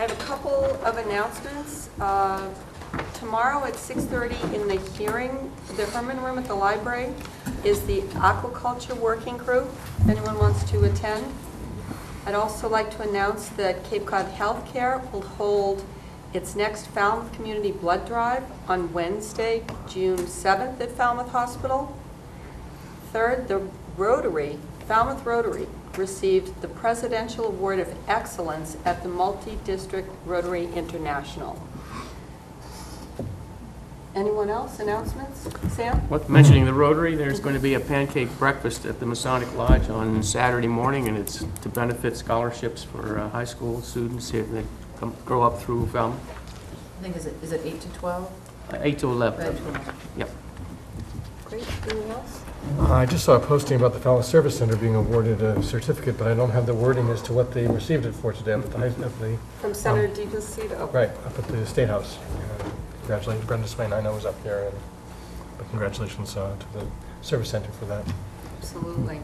have a couple of announcements. Tomorrow at 6:30 in the hearing, the Herman Room at the library, is the aquaculture working group, if anyone wants to attend. I'd also like to announce that Cape Cod Healthcare will hold its next Falmouth Community Blood Drive on Wednesday, June 7th at Falmouth Hospital. Third, the Rotary, Falmouth Rotary, received the Presidential Award of Excellence at the Multi-District Rotary International. Anyone else? Announcements? Sam? Mentioning the Rotary, there's going to be a pancake breakfast at the Masonic Lodge on Saturday morning, and it's to benefit scholarships for high school students if they grow up through Falmouth. I think, is it 8 to 12? 8 to 11. 8 to 11. Yep. Great. Anyone else? I just saw a posting about the Falmouth Service Center being awarded a certificate, but I don't have the wording as to what they received it for today up at the From Senator DiPlacido. right, up at the State House. Congratulations, Brenda Swain, I know, was up there, but congratulations to the Service Center for that. Absolutely.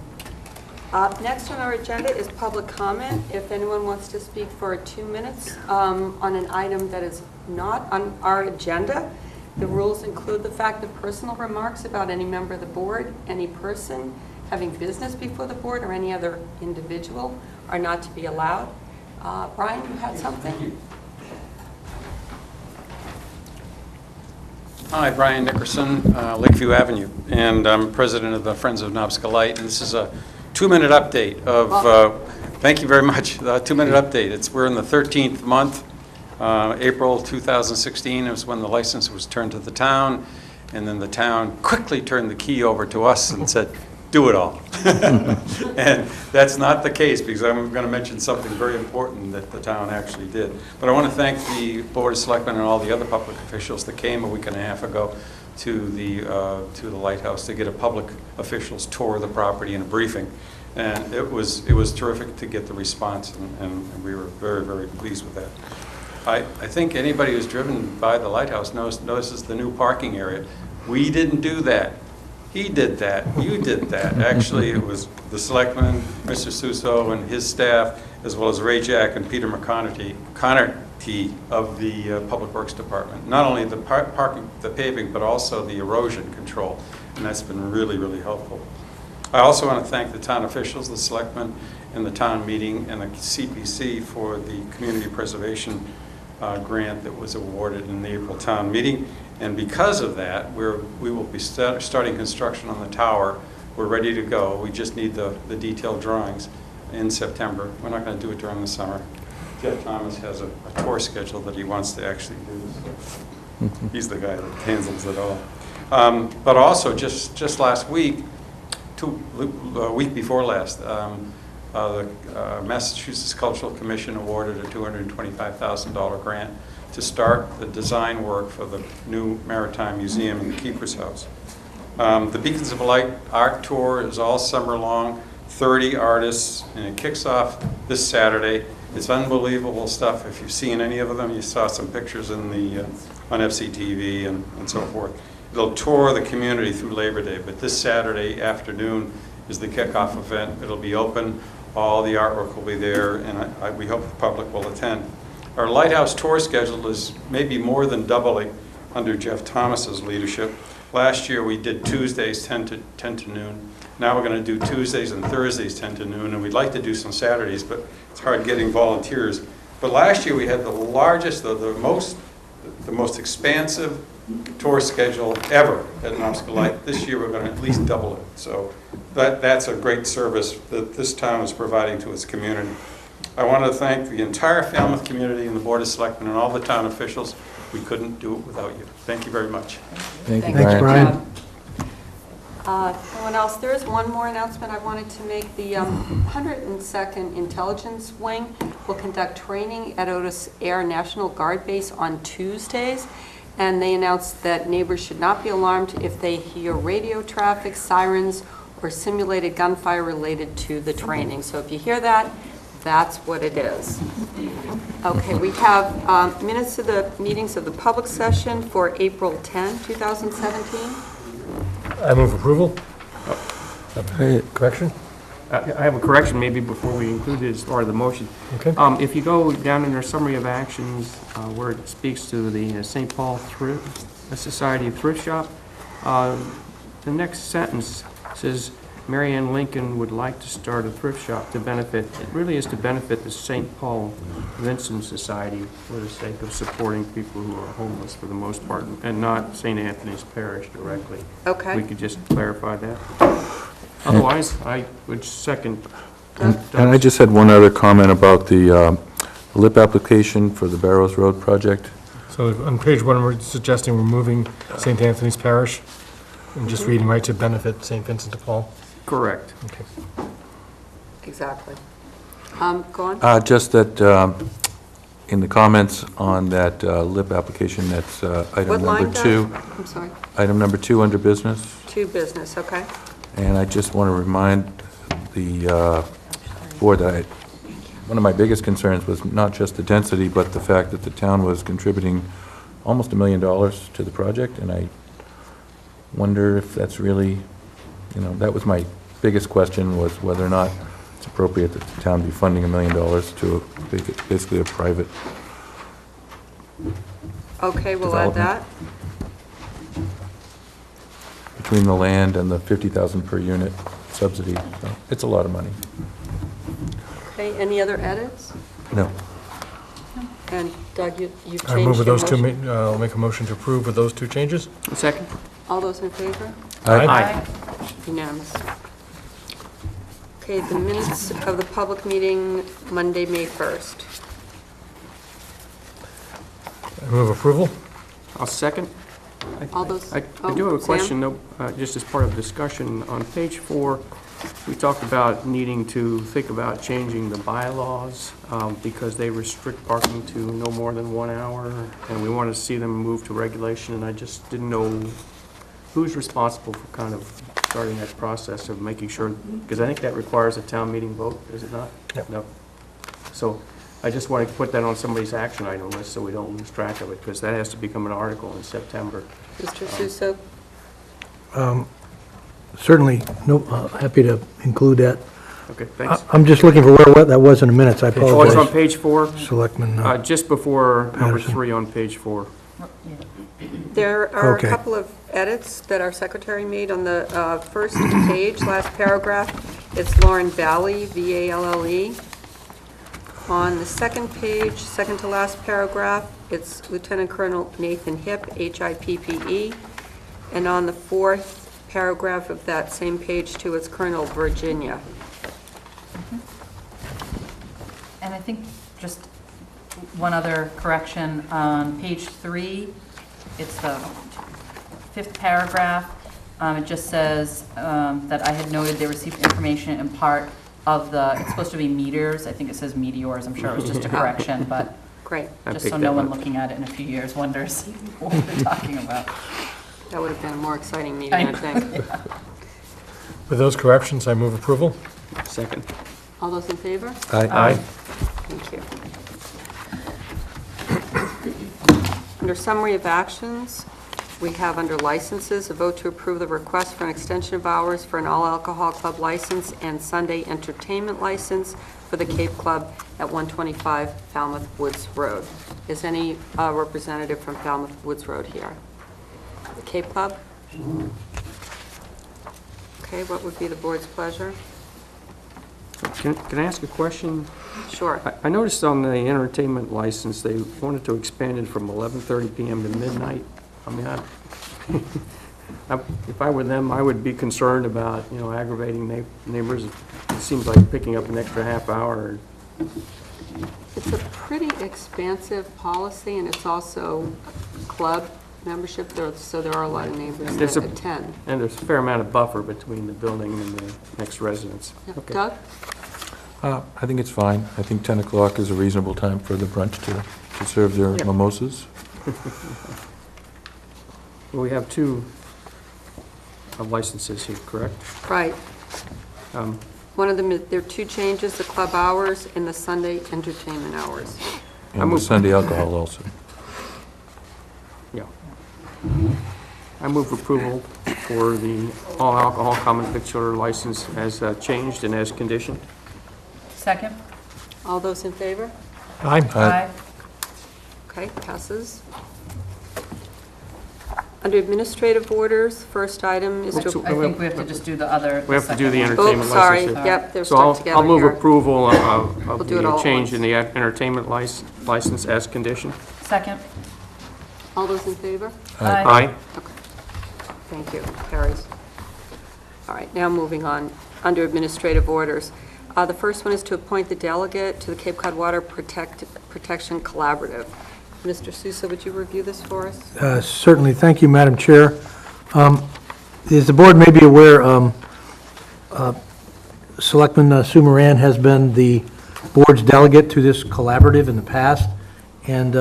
Next on our agenda is public comment. If anyone wants to speak for 2 minutes on an item that is not on our agenda, the rules include the fact that personal remarks about any member of the board, any person having business before the board, or any other individual are not to be allowed. Brian, you had something? Hi, Brian Nickerson, Lakeview Avenue, and I'm president of the Friends of Knobsco-Lite, and this is a 2-minute update of, thank you very much, the 2-minute update. We're in the 13th month. April 2016 is when the license was turned to the town, and then the town quickly turned the key over to us and said, do it all. And that's not the case, because I'm going to mention something very important that the town actually did. But I want to thank the Board of Selectmen and all the other public officials that came a week and a half ago to the lighthouse to get a public officials tour of the property and a briefing. And it was terrific to get the response, and we were very, very pleased with that. I think anybody who's driven by the lighthouse notices the new parking area. We didn't do that. He did that. You did that. Actually, it was the selectmen, Mr. Suso and his staff, as well as Ray Jack and Peter McConaughey of the Public Works Department. Not only the parking, the paving, but also the erosion control, and that's been really, really helpful. I also want to thank the town officials, the selectmen, and the town meeting, and the CPC for the community preservation grant that was awarded in the April town meeting. And because of that, we will be starting construction on the tower. We're ready to go. We just need the detailed drawings in September. We're not going to do it during the summer. Jeff Thomas has a tour schedule that he wants to actually do. So he's the guy that handles it all. But also, just last week, a week before last, the Massachusetts Cultural Commission awarded a $225,000 grant to start the design work for the new Maritime Museum in the Keeper's House. The Beacons of Light art tour is all summer long, 30 artists, and it kicks off this Saturday. It's unbelievable stuff. If you've seen any of them, you saw some pictures in on FCTV and so forth. It'll tour the community through Labor Day, but this Saturday afternoon is the kickoff event. It'll be open. All the artwork will be there, and we hope the public will attend. Our Lighthouse tour schedule is maybe more than doubling under Jeff Thomas's leadership. Last year we did Tuesdays 10 to noon. Now we're going to do Tuesdays and Thursdays 10 to noon, and we'd like to do some Saturdays, but it's hard getting volunteers. But last year we had the largest, the most expansive tour schedule ever at Knobsco-Lite. This year we're going to at least double it. So that's a great service that this town is providing to its community. I want to thank the entire Falmouth community and the Board of Selectmen and all the town officials. We couldn't do it without you. Thank you very much. Thank you. Thanks, Brian. Anyone else? There is one more announcement I wanted to make. The 102nd Intelligence Wing will conduct training at Otis Air National Guard Base on Tuesdays. And they announced that neighbors should not be alarmed if they hear radio traffic, sirens, or simulated gunfire related to the training. So if you hear that, that's what it is. Okay, we have minutes of the meetings of the public session for April 10, 2017. I move approval. Correction? I have a correction maybe before we include it as part of the motion. Okay. If you go down in our summary of actions, where it speaks to the St. Paul Society Thrift Shop, the next sentence says, Mary Ann Lincoln would like to start a thrift shop to benefit, it really is to benefit the St. Paul Vincent Society for the sake of supporting people who are homeless for the most part, and not St. Anthony's Parish directly. Okay. We could just clarify that. Otherwise, I would second. And I just had one other comment about the LIP application for the Barrows Road project. So on page 1, we're suggesting removing St. Anthony's Parish and just reading right to benefit St. Vincent de Paul. Correct. Okay. Exactly. Go on. Just that in the comments on that LIP application, that's What item line, number Doug? 2. I'm sorry. Item number 2 under business. To business, okay. And I just want to remind the board that one of my biggest concerns was not just the density, but the fact that the town was contributing almost $1 million to the project, and I wonder if that's really, that was my biggest question, was whether or not it's appropriate that the town be funding $1 million to basically a private Okay, we'll add that. between the land and the 50,000 per unit subsidy. So it's a lot of money. Okay, any other edits? No. And Doug, you've changed I move with your those two, motion? I'll make a motion to approve with those two changes. Second? All those in favor? Aye. Unanimous. Okay, the minutes of the public meeting, Monday, May 1st. I move approval. I'll second. All those? I do have a question, though, just as part of discussion. On page 4, we talked about needing to think about changing the bylaws because they restrict parking to no more than 1 hour, and we want to see them move to regulation, and I just didn't know who's responsible for kind of starting that process of making sure, because I think that requires a town meeting vote, is it not? Yep. No. So I just want to put that on somebody's action item list so we don't lose track of it, because that has to become an article in September. Mr. Suso? Certainly, no, happy to include that. Okay, thanks. I'm just looking for where that was in the minutes, I Oh, it's on apologize. page 4? Selectmen, Just before number Patterson. 3 on page 4. There are a Okay. couple of edits that our secretary made on the first page, last paragraph. It's Lauren Valley, V-A-L-L-E. On the second page, second to last paragraph, it's Lieutenant Colonel Nathan Hipp, H-I-P-P-E. And on the fourth paragraph of that same page, too, it's Colonel Virginia. And I think just one other correction, on page 3, it's the 5th paragraph. It just says that I had noted they received information in part of the, it's supposed to be meters. I think it says meteors. I'm sure it was just a correction, but Great. I just picked so that no one up. looking at it in a few years wonders what we're talking about. That would have been a more exciting meeting, I think. With those corrections, I move approval. Second. All those in favor? Aye. Thank you. Under summary of actions, we have under licenses, a vote to approve the request for an extension of hours for an all-alcohol club license and Sunday entertainment license for the Cape Club at 125 Falmouth Woods Road. Is any representative from Falmouth Woods Road here? The Cape Club? Okay, what would be the board's pleasure? Can I ask a question? Sure. I noticed on the entertainment license, they wanted to expand it from 11:30 PM to midnight. I mean, if I were them, I would be concerned about, aggravating neighbors. It seems like picking up an extra half hour. It's a pretty expansive policy, and it's also club membership, so there are a lot of neighbors There's that a- attend. And there's a fair amount of buffer between the building and the next residence. Okay. Doug? I think it's fine. I think 10 o'clock is a reasonable time for the brunch to serve their Yep. mimosas. Well, we have 2 licenses here, correct? Right. Um, One of them, there are 2 changes, the club hours and the Sunday entertainment hours. And the Sunday alcohol also. Yeah. I move approval for the all alcohol common victular license as changed and as conditioned. Second? All those in favor? Aye. Aye. Okay, passes. Under administrative orders, first item is I to... think we have to just do the other. We have to do the second one. entertainment Oh, sorry, license. yep, they're So stuck together I'll move here. approval We'll of do it all the at change once. in the entertainment license as conditioned. Second? All those in favor? Aye. Thank you, carries. All right, now moving on, under administrative orders. The first one is to appoint the delegate to the Cape Cod Water Protection Collaborative. Mr. Sousa, would you review this for us? Certainly. Thank you, Madam Chair. As the board may be aware, Selectman Sue Moran has been the board's delegate to this collaborative in the past, and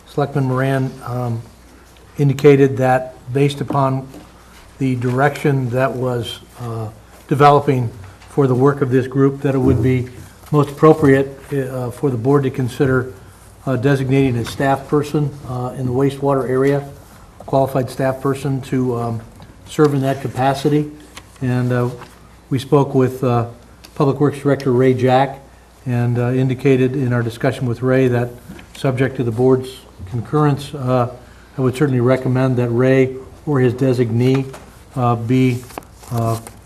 Selectman Moran indicated that based upon the direction that was developing for the work of this group, that it would be most appropriate for the board to consider designating a staff person in the wastewater area, a qualified staff person to serve in that capacity. And we spoke with Public Works Director Ray Jack and indicated in our discussion with Ray that, subject to the board's concurrence, I would certainly recommend that Ray or his designee be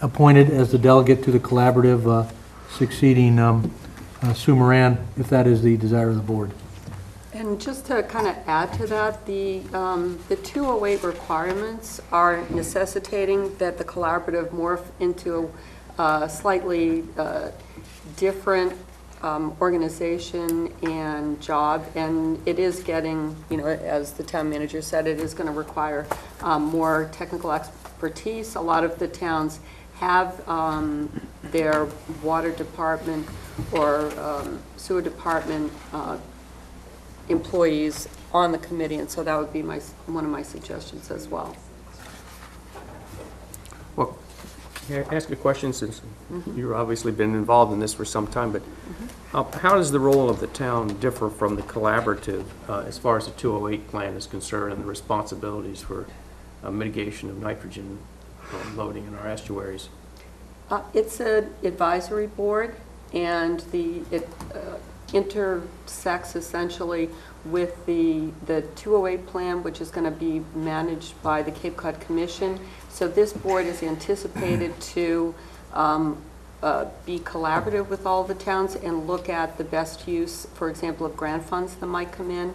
appointed as the delegate to the collaborative, succeeding Sue Moran, if that is the desire of the board. And just to kind of add to that, the 208 requirements are necessitating that the collaborative morph into a slightly different organization and job, and it is getting, as the town manager said, it is going to require more technical expertise. A lot of the towns have their water department or sewer department employees on the committee, and so that would be one of my suggestions as well. Well, can I ask a question, since you've obviously been involved in this for some time, but how does the role of the town differ from the collaborative as far as the 208 plan is concerned and the responsibilities for mitigation of nitrogen loading in our estuaries? It's an advisory board, and it intersects essentially with the 208 plan, which is going to be managed by the Cape Cod Commission. So this board is anticipated to be collaborative with all the towns and look at the best use, for example, of grant funds that might come in.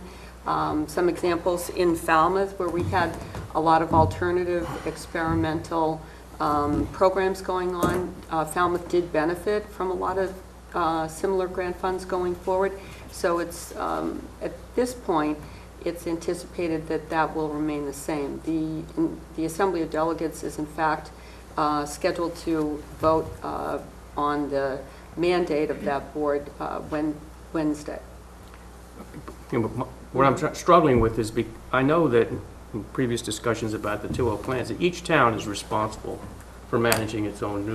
Some examples in Falmouth, where we had a lot of alternative experimental programs going on. Falmouth did benefit from a lot of similar grant funds going forward. So it's, at this point, it's anticipated that that will remain the same. The Assembly of Delegates is in fact scheduled to vote on the mandate of that board Wednesday. What I'm struggling with is, I know that in previous discussions about the 208 plans, that each town is responsible for managing its own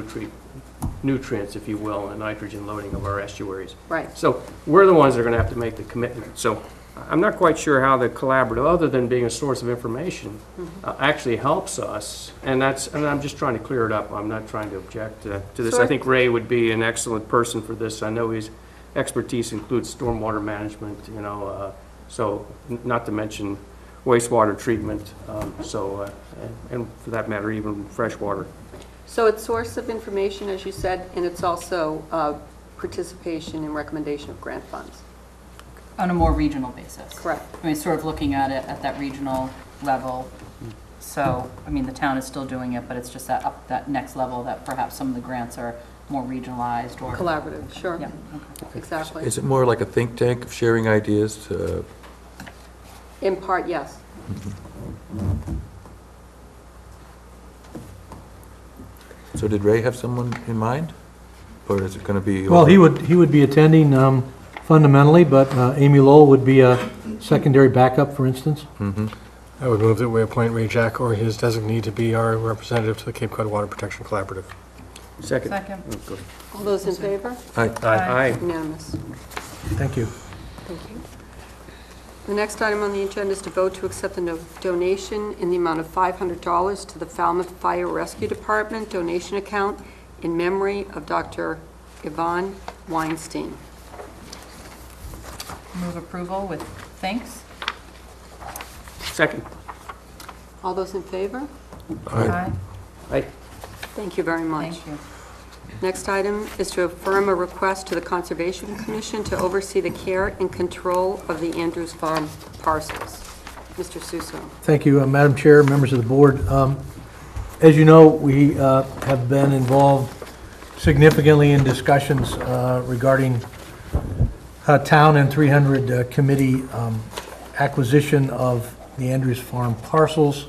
nutrients, if you will, and nitrogen loading of our estuaries. Right. So we're the ones that are going to have to make the commitment. So I'm not quite sure how the collaborative, other than being a source of information, actually helps us. And I'm just trying to clear it up. I'm not trying to object to this. Sure. I think Ray would be an excellent person for this. I know his expertise includes stormwater management, so not to mention wastewater treatment, and for that matter, even freshwater. So it's source of information, as you said, and it's also participation in recommendation of grant funds. On a more regional basis. Correct. I mean, sort of looking at it at that regional level. So, I mean, the town is still doing it, but it's just that next level that perhaps some of the grants are more regionalized or... Collaborative, sure. Yeah, okay. Exactly. Is it more like a think tank of sharing ideas? In part, yes. So did Ray have someone in mind? Or is it going to be... Well, he would be attending fundamentally, but Amy Lowell would be a secondary backup, for instance. I would move that we appoint Ray Jack or his designee to be our representative to the Cape Cod Water Protection Collaborative. Second. Second. Oh, good. All those in favor? Aye. Aye. Unanimous. Thank you. Thank you. The next item on the agenda is to vote to accept a donation in the amount of $500 to the Falmouth Fire Rescue Department donation account in memory of Dr. Yvonne Weinstein. Move approval with thanks. Second. All those in favor? Aye. Aye. Thank you very much. Thank you. Next item is to affirm a request to the Conservation Commission to oversee the care and control of the Andrews Farm parcels. Mr. Suso. Thank you, Madam Chair, members of the board. As you know, we have been involved significantly in discussions regarding Town and 300 Committee acquisition of the Andrews Farm parcels.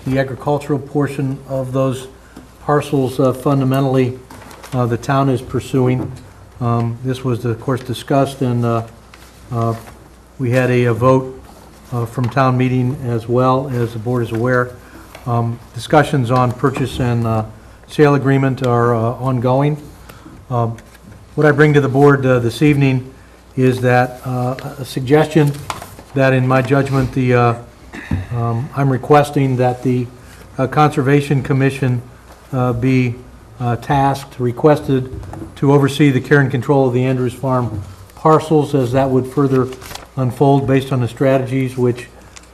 The agricultural portion of those parcels fundamentally the town is pursuing. This was, of course, discussed, and we had a vote from town meeting as well, as the board is aware. Discussions on purchase and sale agreement are ongoing. What I bring to the board this evening is that a suggestion that, in my judgment, I'm requesting that the Conservation Commission be requested to oversee the care and control of the Andrews Farm parcels, as that would further unfold based on the strategies which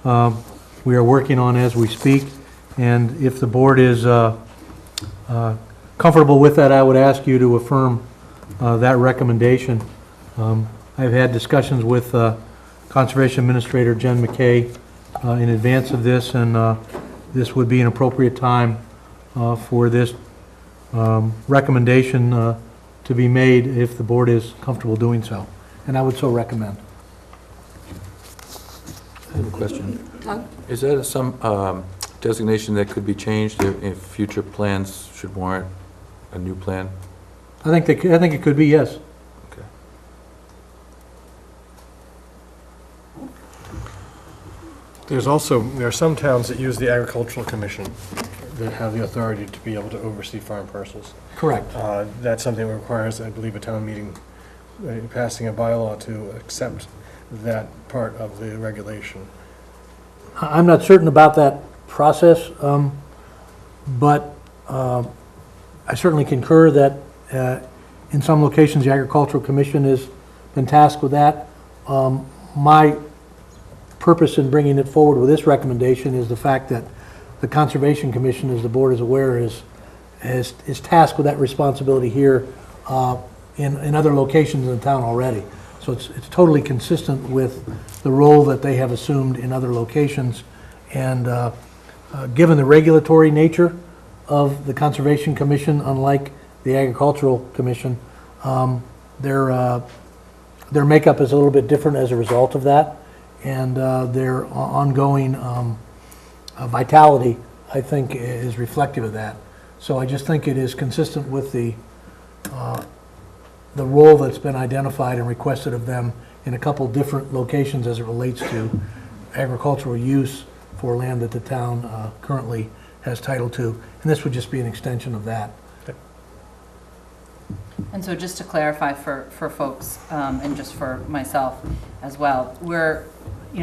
we are working on as we speak. And if the board is comfortable with that, I would ask you to affirm that recommendation. I've had discussions with Conservation Administrator Jen McKay in advance of this, and this would be an appropriate time for this recommendation to be made if the board is comfortable doing so. And I would so recommend. I have a question. Doug? Is that some designation that could be changed if future plans should warrant a new plan? I think it could be, yes. Okay. There are some towns that use the Agricultural Commission that have the authority to be able to oversee farm parcels. Correct. That's something that requires, I believe, a town meeting passing a bylaw to accept that part of the regulation. I'm not certain about that process, but I certainly concur that in some locations the Agricultural Commission has been tasked with that. My purpose in bringing it forward with this recommendation is the fact that the Conservation Commission, as the board is aware, is tasked with that responsibility here in other locations in the town already. So it's totally consistent with the role that they have assumed in other locations. And given the regulatory nature of the Conservation Commission, unlike the Agricultural Commission, their makeup is a little bit different as a result of that. And their ongoing vitality, I think, is reflective of that. So I just think it is consistent with the role that's been identified and requested of them in a couple different locations as it relates to agricultural use for land that the town currently has title to. And this would just be an extension of that. And so just to clarify for folks, and just for myself as well,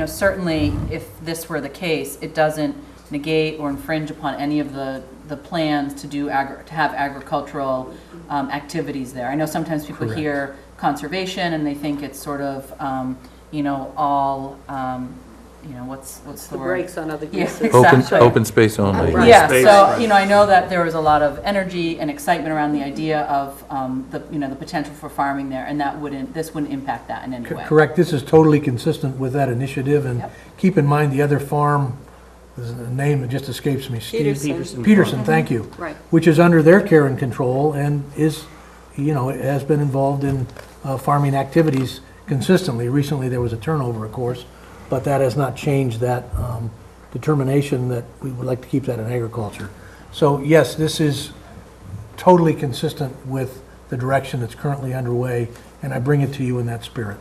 certainly if this were the case, it doesn't negate or infringe upon any of the plans to have agricultural activities there. I know sometimes people Correct. hear conservation and they think it's sort of, all, what's the The word? brakes on other Yeah, uses. exactly. Open space only. Right. Yeah, Space, so, right. I know that there was a lot of energy and excitement around the idea of, the potential for farming there, and this wouldn't impact that in any way. Correct. This is totally consistent with that initiative. And Yep. keep in mind, the other farm, there's a name that just escapes me. Steve Peterson. Peterson, thank you. Right. Which is under their care and control and is, has been involved in farming activities consistently. Recently, there was a turnover, of course, but that has not changed that determination that we would like to keep that in agriculture. So yes, this is totally consistent with the direction that's currently underway, and I bring it to you in that spirit.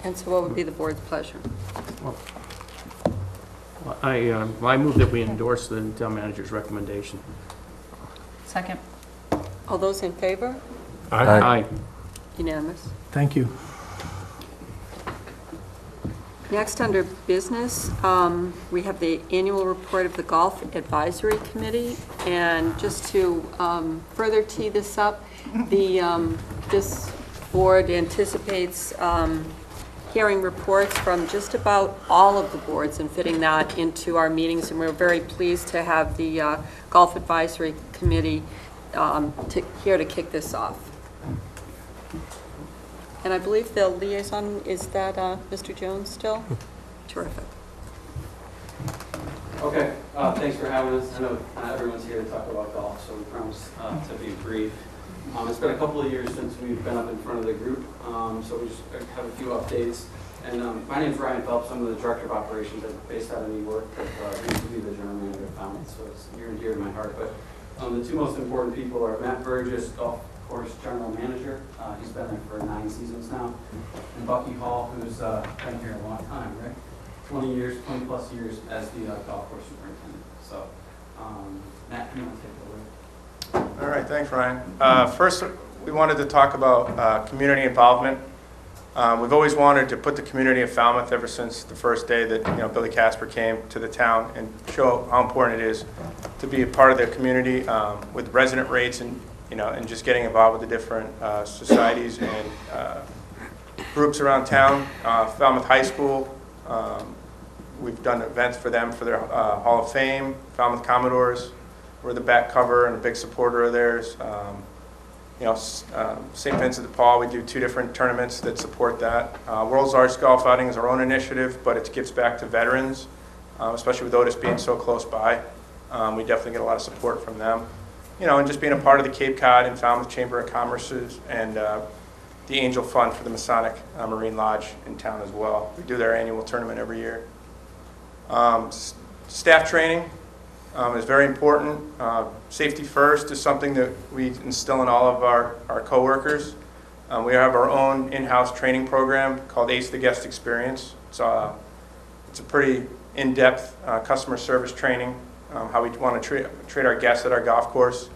And so what would be the board's pleasure? I move that we endorse the town manager's recommendation. Second. All those in favor? Aye. Aye. Unanimous. Thank you. Next, under business, we have the annual report of the Golf Advisory Committee. And just to further tee this up, this board anticipates hearing reports from just about all of the boards and fitting that into our meetings. And we're very pleased to have the Golf Advisory Committee here to kick this off. And I believe the liaison, is that Mr. Jones still? Terrific. Okay, thanks for having us. I know not everyone's here to talk about golf, so we promise to be brief. It's been a couple of years since we've been up in front of the group, so we just have a few updates. And my name's Ryan Phelps. I'm the Director of Operations. I'm based out of New York, but I used to be the General Manager of Falmouth, so it's near and dear to my heart. But the two most important people are Matt Burgess, Golf Course General Manager. He's been there for 9 seasons now. And Bucky Hall, who's been here a long time, right? 20 plus years as the golf course superintendent. So, Matt, you want to take it away? All right, thanks, Ryan. First, we wanted to talk about community involvement. We've always wanted to put the community of Falmouth ever since the first day that Billy Casper came to the town and show how important it is to be a part of the community with resident rates and and just getting involved with the different societies and groups around town. Falmouth High School, we've done events for them for their Hall of Fame. Falmouth Commodores, we're the back cover and a big supporter of theirs. St. Vincent de Paul, we do 2 different tournaments that support that. World's Largest Golf Outing is our own initiative, but it gives back to veterans, especially with Otis being so close by. We definitely get a lot of support from them. And just being a part of the Cape Cod and Falmouth Chamber of Commerce's and the Angel Fund for the Masonic Marine Lodge in town as well. We do their annual tournament every year. Staff training is very important. Safety first is something that we instill in all of our coworkers. We have our own in-house training program called Ace the Guest Experience. It's a pretty in-depth customer service training. How we want to treat our guests at our golf course.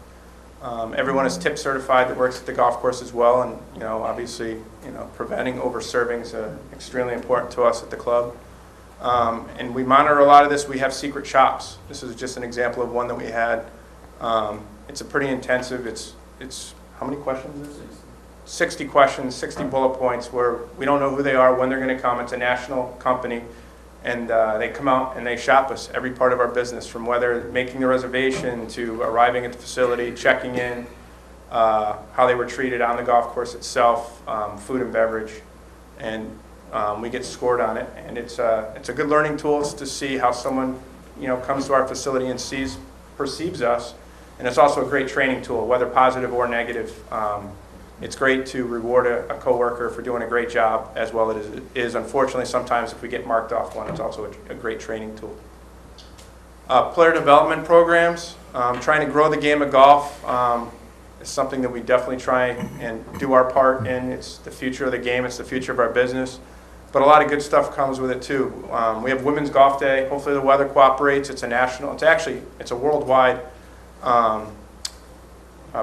Everyone is tip certified that works at the golf course as well, and obviously preventing over-serving is extremely important to us at the club. And we monitor a lot of this. We have secret shops. This is just an example of one that we had. It's a pretty intensive. It's how many questions is it? 60 questions, 60 bullet points where we don't know who they are, when they're going to come. It's a national company. And they come out and they shop us every part of our business, from whether making the reservation to arriving at the facility, checking in, how they were treated on the golf course itself, food and beverage, and we get scored on it. And it's a good learning tool to see how someone comes to our facility and perceives us, and it's also a great training tool, whether positive or negative. It's great to reward a coworker for doing a great job, as well as it is, unfortunately, sometimes if we get marked off one, it's also a great training tool. Player development programs, trying to grow the game of golf is something that we definitely try and do our part in. It's the future of the game, it's the future of our business. But a lot of good stuff comes with it too. We have Women's Golf Day. Hopefully the weather cooperates. It's a worldwide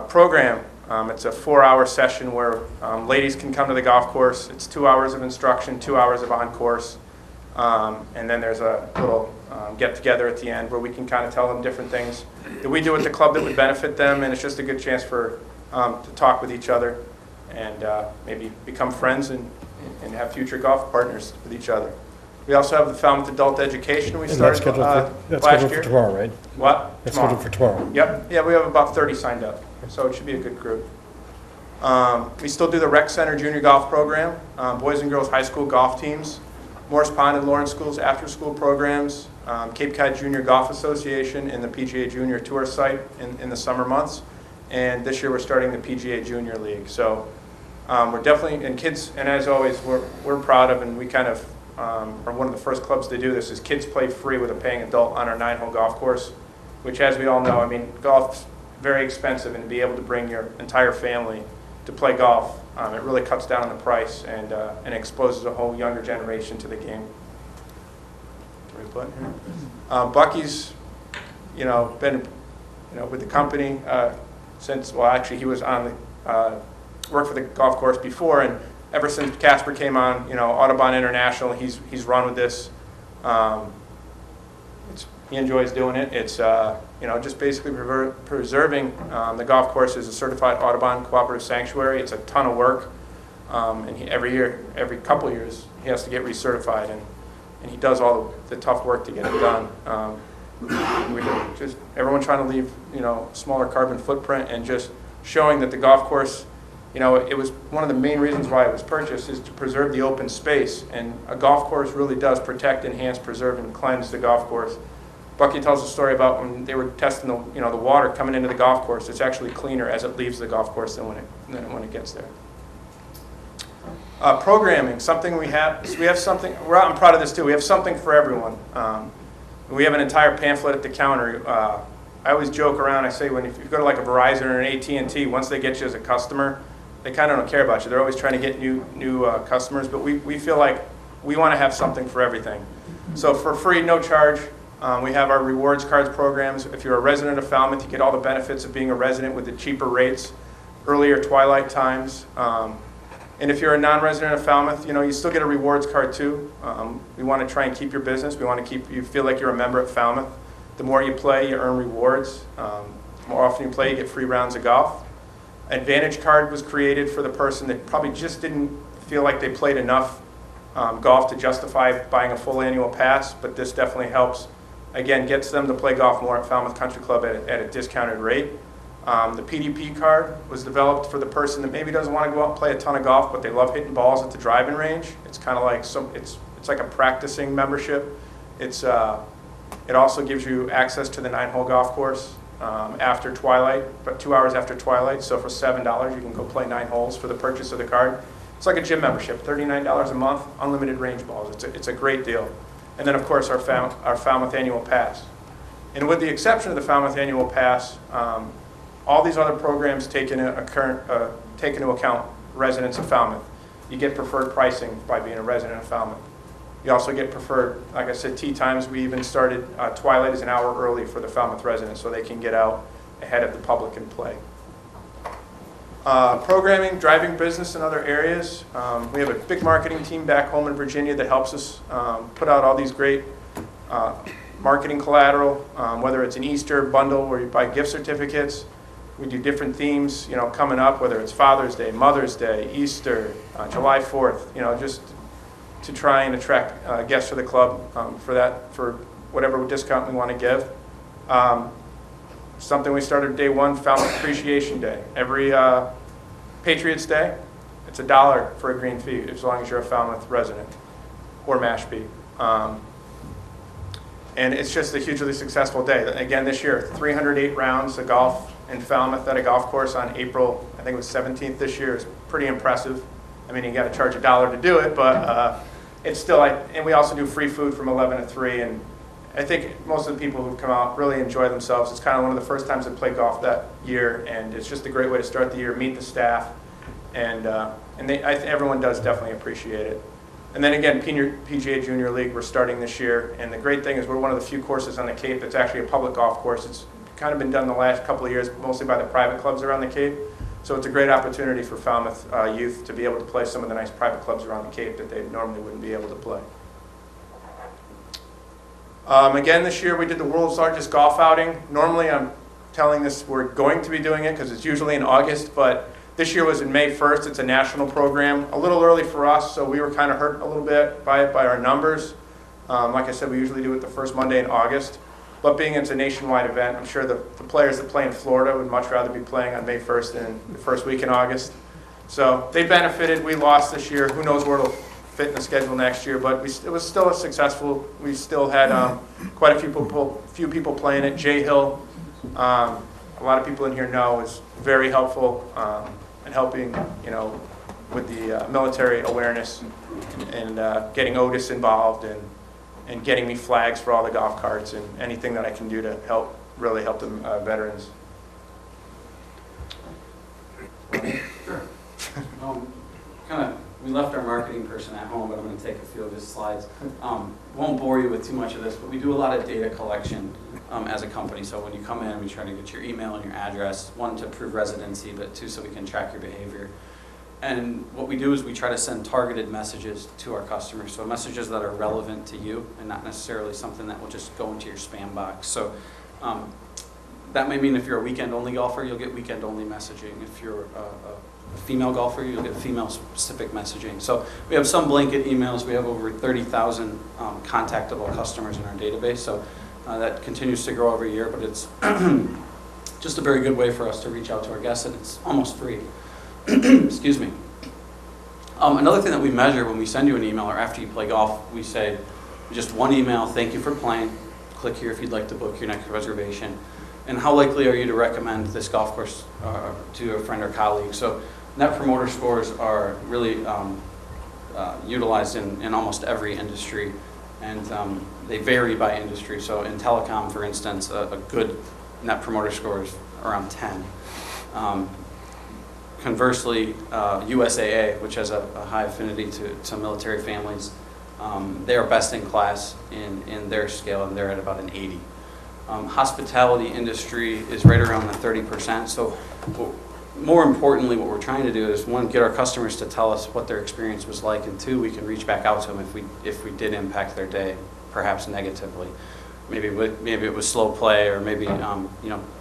program. It's a 4-hour session where ladies can come to the golf course. It's 2 hours of instruction, 2 hours of on-course. And then there's a little get-together at the end where we can kind of tell them different things that we do at the club that would benefit them. And it's just a good chance to talk with each other and maybe become friends and have future golf partners with each other. We also have the Falmouth Adult Education we started that's last scheduled year. for tomorrow, right? What? That's Tomorrow. scheduled for tomorrow. Yep. Yeah, we have about 30 signed up, so it should be a good group. We still do the Rec Center Junior Golf Program, boys and girls high school golf teams, Morris Pond and Lawrence Schools after-school programs, Cape Cod Junior Golf Association, and the PGA Junior Tour site in the summer months. And this year we're starting the PGA Junior League. So we're definitely, and kids, and as always, we're proud of, and we kind of are one of the first clubs to do this, is kids play free with a paying adult on our 9-hole golf course, which, as we all know, I mean, golf's very expensive, and to be able to bring your entire family to play golf, it really cuts down on the price and exposes a whole younger generation to the game. Bucky's, been, with the company since, well, actually, he was on the worked for the golf course before, and ever since Casper came on, Audubon International, he's run with this. He enjoys doing it. It's just basically preserving the golf course as a certified Audubon cooperative sanctuary. It's a ton of work, and every couple years, he has to get recertified, and he does all the tough work to get it done. Just everyone trying to leave smaller carbon footprint, and just showing that the golf course, it was one of the main reasons why it was purchased, is to preserve the open space, and a golf course really does protect, enhance, preserve, and cleanse the golf course. Bucky tells a story about when they were testing the water coming into the golf course. It's actually cleaner as it leaves the golf course than when it gets there. Programming, something we have something. I'm proud of this too. We have something for everyone. We have an entire pamphlet at the counter. I always joke around. I say if you go to like a Verizon or an AT&T, once they get you as a customer, they kind of don't care about you. They're always trying to get new customers. But we feel like we want to have something for everything. So for free, no charge. We have our rewards cards programs. If you're a resident of Falmouth, you get all the benefits of being a resident with the cheaper rates, earlier twilight times. And if you're a non-resident of Falmouth, you still get a rewards card too. We want to try and keep your business. We want to keep you feel like you're a member at Falmouth. The more you play, you earn rewards. The more often you play, you get free rounds of golf. Advantage card was created for the person that probably just didn't feel like they played enough golf to justify buying a full annual pass, but this definitely helps. Again, gets them to play golf more at Falmouth Country Club at a discounted rate. The PDP card was developed for the person that maybe doesn't want to go out and play a ton of golf, but they love hitting balls at the driving range. It's kind of like it's like a practicing membership. It also gives you access to the 9-hole golf course after twilight, but 2 hours after twilight. So for $7, you can go play 9 holes for the purchase of the card. It's like a gym membership, $39 a month, unlimited range balls. It's a great deal. And then, of course, our Falmouth Annual Pass. And with the exception of the Falmouth Annual Pass, all these other programs take into account residents of Falmouth. You get preferred pricing by being a resident of Falmouth. You also get preferred, like I said, tee times. We even started twilight is an hour early for the Falmouth residents so they can get out ahead of the public and play. Programming, driving business in other areas. We have a big marketing team back home in Virginia that helps us put out all these great marketing collateral, whether it's an Easter bundle where you buy gift certificates. We do different themes, coming up, whether it's Father's Day, Mother's Day, Easter, July 4th, just to try and attract guests to the club for whatever discount we want to give. Something we started day one, Falmouth Appreciation Day. Every Patriots Day, it's $1 for a green fee, as long as you're a Falmouth resident, or Mashpee. And it's just a hugely successful day. Again, this year, 308 rounds of golf in Falmouth at a golf course on April, I think it was 17th this year. Is pretty impressive. I mean, you got to charge $1 to do it, but it's still, and we also do free food from 11 to 3, and I think most of the people who come out really enjoy themselves. It's kind of one of the first times I played golf that year, and it's just a great way to start the year, meet the staff, and everyone does definitely appreciate it. And then again, PGA Junior League, we're starting this year, and the great thing is we're one of the few courses on the Cape that's actually a public golf course. It's kind of been done the last couple of years, mostly by the private clubs around the Cape. So it's a great opportunity for Falmouth youth to be able to play some of the nice private clubs around the Cape that they normally wouldn't be able to play. Again, this year we did the world's largest golf outing. Normally I'm telling this we're going to be doing it because it's usually in August, but this year was in May 1st. It's a national program. A little early for us, so we were kind of hurt a little bit by our numbers. Like I said, we usually do it the first Monday in August. But being it's a nationwide event, I'm sure the players that play in Florida would much rather be playing on May 1st than the first week in August. So they benefited. We lost this year. Who knows where it'll fit in the schedule next year, but it was still a successful. We still had quite a few people playing it. Jay Hill, a lot of people in here know, is very helpful in helping, with the military awareness and getting Otis involved and getting me flags for all the golf carts and anything that I can do to really help the veterans. We left our marketing person at home, but I'm going to take a few of his slides. Won't bore you with too much of this, but we do a lot of data collection as a company. So when you come in, we try to get your email and your address, one, to prove residency, but two, so we can track your behavior. And what we do is we try to send targeted messages to our customers, so messages that are relevant to you and not necessarily something that will just go into your spam box. So that may mean if you're a weekend-only golfer, you'll get weekend-only messaging. If you're a female golfer, you'll get female-specific messaging. So we have some blanket emails. We have over 30,000 contactable customers in our database. So that continues to grow every year, but it's just a very good way for us to reach out to our guests, and it's almost free. Excuse me. Another thing that we measure when we send you an email or after you play golf, we say just one email, thank you for playing, click here if you'd like to book your next reservation, and how likely are you to recommend this golf course to a friend or colleague. So Net Promoter Scores are really utilized in almost every industry, and they vary by industry. So in telecom, for instance, a good Net Promoter Score is around 10. Conversely, USAA, which has a high affinity to military families, they are best in class in their scale, and they're at about an 80. Hospitality industry is right around the 30%. So more importantly, what we're trying to do is, one, get our customers to tell us what their experience was like, and two, we can reach back out to them if we did impact their day, perhaps negatively. Maybe it was slow play, or maybe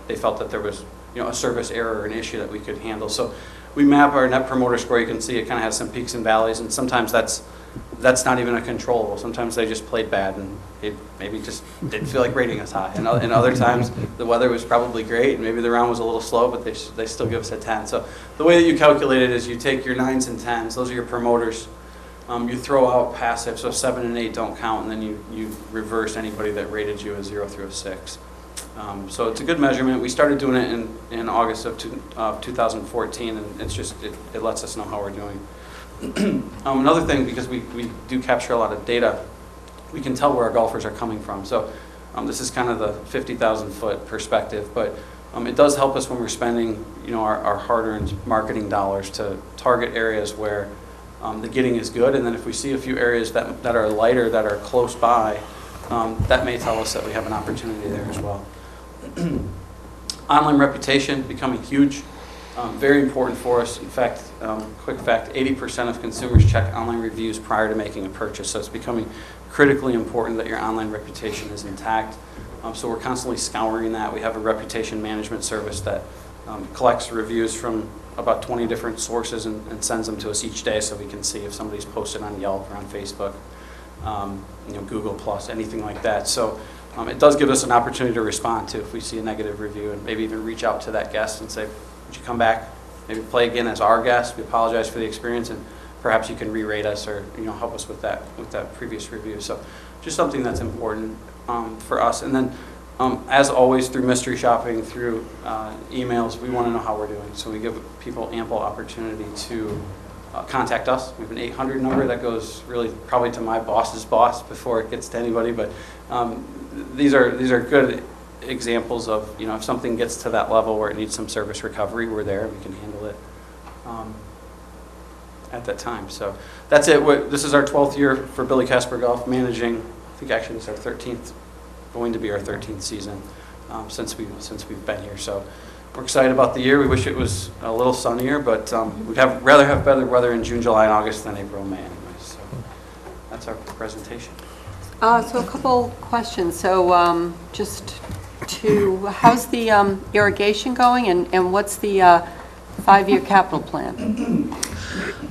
they felt that there was a service error or an issue that we could handle. So we map our Net Promoter Score. You can see it kind of has some peaks and valleys, and sometimes that's not even a controllable. Sometimes they just played bad, and it maybe just didn't feel like rating us high. And other times the weather was probably great, and maybe the round was a little slow, but they still give us a 10. So the way that you calculate it is you take your 9s and 10s, those are your promoters. You throw out passive, so 7 and 8 don't count, and then you reverse anybody that rated you a 0 through a 6. So it's a good measurement. We started doing it in August of 2014, and it lets us know how we're doing. Another thing, because we do capture a lot of data, we can tell where our golfers are coming from. So this is kind of the 50,000-foot perspective, but it does help us when we're spending our hard-earned marketing dollars to target areas where the getting is good, and then if we see a few areas that are lighter, that are close by, that may tell us that we have an opportunity there as well. Online reputation becoming huge, very important for us. In fact, quick fact, 80% of consumers check online reviews prior to making a purchase, so it's becoming critically important that your online reputation is intact. So we're constantly scouring that. We have a reputation management service that collects reviews from about 20 different sources and sends them to us each day, so we can see if somebody's posted on Yelp or on Facebook, Google Plus, anything like that. So it does give us an opportunity to respond to if we see a negative review, and maybe even reach out to that guest and say, would you come back, maybe play again as our guest? We apologize for the experience, and perhaps you can re-rate us or help us with that previous review. So just something that's important for us. And then as always, through mystery shopping, through emails, we want to know how we're doing. So we give people ample opportunity to contact us. We have an 800 number that goes really probably to my boss's boss before it gets to anybody. But these are good examples of if something gets to that level where it needs some service recovery, we're there. We can handle it at that time. So that's it. This is our 12th year for Billy Casper Golf, managing. I think actually it's our 13th. Going to be our 13th season since we've been here. So we're excited about the year. We wish it was a little sunnier, but we'd rather have better weather in June, July, and August than April and May anyways. So that's our presentation. So a couple questions. So how's the irrigation going, and what's the 5-year capital plan?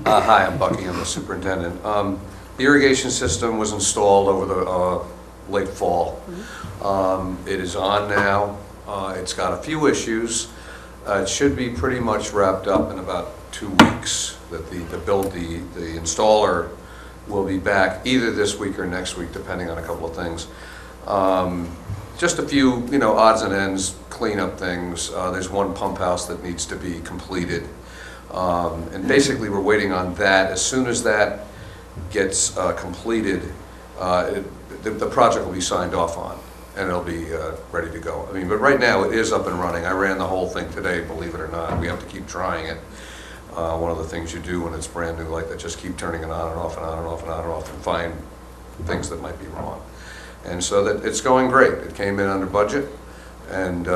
Hi, I'm Bucky. I'm the superintendent. The irrigation system was installed over the late fall. It is on now. It's got a few issues. It should be pretty much wrapped up in about 2 weeks. That the installer will be back either this week or next week, depending on a couple of things. Just a few, odds and ends, cleanup things. There's one pump house that needs to be completed, and basically we're waiting on that. As soon as that gets completed, the project will be signed off on, and it'll be ready to go. But right now it is up and running. I ran the whole thing today, believe it or not. We have to keep trying it. One of the things you do when it's brand new like that, just keep turning it on and off and on and off and on and off and find things that might be wrong. And so that it's going great. It came in under budget, and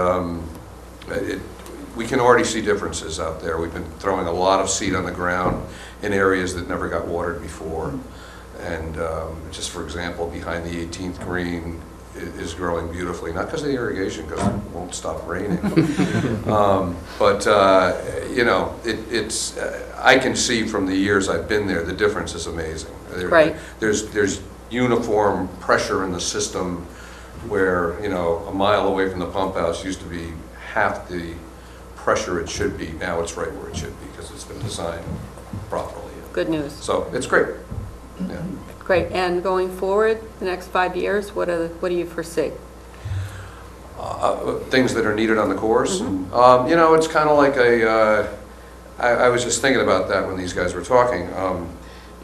we can already see differences out there. We've been throwing a lot of seed on the ground in areas that never got watered before. And just for example, behind the 18th green is growing beautifully, not because of the irrigation, because it won't stop raining. But you know, I can see from the years I've been there, the difference is amazing. Right. There's uniform pressure in the system where, you know, a mile away from the pump house used to be half the pressure it should be. Now it's right where it should be because it's been designed properly. Good news. So it's great. Yeah. Great. And going forward, the next 5 years, what do you foresee? Things that are needed on the course. You know, it's kind of like I was just thinking about that when these guys were talking.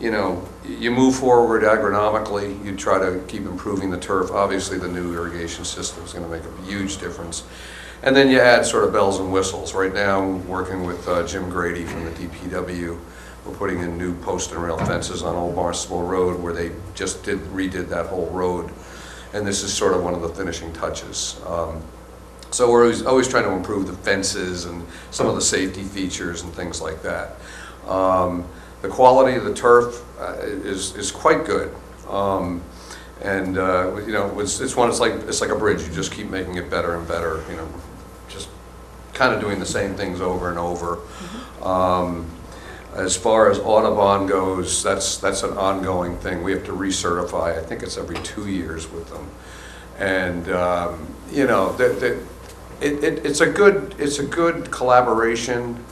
You know, you move forward agronomically, you try to keep improving the turf. Obviously, the new irrigation system is going to make a huge difference. And then you add sort of bells and whistles. Right now, I'm working with Jim Grady from the DPW. We're putting in new post and rail fences on Old Barnstable Road where they just redid that whole road. And this is sort of one of the finishing touches. So we're always trying to improve the fences and some of the safety features and things like that. The quality of the turf is quite good. You know, it's like a bridge. You just keep making it better and better. You know, just kind of doing the same things over and over. As far as Audubon goes, that's an ongoing thing. We have to recertify. I think it's every 2 years with them, and you know, it's a good collaboration.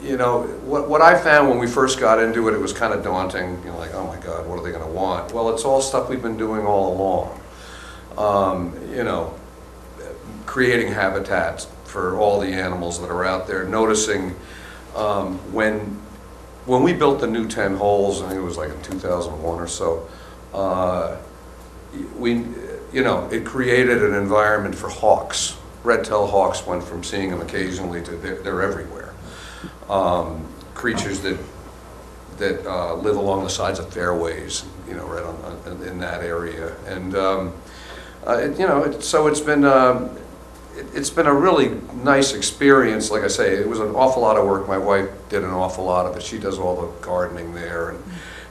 You know, what I found when we first got into it, it was kind of daunting. You know, like, oh my God, what are they going to want? Well, it's all stuff we've been doing all along. You know, creating habitats for all the animals that are out there, noticing. When we built the new 10 holes, I think it was like in 2001 or so, you know, it created an environment for hawks. Red-tailed hawks went from seeing them occasionally to they're everywhere. Creatures that live along the sides of fairways, you know, right in that area, and you know, so it's been a really nice experience. Like I say, it was an awful lot of work. My wife did an awful lot of it. She does all the gardening there, and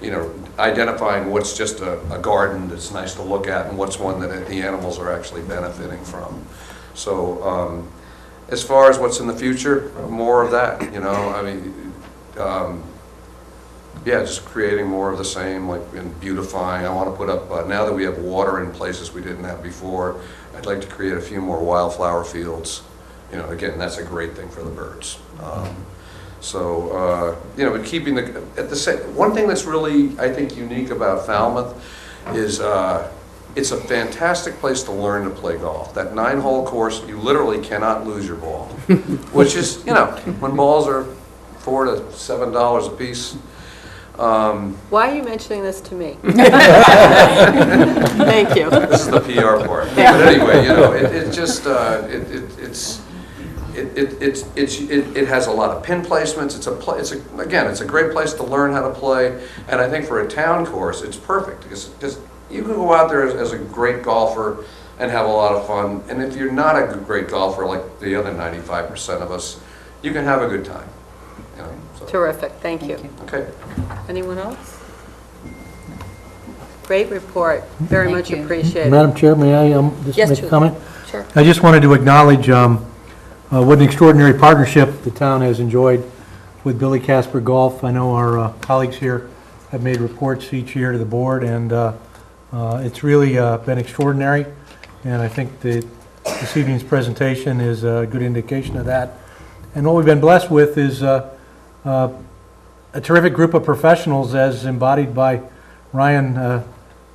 you know, identifying what's just a garden that's nice to look at and what's one that the animals are actually benefiting from. So as far as what's in the future, more of that, you know, I mean, yeah, just creating more of the same, like, and beautifying. I want to put up, now that we have water in places we didn't have before, I'd like to create a few more wildflower fields. You know, again, that's a great thing for the birds. You know, but keeping at the same, one thing that's really, I think, unique about Falmouth is it's a fantastic place to learn to play golf. That 9-hole course, you literally cannot lose your ball, which is, you know, when balls are $4 to $7 a piece. Why are you mentioning this to me? Thank you. This is the PR part. But anyway, you know, it has a lot of pin placements. Again, it's a great place to learn how to play. And I think for a town course, it's perfect because you can go out there as a great golfer and have a lot of fun. And if you're not a great golfer like the other 95% of us, you can have a good time. You know, so. Terrific. Thank you. Okay. Anyone else? Great report. Very Thank much you. appreciated. Madam Chair, may I just Yes, make a Julie. comment? Sure. I just wanted to acknowledge what an extraordinary partnership the town has enjoyed with Billy Casper Golf. I know our colleagues here have made reports each year to the board, and it's really been extraordinary. And I think that this evening's presentation is a good indication of that. And what we've been blessed with is a terrific group of professionals as embodied by Ryan,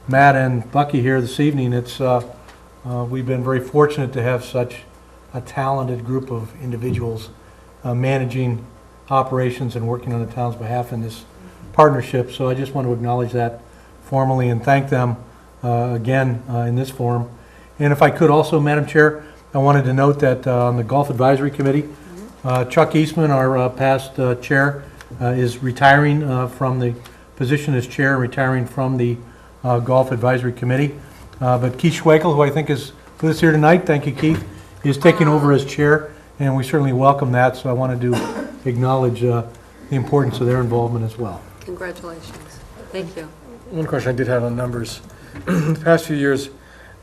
Matt, and Bucky here this evening. We've been very fortunate to have such a talented group of individuals managing operations and working on the town's behalf in this partnership. So I just want to acknowledge that formally and thank them again in this forum. And if I could also, Madam Chair, I wanted to note that on the Golf Advisory Committee, Chuck Eastman, our past chair, is retiring from the position as chair, retiring from the Golf Advisory Committee. But Keith Schweikel, who I think is with us here tonight, thank you, Keith, is taking over as chair and we certainly welcome that, so I wanted to acknowledge the importance of their involvement as well. Congratulations. Thank you. One question I did have on numbers. The past few years,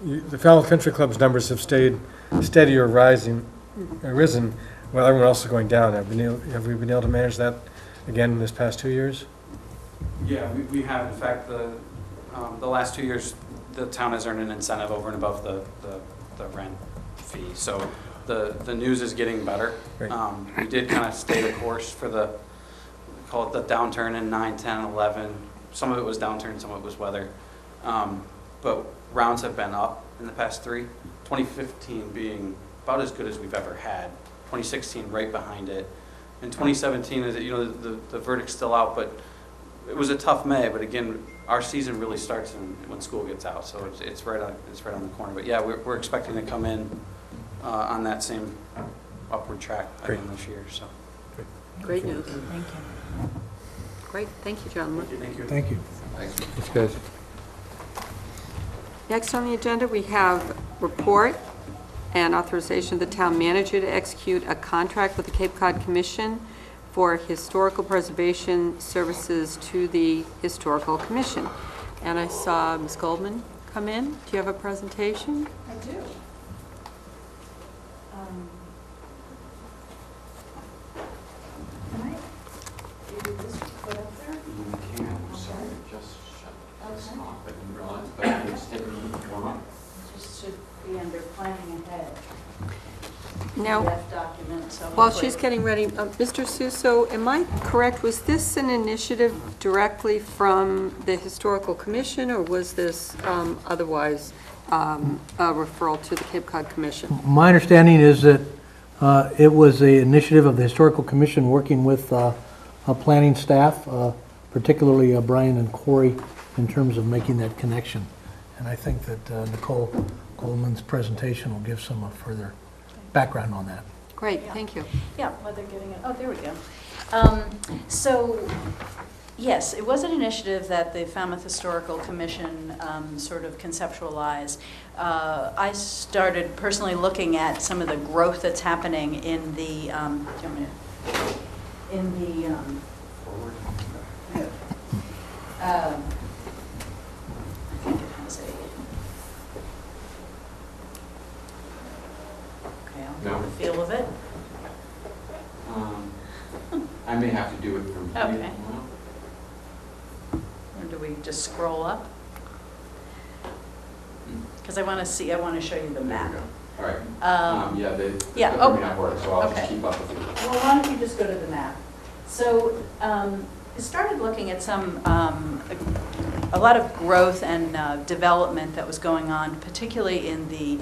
the Falmouth Country Club's numbers have stayed steady or risen, while everyone else is going down. Have we been able to manage that again in this past 2 years? Yeah, we have, in fact, the last 2 years, the town has earned an incentive over and above the rent fee. So the news is getting better. Great. We did kind of stay the course for call it the downturn in 9, 10, 11. Some of it was downturn, some of it was weather. But rounds have been up in the past 3. 2015 being about as good as we've ever had. 2016 right behind it. And 2017 is, the verdict's still out, but it was a tough May. But again, our season really starts when school gets out, so it's right on the corner. But yeah, we're expecting to come in on that same upward track again this year. So Great news. Thank you. Great. Thank you, gentlemen. thank you. Thank you. Thanks. Thanks, guys. Next on the agenda, we have report and authorization of the town manager to execute a contract with the Cape Cod Commission for historical preservation services to the Historical Commission. And I saw Ms. Goldman come in. Do you have a presentation? I do. Can I do this put up there? You can, I'm sorry, just shut this off. I didn't realize, but it's taking one up. Just should be under planning ahead. Now, Draft document, so while hopefully- she's getting ready, Mr. Suso, am I correct? Was this an initiative directly from the Historical Commission, or was this otherwise a referral to the Cape Cod Commission? My understanding is that it was an initiative of the Historical Commission working with planning staff, particularly Brian and Corey, in terms of making that connection. And I think that Nicole Coleman's presentation will give some further background on that. Great, thank you. Yeah, while they're getting it, oh, there we go. So, yes, it was an initiative that the Falmouth Historical Commission sort of conceptualized. I started personally looking at some of the growth that's happening in the, do you want me to- in the, I think it has a, okay, I'll No. get the feel of it. I may have to do it from here. Okay. Or do we just scroll up? Because I want to see, I want to show you the There map. we go. All right. Yeah, they yeah, may oh, not work, so I'll okay. just keep up with you. Well, why don't you just go to the map? So I started looking at some, a lot of growth and development that was going on, particularly in the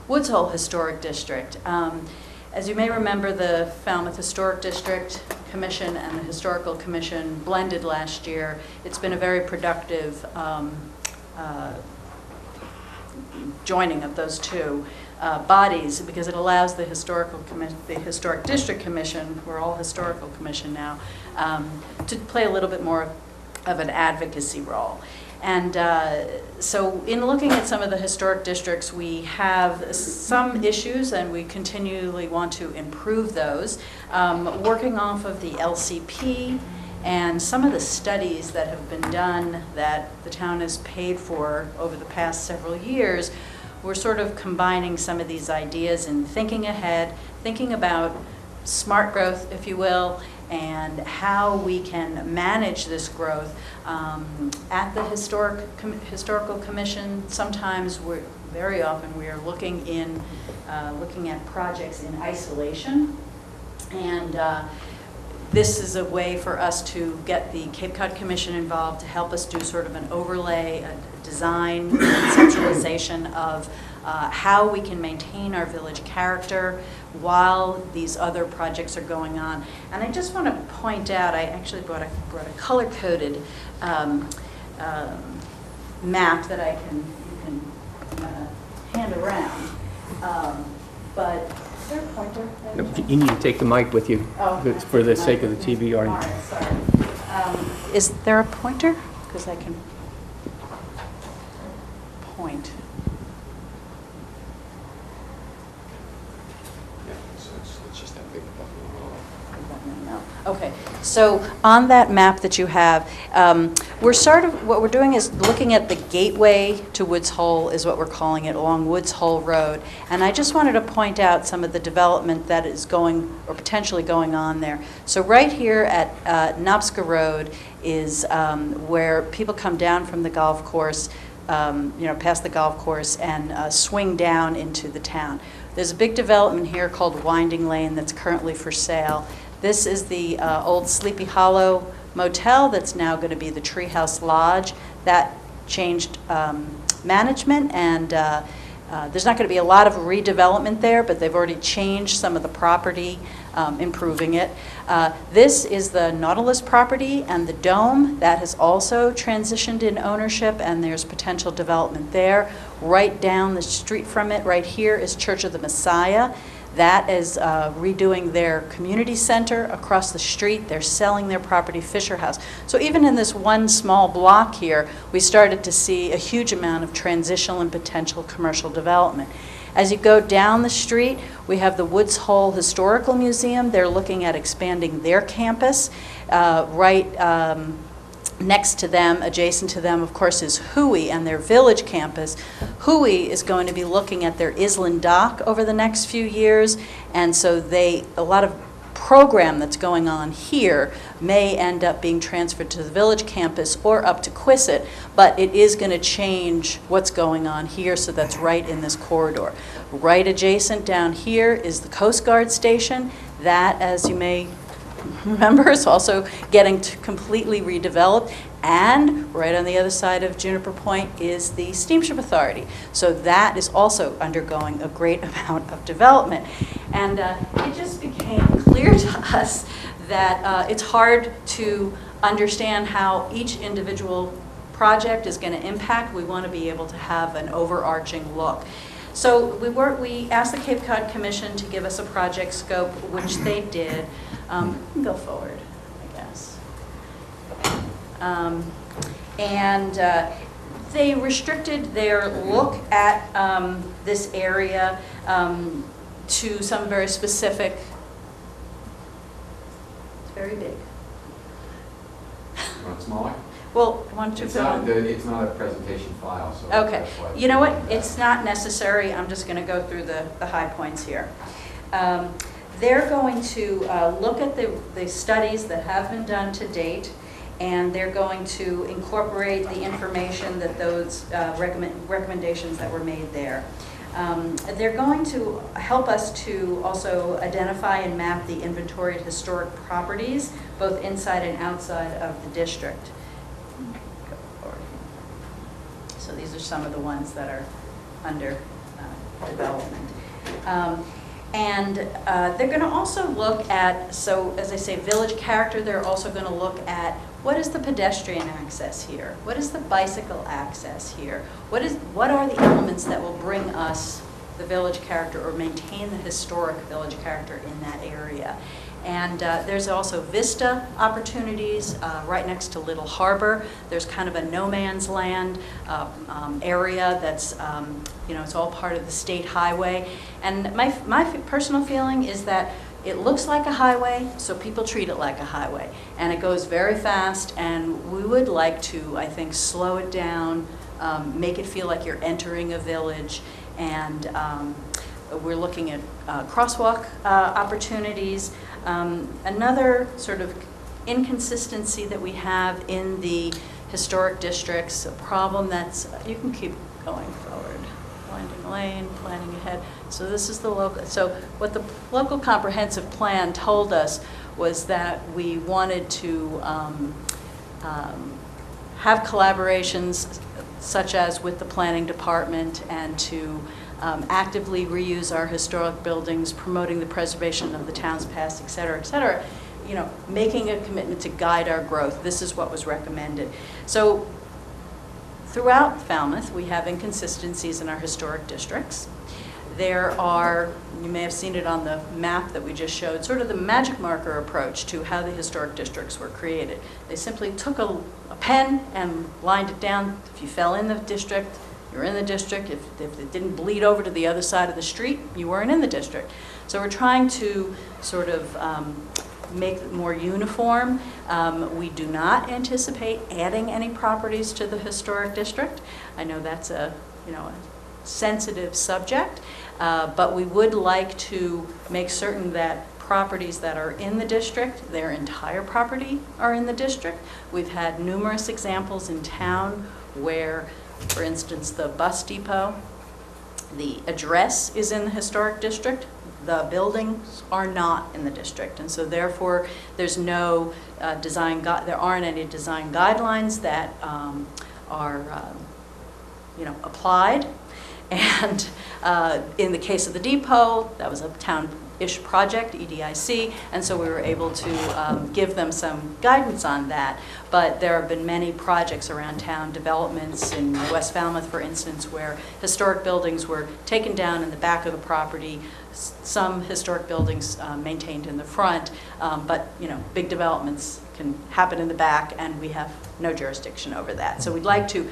Woods Hole Historic District. As you may remember, the Falmouth Historic District Commission and the Historical Commission blended last year. It's been a very productive joining of those two bodies, because it allows the Historic District Commission, we're all Historical Commission now, to play a little bit more of an advocacy role. And so in looking at some of the historic districts, we have some issues and we continually want to improve those. Working off of the LCP and some of the studies that have been done that the town has paid for over the past several years, we're sort of combining some of these ideas and thinking ahead, thinking about smart growth, if you will, and how we can manage this growth. At the Historical Commission, sometimes very often we are looking at projects in isolation, and this is a way for us to get the Cape Cod Commission involved to help us do sort of an overlay, a design, conceptualization of how we can maintain our village character while these other projects are going on. And I just want to point out, I actually brought a color-coded map that you can hand around. But is there a pointer? You need to take the mic with you, Oh, it's for the sake of the TV All audience. right, sorry. Is there a pointer? Because I can point. Yeah, so it's It's just that big above the wall. Okay, so on that map that you have, what we're doing is looking at the gateway to Woods Hole, is what we're calling it, along Woods Hole Road. And I just wanted to point out some of the development that is going, or potentially going on there. So right here at Nobska Road is where people come down from the golf course, past the golf course, and swing down into the town. There's a big development here called Winding Lane that's currently for sale. This is the old Sleepy Hollow Motel that's now going to be the Treehouse Lodge. That changed management, and there's not going to be a lot of redevelopment there, but they've already changed some of the property, improving it. This is the Nautilus property and the Dome. That has also transitioned in ownership, and there's potential development there. Right down the street from it, right here, is Church of the Messiah. That is redoing their community center. Across the street, they're selling their property, Fisher House. So even in this one small block here, we started to see a huge amount of transitional and potential commercial development. As you go down the street, we have the Woods Hole Historical Museum. They're looking at expanding their campus. Next to them, adjacent to them, of course, is Hui and their village campus. Hui is going to be looking at their Island Dock over the next few years, and so a lot of program that's going on here may end up being transferred to the village campus or up to Quissit, but it is going to change what's going on here, so that's right in this corridor. Right adjacent down here is the Coast Guard station. That, as you may remember, is also getting completely redeveloped, and right on the other side of Juniper Point is the Steamship Authority. So that is also undergoing a great amount of development. And it just became clear to us that it's hard to understand how each individual project is going to impact. We want to be able to have an overarching look. So we asked the Cape Cod Commission to give us a project scope, which they did. You can go forward, I guess. They restricted their look at this area to some very specific. It's very big. You want it smaller? Well, I want to. It's not a presentation file, so. Okay. that's why You know what? it's It's not necessary. I'm just going to go through the high points here. They're going to look at the studies that have been done to date, and they're going to incorporate the information that those recommendations that were made there. They're going to help us to also identify and map the inventoried historic properties, both inside and outside of the district. So these are some of the ones that are under development. And they're going to also look at, so as I say, village character. They're also going to look at what is the pedestrian access here? What is the bicycle access here? What are the elements that will bring us the village character or maintain the historic village character in that area? And there's also vista opportunities right next to Little Harbor. There's kind of a no man's land area that's, it's all part of the state highway. And my personal feeling is that it looks like a highway, so people treat it like a highway. And it goes very fast, and we would like to, I think, slow it down, make it feel like you're entering a village, and we're looking at crosswalk opportunities. Another sort of inconsistency that we have in the historic districts, a problem that's, you can keep going forward, winding lane, planning ahead. So this is the local, so what the local comprehensive plan told us was that we wanted to have collaborations such as with the planning department, and to actively reuse our historic buildings, promoting the preservation of the town's past, et cetera, making a commitment to guide our growth. This is what was recommended. So throughout Falmouth, we have inconsistencies in our historic districts. There are, you may have seen it on the map that we just showed, sort of the magic marker approach to how the historic districts were created. They simply took a pen and lined it down. If you fell in the district, you're in the district. If it didn't bleed over to the other side of the street, you weren't in the district. So we're trying to sort of make it more uniform. We do not anticipate adding any properties to the historic district. I know that's a sensitive subject, but we would like to make certain that properties that are in the district, their entire property are in the district. We've had numerous examples in town where, for instance, the bus depot, the address is in the historic district, the buildings are not in the district, and so therefore there's no there aren't any design guidelines that are applied. And in the case of the depot, that was a town-ish project, EDIC, and so we were able to give them some guidance on that. But there have been many projects around town, developments in West Falmouth, for instance, where historic buildings were taken down in the back of the property, some historic buildings maintained in the front, but big developments can happen in the back, and we have no jurisdiction over that. So we'd like to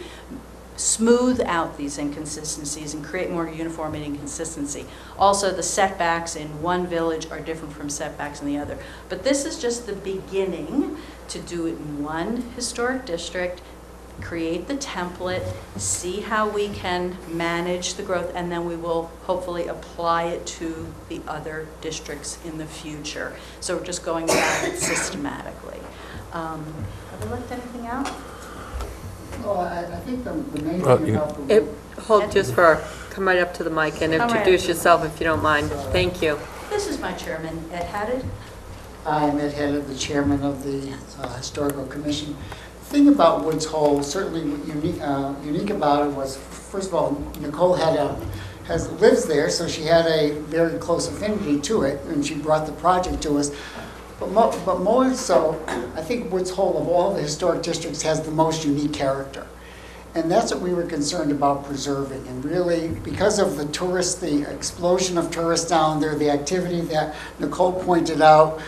smooth out these inconsistencies and create more uniformity and consistency. Also, the setbacks in one village are different from setbacks in the other. But this is just the beginning to do it in one historic district, create the template, see how we can manage the growth, and then we will hopefully apply it to the other districts in the future. So we're just going about it systematically. Have they left anything out? Well, I think the main thing about the... Hold just come right up to the mic and introduce yourself if you don't mind. Thank you. This is my chairman, Ed Haddad. I'm Ed Haddad, the chairman of the Historical Commission. The thing about Woods Hole, certainly unique about it was, first of all, Nicole lives there, so she had a very close affinity to it, and she brought the project to us. But more so, I think Woods Hole of all the historic districts has the most unique character. And that's what we were concerned about preserving. And really, because of the explosion of tourists down there, the activity that Nicole pointed out,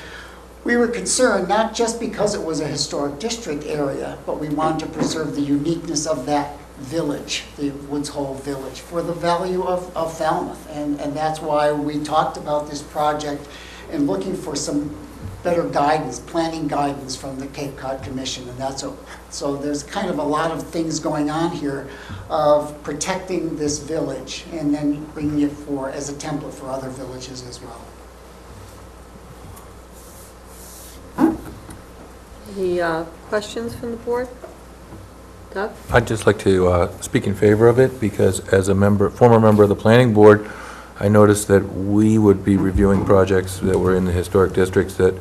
we were concerned not just because it was a historic district area, but we wanted to preserve the uniqueness of that village, the Woods Hole village, for the value of Falmouth. And that's why we talked about this project and looking for some better guidance, planning guidance from the Cape Cod Commission, and so there's kind of a lot of things going on here of protecting this village and then bringing it as a template for other villages as well. Any questions from the board? Doug? I'd just like to speak in favor of it, because as a former member of the planning board, I noticed that we would be reviewing projects that were in the historic districts that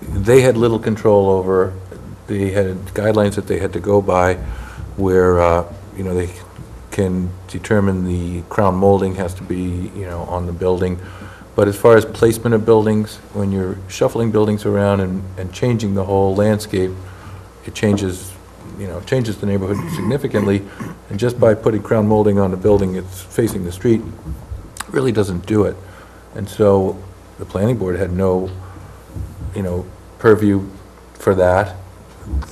they had little control over. They had guidelines that they had to go by where, they can determine the crown molding has to be, on the building. But as far as placement of buildings, when you're shuffling buildings around and changing the whole landscape, it changes the neighborhood significantly. And just by putting crown molding on the building, it's facing the street, really doesn't do it. And so the planning board had no, purview for that.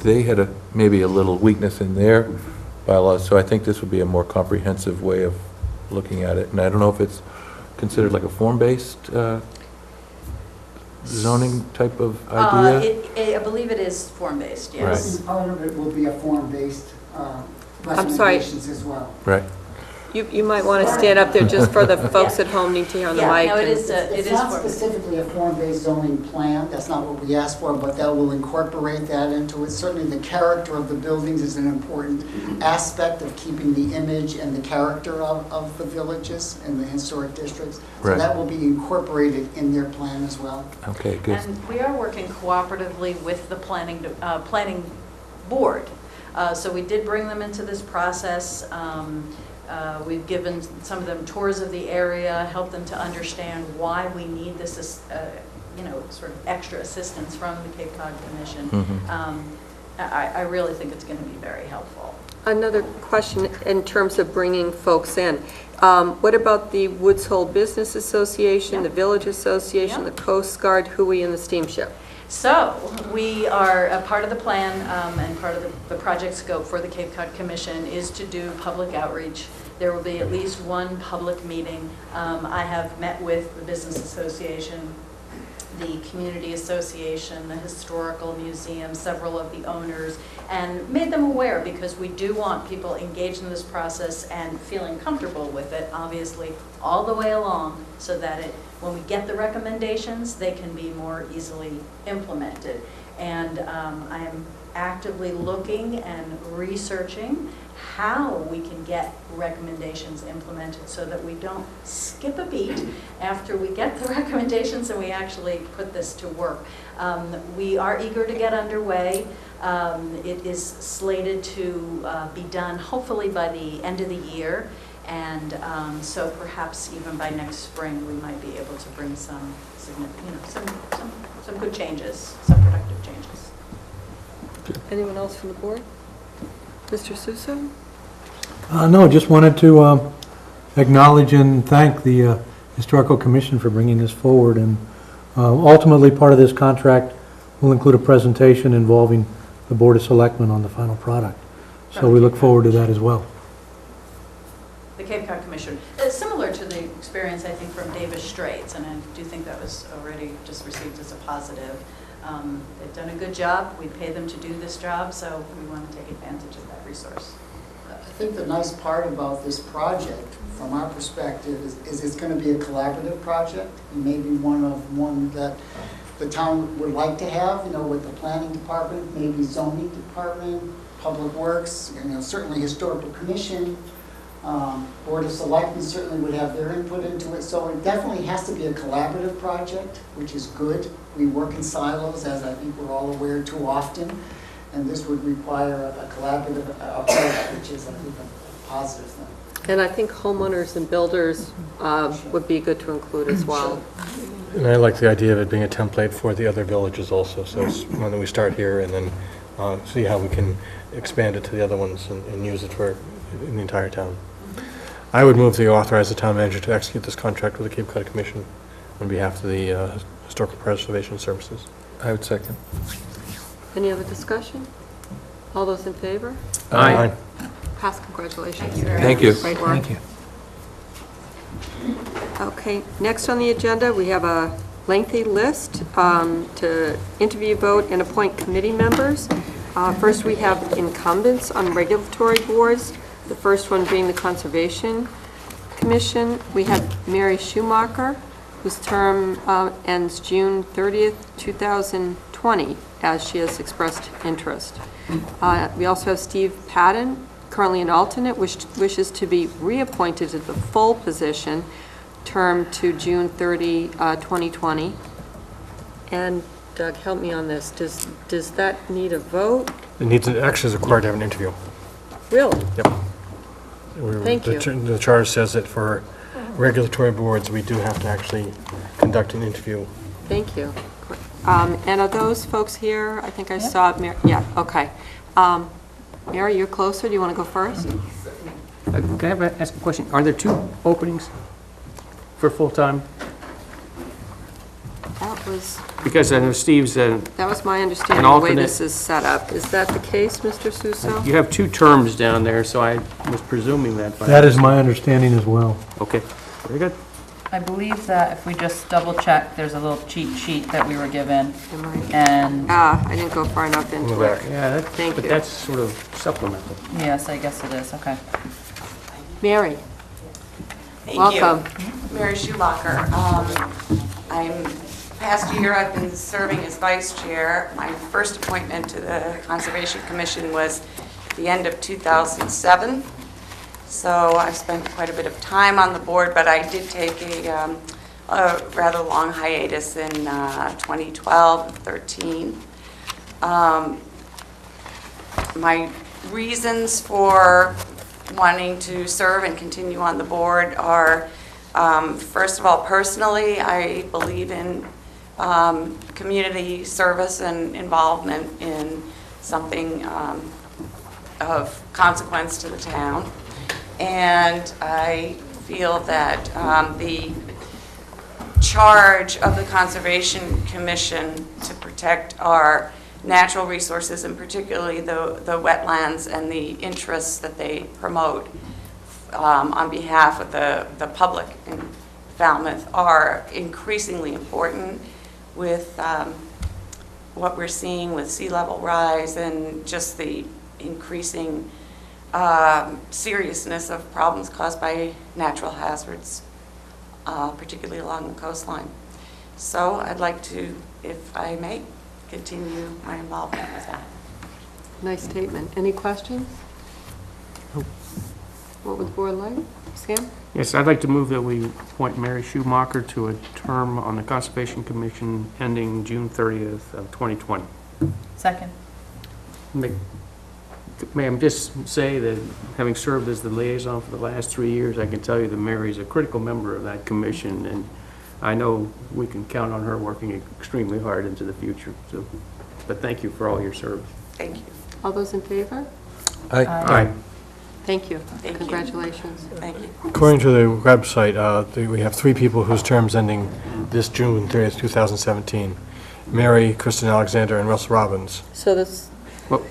They had maybe a little weakness in their bylaws, so I think this would be a more comprehensive way of looking at it. And I don't know if it's considered like a form-based zoning type of idea? I believe it is form-based, yes. Right. Part of it will be a form-based I'm sorry. recommendations as well. Right. You might want to stand up there just for the folks at home need to hear on the mic. Yeah, no, it and- is It's not form-based. specifically a form-based zoning plan, that's not what we asked for, but that will incorporate that into it. Certainly the character of the buildings is an important aspect of keeping the image and the character of the villages and the historic districts. So Right. that will be incorporated in their plan as well. Okay, good. And we are working cooperatively with the planning board. So we did bring them into this process. We've given some of them tours of the area, helped them to understand why we need this, sort of extra assistance from the Cape Cod Commission. I really think it's going to be very helpful. Another question in terms of bringing folks in. What about the Woods Hole Business Association, Yeah. the Village Association, Yeah. the Coast Guard, Hui, and the Steamship? So, we are, a part of the plan and part of the project scope for the Cape Cod Commission is to do public outreach. There will be at least one public meeting. I have met with the Business Association, the Community Association, the Historical Museum, several of the owners, and made them aware because we do want people engaged in this process and feeling comfortable with it, obviously, all the way along, so that when we get the recommendations, they can be more easily implemented. And I am actively looking and researching how we can get recommendations implemented so that we don't skip a beat after we get the recommendations and we actually put this to work. We are eager to get underway. It is slated to be done hopefully by the end of the year, and so perhaps even by next spring we might be able to bring some significant, some good changes, some productive changes. Anyone else from the board? Mr. Suso? No, just wanted to acknowledge and thank the Historical Commission for bringing this forward. And ultimately, part of this contract will include a presentation involving the Board of Selectmen on the final product. So we look forward to that as well. The Cape Cod Commission, similar to the experience, I think, from Davis Straits, and I do think that was already just received as a positive. They've done a good job. We pay them to do this job, so we want to take advantage of that resource. I think the nice part about this project, from our perspective, is it's going to be a collaborative project, and maybe one that the town would like to have, with the planning department, maybe zoning department, public works, certainly historical commission, Board of Selectmen certainly would have their input into it. So it definitely has to be a collaborative project, which is good. We work in silos, as I think we're all aware too often. And this would require a collaborative approach, which is, I think, a positive thing. And I think homeowners and builders would be good to include as well. And I like the idea of it being a template for the other villages also, so it's one that we start here and then see how we can expand it to the other ones and use it for in the entire town. I would move to authorize the town manager to execute this contract with the Cape Cod Commission on behalf of the Historical Preservation Services. I would second. Any other discussion? All those in favor? Aye. Pass, congratulations. Thank you. Great work. Thank you. Okay, next on the agenda, we have a lengthy list to interview, vote, and appoint committee members. First, we have incumbents on regulatory boards, the first one being the Conservation Commission. We have Mary Schumacher, whose term ends June 30th, 2020, as she has expressed interest. We also have Steve Patton, currently an alternate, which wishes to be reappointed to the full position, term to June 30, 2020. And Doug, help me on this. Does that need a vote? It actually is required to have an interview. Really? Yep. Thank you. The charter says that for regulatory boards, we do have to actually conduct an interview. Thank you. And are those folks here? I think I saw Mary. Yeah, okay. Mary, you're closer. Do you want to go first? Can I ask a question? Are there two openings for full-time? That was, Because I know Steve's, that was my understanding, An the way alternate. this is set up. Is that the case, Mr. Suso? you have two terms down there, so I was presuming that. but- That is my understanding as well. Okay, very good. I believe that if we just double check, there's a little cheat sheet that we were given, Am I- and I didn't go far enough into it. Yeah, Thank but you. that's sort of supplemental. yes, I guess it is, okay. Mary, Thank welcome. you. Mary Schumacher. Past year, I've been serving as vice chair. My first appointment to the Conservation Commission was at the end of 2007. So I've spent quite a bit of time on the board, but I did take a rather long hiatus in 2012 and 13. My reasons for wanting to serve and continue on the board are, first of all, personally, I believe in community service and involvement in something of consequence to the town. And I feel that the charge of the Conservation Commission to protect our natural resources, and particularly the wetlands and the interests that they promote on behalf of the public in Falmouth, are increasingly important with what we're seeing with sea level rise and just the increasing seriousness of problems caused by natural hazards, particularly along the coastline. So I'd like to, if I may, continue my involvement with that. Nice statement. Any questions? What would the board like? Sam? Yes, I'd like to move that we appoint Mary Schumacher to a term on the Conservation Commission ending June 30th of 2020. Second. May I just say that having served as the liaison for the last 3 years, I can tell you that Mary's a critical member of that commission, and I know we can count on her working extremely hard into the future. So, but thank you for all your service. Thank you. All those in favor? Aye. Thank you. Thank you. Congratulations. Thank you. According to the website, we have 3 people whose terms ending this June 30th, 2017. Mary, Kristen Alexander, and Russell Robbins. So this, Well,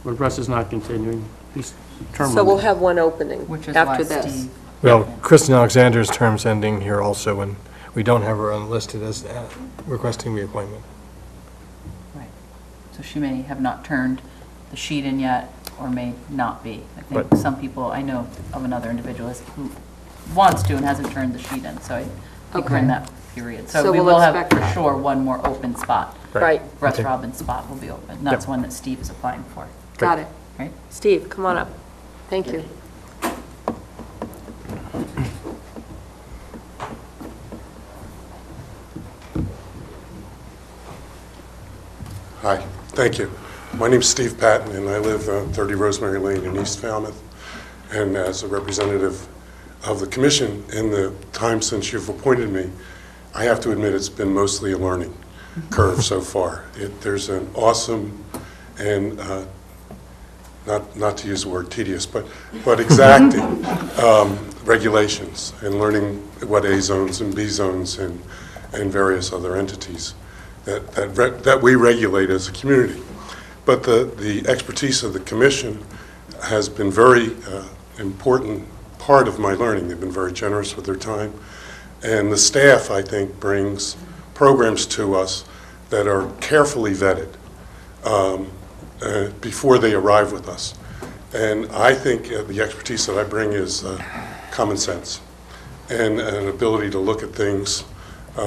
Russ is not continuing. He's term so we'll limited. have one opening Which is why after this. Steve. Well, Kristen Alexander's term's ending here also, and we don't have her unlisted as requesting reappointment. Right. So she may have not turned the sheet in yet, or may not be. I think But- some people, I know of another individual who wants to and hasn't turned the sheet in, so I think we're in that period. So So we we'll will have expect for that. sure one more open spot. Right, Russ Okay. Robbins' spot will be open. And that's one that Steve is applying for, got it. right? Steve, come on up. Thank you. Hi, thank you. My name's Steve Patton, and I live on 30 Rosemary Lane in East Falmouth. And as a representative of the commission, in the time since you've appointed me, I have to admit it's been mostly a learning curve so far. There's an awesome and, not to use the word tedious, but exacting regulations, and learning what A zones and B zones and various other entities that we regulate as a community. But the expertise of the commission has been very important part of my learning. They've been very generous with their time. And the staff, I think, brings programs to us that are carefully vetted before they arrive with us. And I think the expertise that I bring is common sense and an ability to look at things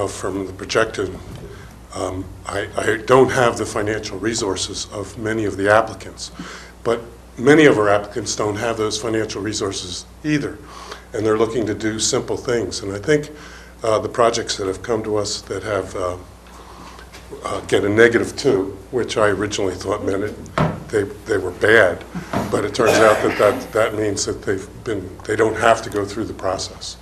from the perspective. I don't have the financial resources of many of the applicants, but many of our applicants don't have those financial resources either, and they're looking to do simple things. And I think the projects that have come to us that have get a -2, which I originally thought meant they were bad, but it turns out that means that they don't have to go through the process.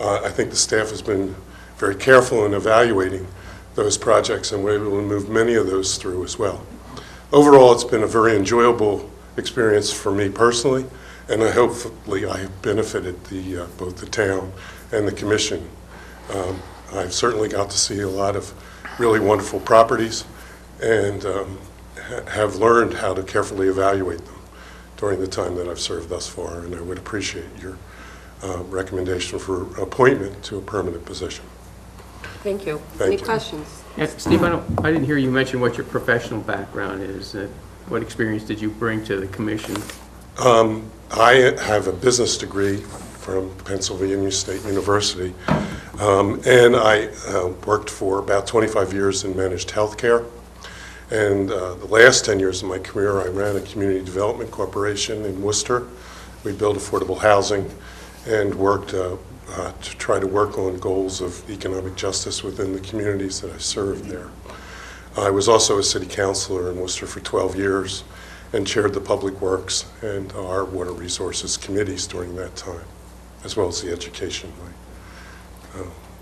I think the staff has been very careful in evaluating those projects, and we're able to move many of those through as well. Overall, it's been a very enjoyable experience for me personally, and hopefully I have benefited both the town and the commission. I've certainly got to see a lot of really wonderful properties, and have learned how to carefully evaluate them during the time that I've served thus far, and I would appreciate your recommendation for appointment to a permanent position. Thank you. Thank Any you. questions? Yeah, Steve, I didn't hear you mention what your professional background is. What experience did you bring to the commission? I have a business degree from Pennsylvania State University, and I worked for about 25 years in managed healthcare. And the last 10 years of my career, I ran a community development corporation in Worcester. We built affordable housing and worked to try to work on goals of economic justice within the communities that I served there. I was also a city councilor in Worcester for 12 years and chaired the Public Works and our Water Resources committees during that time, as well as the education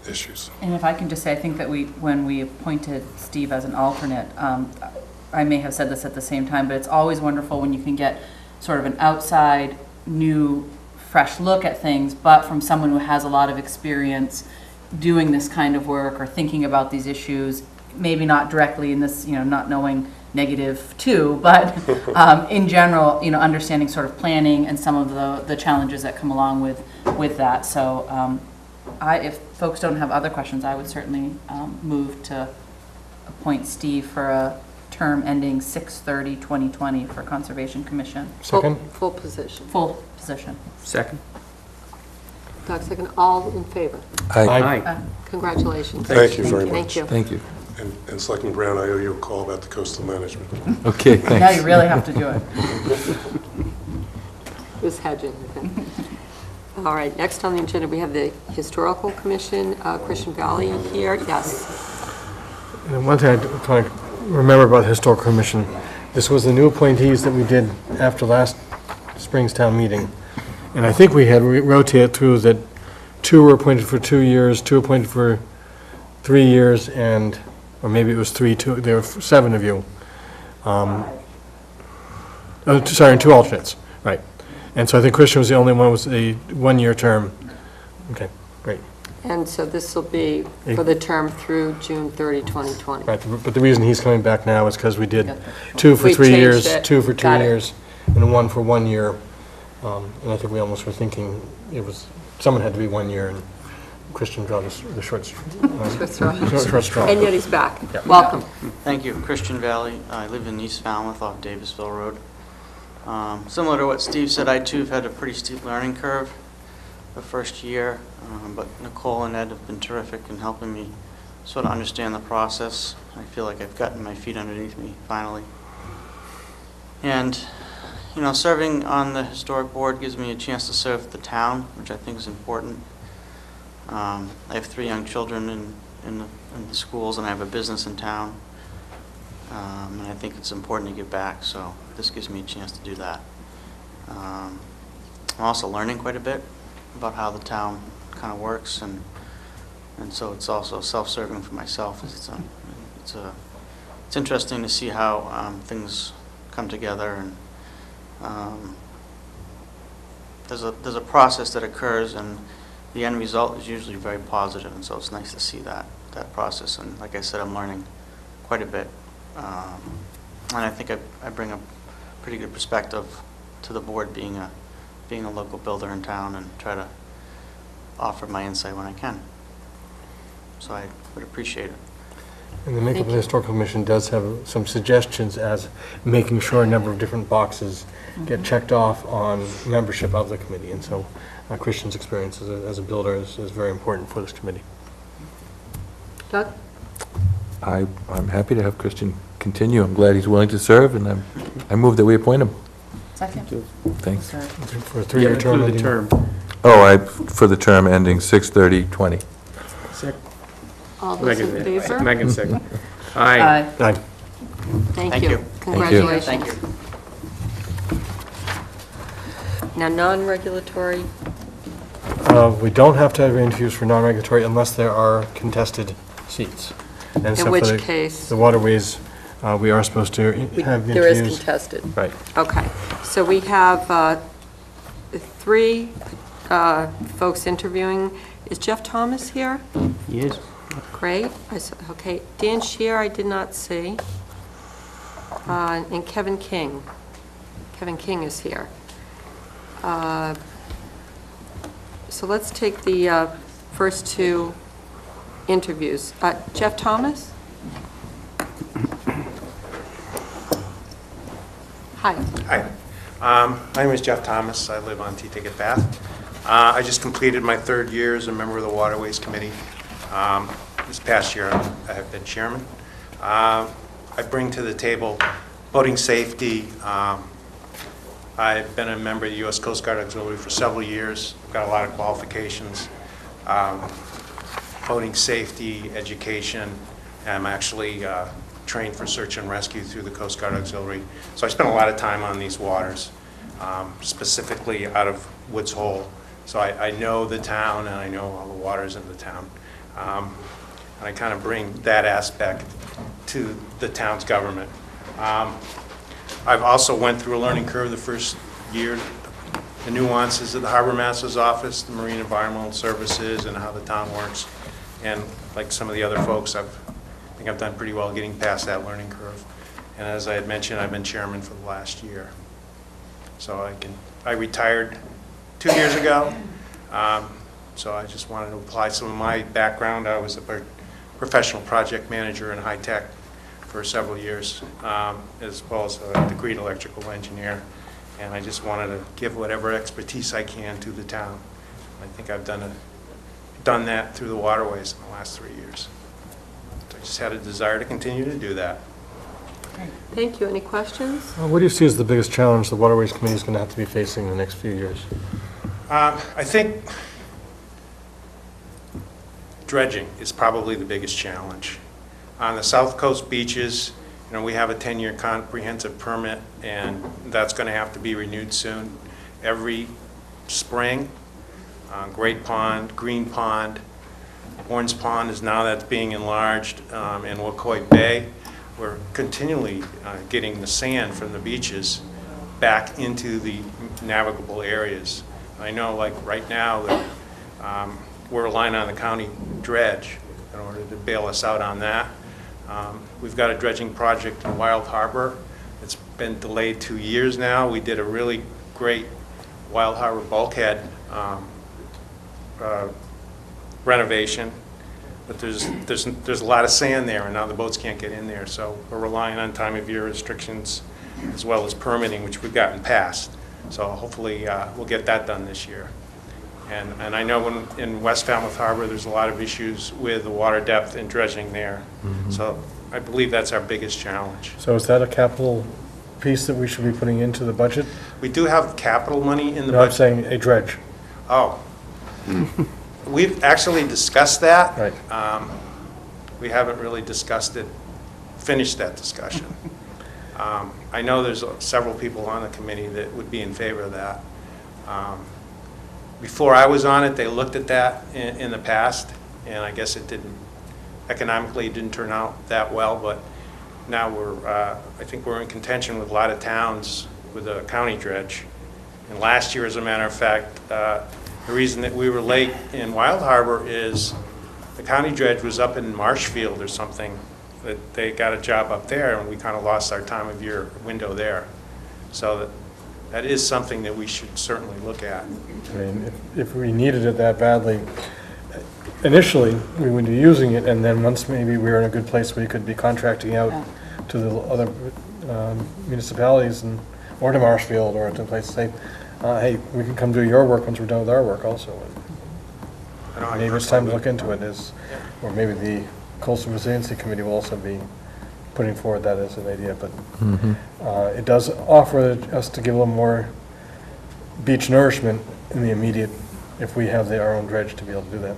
issues. And if I can just say, I think that when we appointed Steve as an alternate, I may have said this at the same time, but it's always wonderful when you can get sort of an outside, new, fresh look at things, but from someone who has a lot of experience doing this kind of work or thinking about these issues, maybe not directly in this, not knowing -2, but in general, understanding sort of planning and some of the challenges that come along with that. So if folks don't have other questions, I would certainly move to appoint Steve for a term ending 6/30/2020 for Conservation Commission. Second? Full position. Full position. Second. Doug, second. All in favor? Aye. Congratulations. Thank you very Thank much. you. Thank you. And Selectman Brown, I owe you a call about the coastal management. Okay, Now you thanks. really have to do it. It was hedging. All right, next on the agenda, we have the Historical Commission, Christian Valley here. Yes. And one thing I want to remember about the Historical Commission, this was the new appointees that we did after last spring's town meeting. And I think we had rotated through that 2 were appointed for 2 years, 2 appointed for 3 years, or maybe it was 3, 2, there were 7 of you. Sorry, and 2 alternates, right. And so I think Christian was the only one with a 1-year term. Okay, great. And so this will be for the term through June 30, 2020. Right, but the reason he's coming back now is because we did Got that. 2 for We 3 changed years, it. 2 for 2 Got it. years, and 1 for 1 year. And I think we almost were thinking someone had to be 1 year, and Christian draw the short straw. And yet he's back. Yeah. Welcome. Thank you. Christian Valley. I live in East Falmouth off Davisville Road. Similar to what Steve said, I too have had a pretty steep learning curve the first year, but Nicole and Ed have been terrific in helping me sort of understand the process. I feel like I've gotten my feet underneath me finally. And, serving on the historic board gives me a chance to serve the town, which I think is important. I have 3 young children in the schools, and I have a business in town. And I think it's important to give back, so this gives me a chance to do that. I'm also learning quite a bit about how the town kind of works, and so it's also self-serving for myself. It's interesting to see how things come together, and there's a process that occurs, and the end result is usually very positive, and so it's nice to see that process. And like I said, I'm learning quite a bit. And I think I bring a pretty good perspective to the board, being a local builder in town, and try to offer my insight when I can. So I would appreciate it. And the makeup of the Historical Commission does have some suggestions as making sure a number of different boxes get checked off on membership of the committee. And so Christian's experience as a builder is very important for this committee. Doug? I'm happy to have Christian continue. I'm glad he's willing to serve, and I move that we appoint him. Second. Thanks. Sorry. For a 3-year term. Include the term. For the term ending 6/30/20. Second. All those in favor? Megan, second. Aye. Aye. Thank you. you. Congratulations. Thank you. Now, non-regulatory, We don't have to have interviews for non-regulatory unless there are contested seats. And so in for which the- case, The Waterways, we are supposed to have there is interviews. contested. Right. Okay, so we have 3 folks interviewing. Is Jeff Thomas here? He is. Great. Okay, Dan Shear I did not see. And Kevin King. Kevin King is here. So let's take the first 2 interviews. Jeff Thomas? Hi. Hi. My name is Jeff Thomas. I live on T-Ticket Path. I just completed my 3rd year as a member of the Waterways Committee. This past year, I have been chairman. I bring to the table boating safety. I've been a member of the U.S. Coast Guard Auxiliary for several years. I've got a lot of qualifications. Boating safety, education. I'm actually trained for search and rescue through the Coast Guard Auxiliary. So I spent a lot of time on these waters, specifically out of Woods Hole. So I know the town, and I know all the waters in the town. And I kind of bring that aspect to the town's government. I've also went through a learning curve the first year, the nuances of the Harbor Master's Office, the Marine Environmental Services, and how the town works. And like some of the other folks, I think I've done pretty well getting past that learning curve. And as I had mentioned, I've been chairman for the last year. So I retired 2 years ago. So I just wanted to apply some of my background. I was a professional project manager in high tech for several years, as well as a degreed electrical engineer. And I just wanted to give whatever expertise I can to the town. I think I've done that through the Waterways in the last 3 years. So I just had a desire to continue to do that. Thank you. Any questions? What do you see as the biggest challenge the Waterways Committee is going to have to be facing in the next few years? I think dredging is probably the biggest challenge. On the South Coast beaches, we have a 10-year comprehensive permit, and that's going to have to be renewed soon. Every spring, Great Pond, Green Pond, Horns Pond is now that's being enlarged, in Wacoit Bay. We're continually getting the sand from the beaches back into the navigable areas. I know, like right now, that we're relying on the county dredge in order to bail us out on that. We've got a dredging project in Wild Harbor. It's been delayed 2 years now. We did a really great Wild Harbor bulkhead renovation, but there's a lot of sand there, and now the boats can't get in there. So we're relying on time of year restrictions as well as permitting, which we've gotten passed. So hopefully we'll get that done this year. And I know in West Falmouth Harbor, there's a lot of issues with the water depth and dredging there. Mm-hmm. So I believe that's our biggest challenge. So is that a capital piece that we should be putting into the budget? We do have capital money in the No, I'm budget. saying a dredge. Oh. We've actually discussed that. Right. We haven't really finished that discussion. I know there's several people on the committee that would be in favor of that. Before I was on it, they looked at that in the past, and I guess economically it didn't turn out that well, but now I think we're in contention with a lot of towns with a county dredge. And last year, as a matter of fact, the reason that we were late in Wild Harbor is the county dredge was up in Marshfield or something, that they got a job up there, and we kind of lost our time of year window there. So that is something that we should certainly look at. I mean, if we needed it that badly, initially, we would be using it, and then once maybe we were in a good place, we could be contracting out to the other municipalities or to Marshfield or to places, say, hey, we can come do your work once we're done with our work also. Maybe it's time to look into it, or maybe the Coastal Resiliency Committee will also be putting forward that as an idea, but it does offer us to give a little more beach nourishment in the immediate, if we have our own dredge to be able to do that.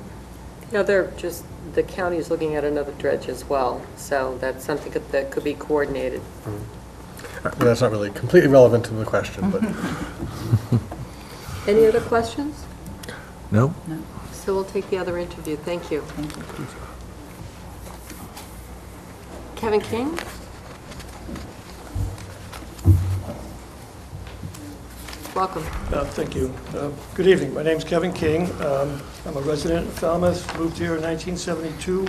No, the county is looking at another dredge as well, so that's something that could be coordinated. Well, that's not really completely relevant to the question, but. Any other questions? No? So we'll take the other interview. Thank you. Kevin King? Welcome. Thank you. Good evening. My name's Kevin King. I'm a resident of Falmouth, moved here in 1972.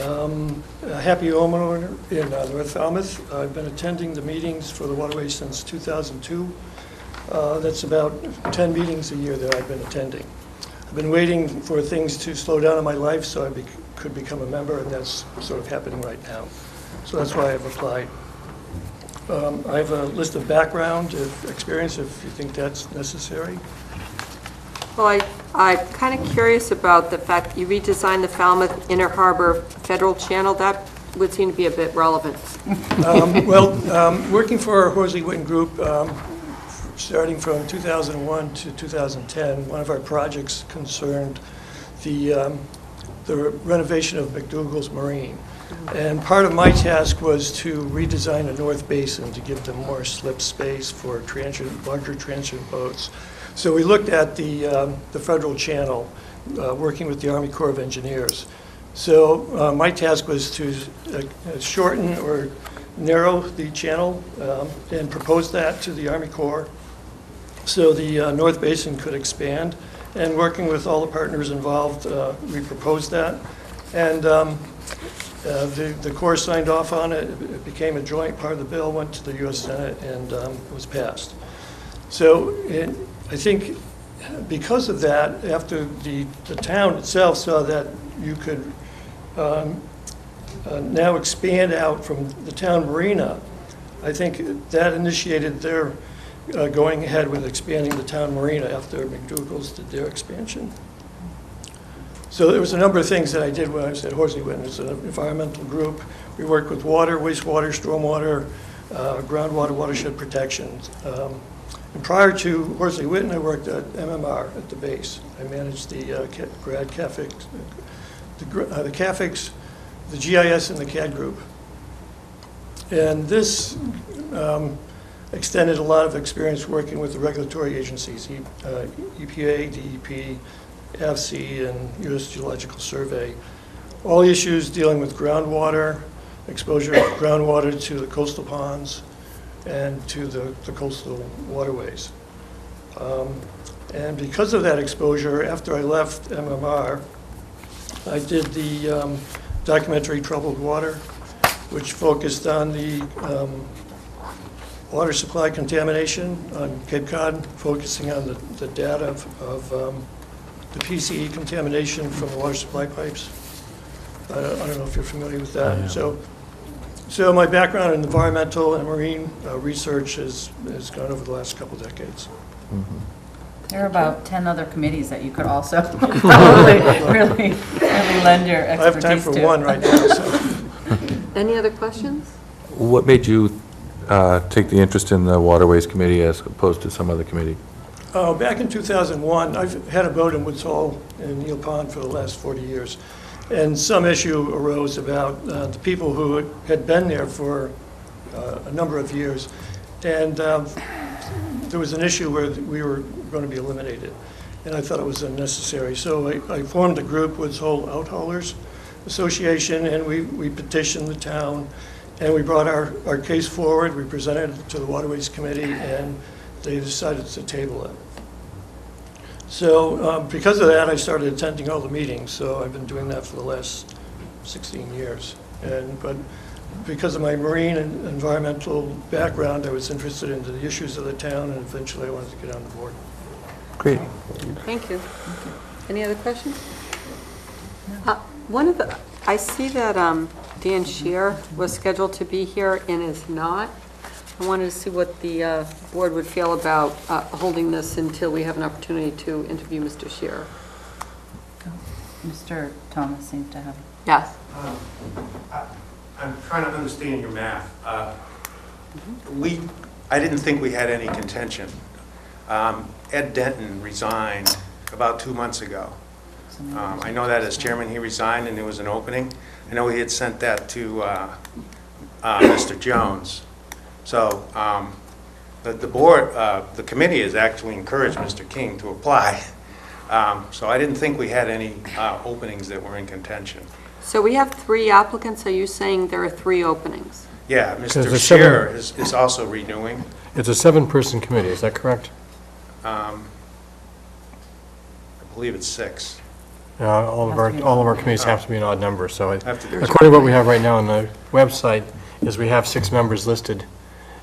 A happy homeowner in North Falmouth. I've been attending the meetings for the Waterways since 2002. That's about 10 meetings a year that I've been attending. I've been waiting for things to slow down in my life so I could become a member, and that's sort of happening right now. So that's why I've applied. I have a list of background, experience, if you think that's necessary. Well, I'm kind of curious about the fact that you redesigned the Falmouth Inner Harbor Federal Channel. That would seem to be a bit relevant. Working for Horsley Witten Group, starting from 2001 to 2010, one of our projects concerned the renovation of McDougall's Marine. And part of my task was to redesign the North Basin to give them more slip space for larger transient boats. So we looked at the federal channel, working with the Army Corps of Engineers. So my task was to shorten or narrow the channel and propose that to the Army Corps so the North Basin could expand And working with all the partners involved, we proposed that. And the Corps signed off on it. It became a joint part of the bill, went to the U.S. Senate, and was passed. So I think because of that, after the town itself saw that you could now expand out from the town marina, I think that initiated their going ahead with expanding the town marina after McDougal's did their expansion. So there was a number of things that I did when I was at Horsley Witten. It's an environmental group. We worked with water, wastewater, stormwater, groundwater, watershed protection. And prior to Horsley Witten, I worked at MMR at the base. I managed the grad CAFIX, the CAFIX, the GIS, and the CAD group. And this extended a lot of experience working with the regulatory agencies, EPA, DEP, AFC, and U.S. Geological Survey. All issues dealing with groundwater, exposure of groundwater to the coastal ponds and to the coastal waterways. And because of that exposure, after I left MMR, I did the documentary Troubled Water, which focused on the water supply contamination on Cape Cod, focusing on the data of the PCE contamination from the water supply pipes. I don't know if you're familiar with that. Yeah. So my background in environmental and marine research has gone over the last couple decades. There are about 10 other committees that you could also probably really lend your expertise to. I have time for one right now. So. Any other questions? What made you take the interest in the Waterways Committee as opposed to some other committee? Back in 2001, I've had a boat in Woods Hole in Neal Pond for the last 40 years. And some issue arose about the people who had been there for a number of years. And there was an issue where we were going to be eliminated. And I thought it was unnecessary. So I formed a group, Woods Hole Outhaulers Association, and we petitioned the town. And we brought our case forward. We presented it to the Waterways Committee, and they decided to table it. So because of that, I started attending all the meetings. So I've been doing that for the last 16 years. But because of my marine and environmental background, I was interested in the issues of the town, and eventually I wanted to get on the board. Great. Thank you. Any other questions? I see that Dan Shear was scheduled to be here and is not. I wanted to see what the board would feel about holding this until we have an opportunity to interview Mr. Shear. Mr. Thomas seems to have. Yes. I'm trying to understand your math. I didn't think we had any contention. Ed Denton resigned about 2 months ago. I know that as chairman he resigned and there was an opening. I know he had sent that to Mr. Jones. So the board, the committee has actually encouraged Mr. King to apply. So I didn't think we had any openings that were in contention. So we have 3 applicants. Are you saying there are 3 openings? Yeah, Mr. Shear is also renewing. It's a 7-person committee, is that correct? I believe it's 6. All of our committees have to be an odd number, so Have to be. according to what we have right now on the website, is we have 6 members listed,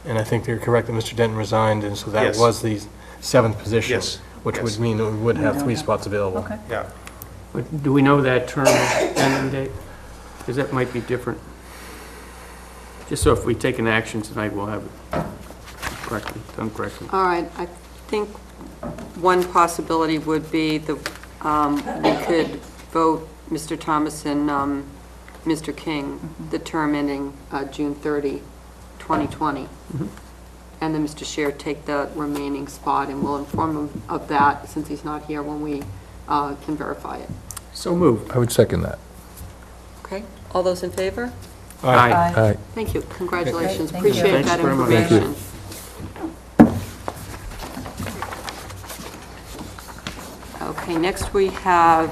and I think you're correct that Mr. Denton resigned, and so that Yes. was the 7th position. Yes. Which Yes. would mean that we would have 3 spots available. Okay. Yeah. Do we know that term ending date? Because that might be different. Just so if we take an action tonight, we'll have it correctly, done correctly. All right. I think one possibility would be we could vote Mr. Thomas and Mr. King, the term ending June 30, 2020. And then Mr. Shear take the remaining spot, and we'll inform him of that since he's not here when we can verify it. So moved. I would second that. Okay? All those in favor? Aye. Aye. Thank you. Congratulations. Great, thank you. Appreciate Thanks that very much. information. Okay, next we have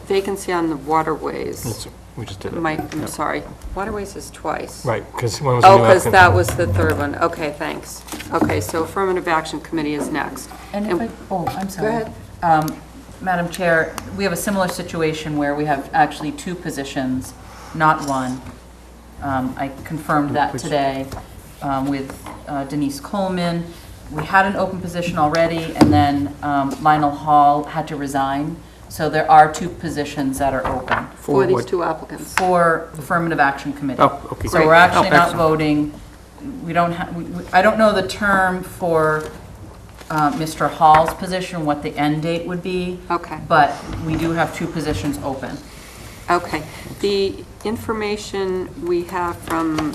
vacancy on the Waterways. We just did it. I'm sorry. Waterways is twice. Right, because one was a Oh, new because applicant. that was the third one. Okay, thanks. Okay, so Affirmative Action Committee is next. And if I'm sorry. Go ahead. Madam Chair, we have a similar situation where we have actually 2 positions, not 1. I confirmed that today with Denise Coleman. We had an open position already, and then Lionel Hall had to resign. So there are 2 positions that are open For these what? 2 applicants. for Affirmative Action Committee. Oh, okay. So Great. we're actually Oh, not excellent. voting, we don't have, I don't know the term for Mr. Hall's position, what the end date would be, Okay, but we do have 2 positions open. okay. The information we have from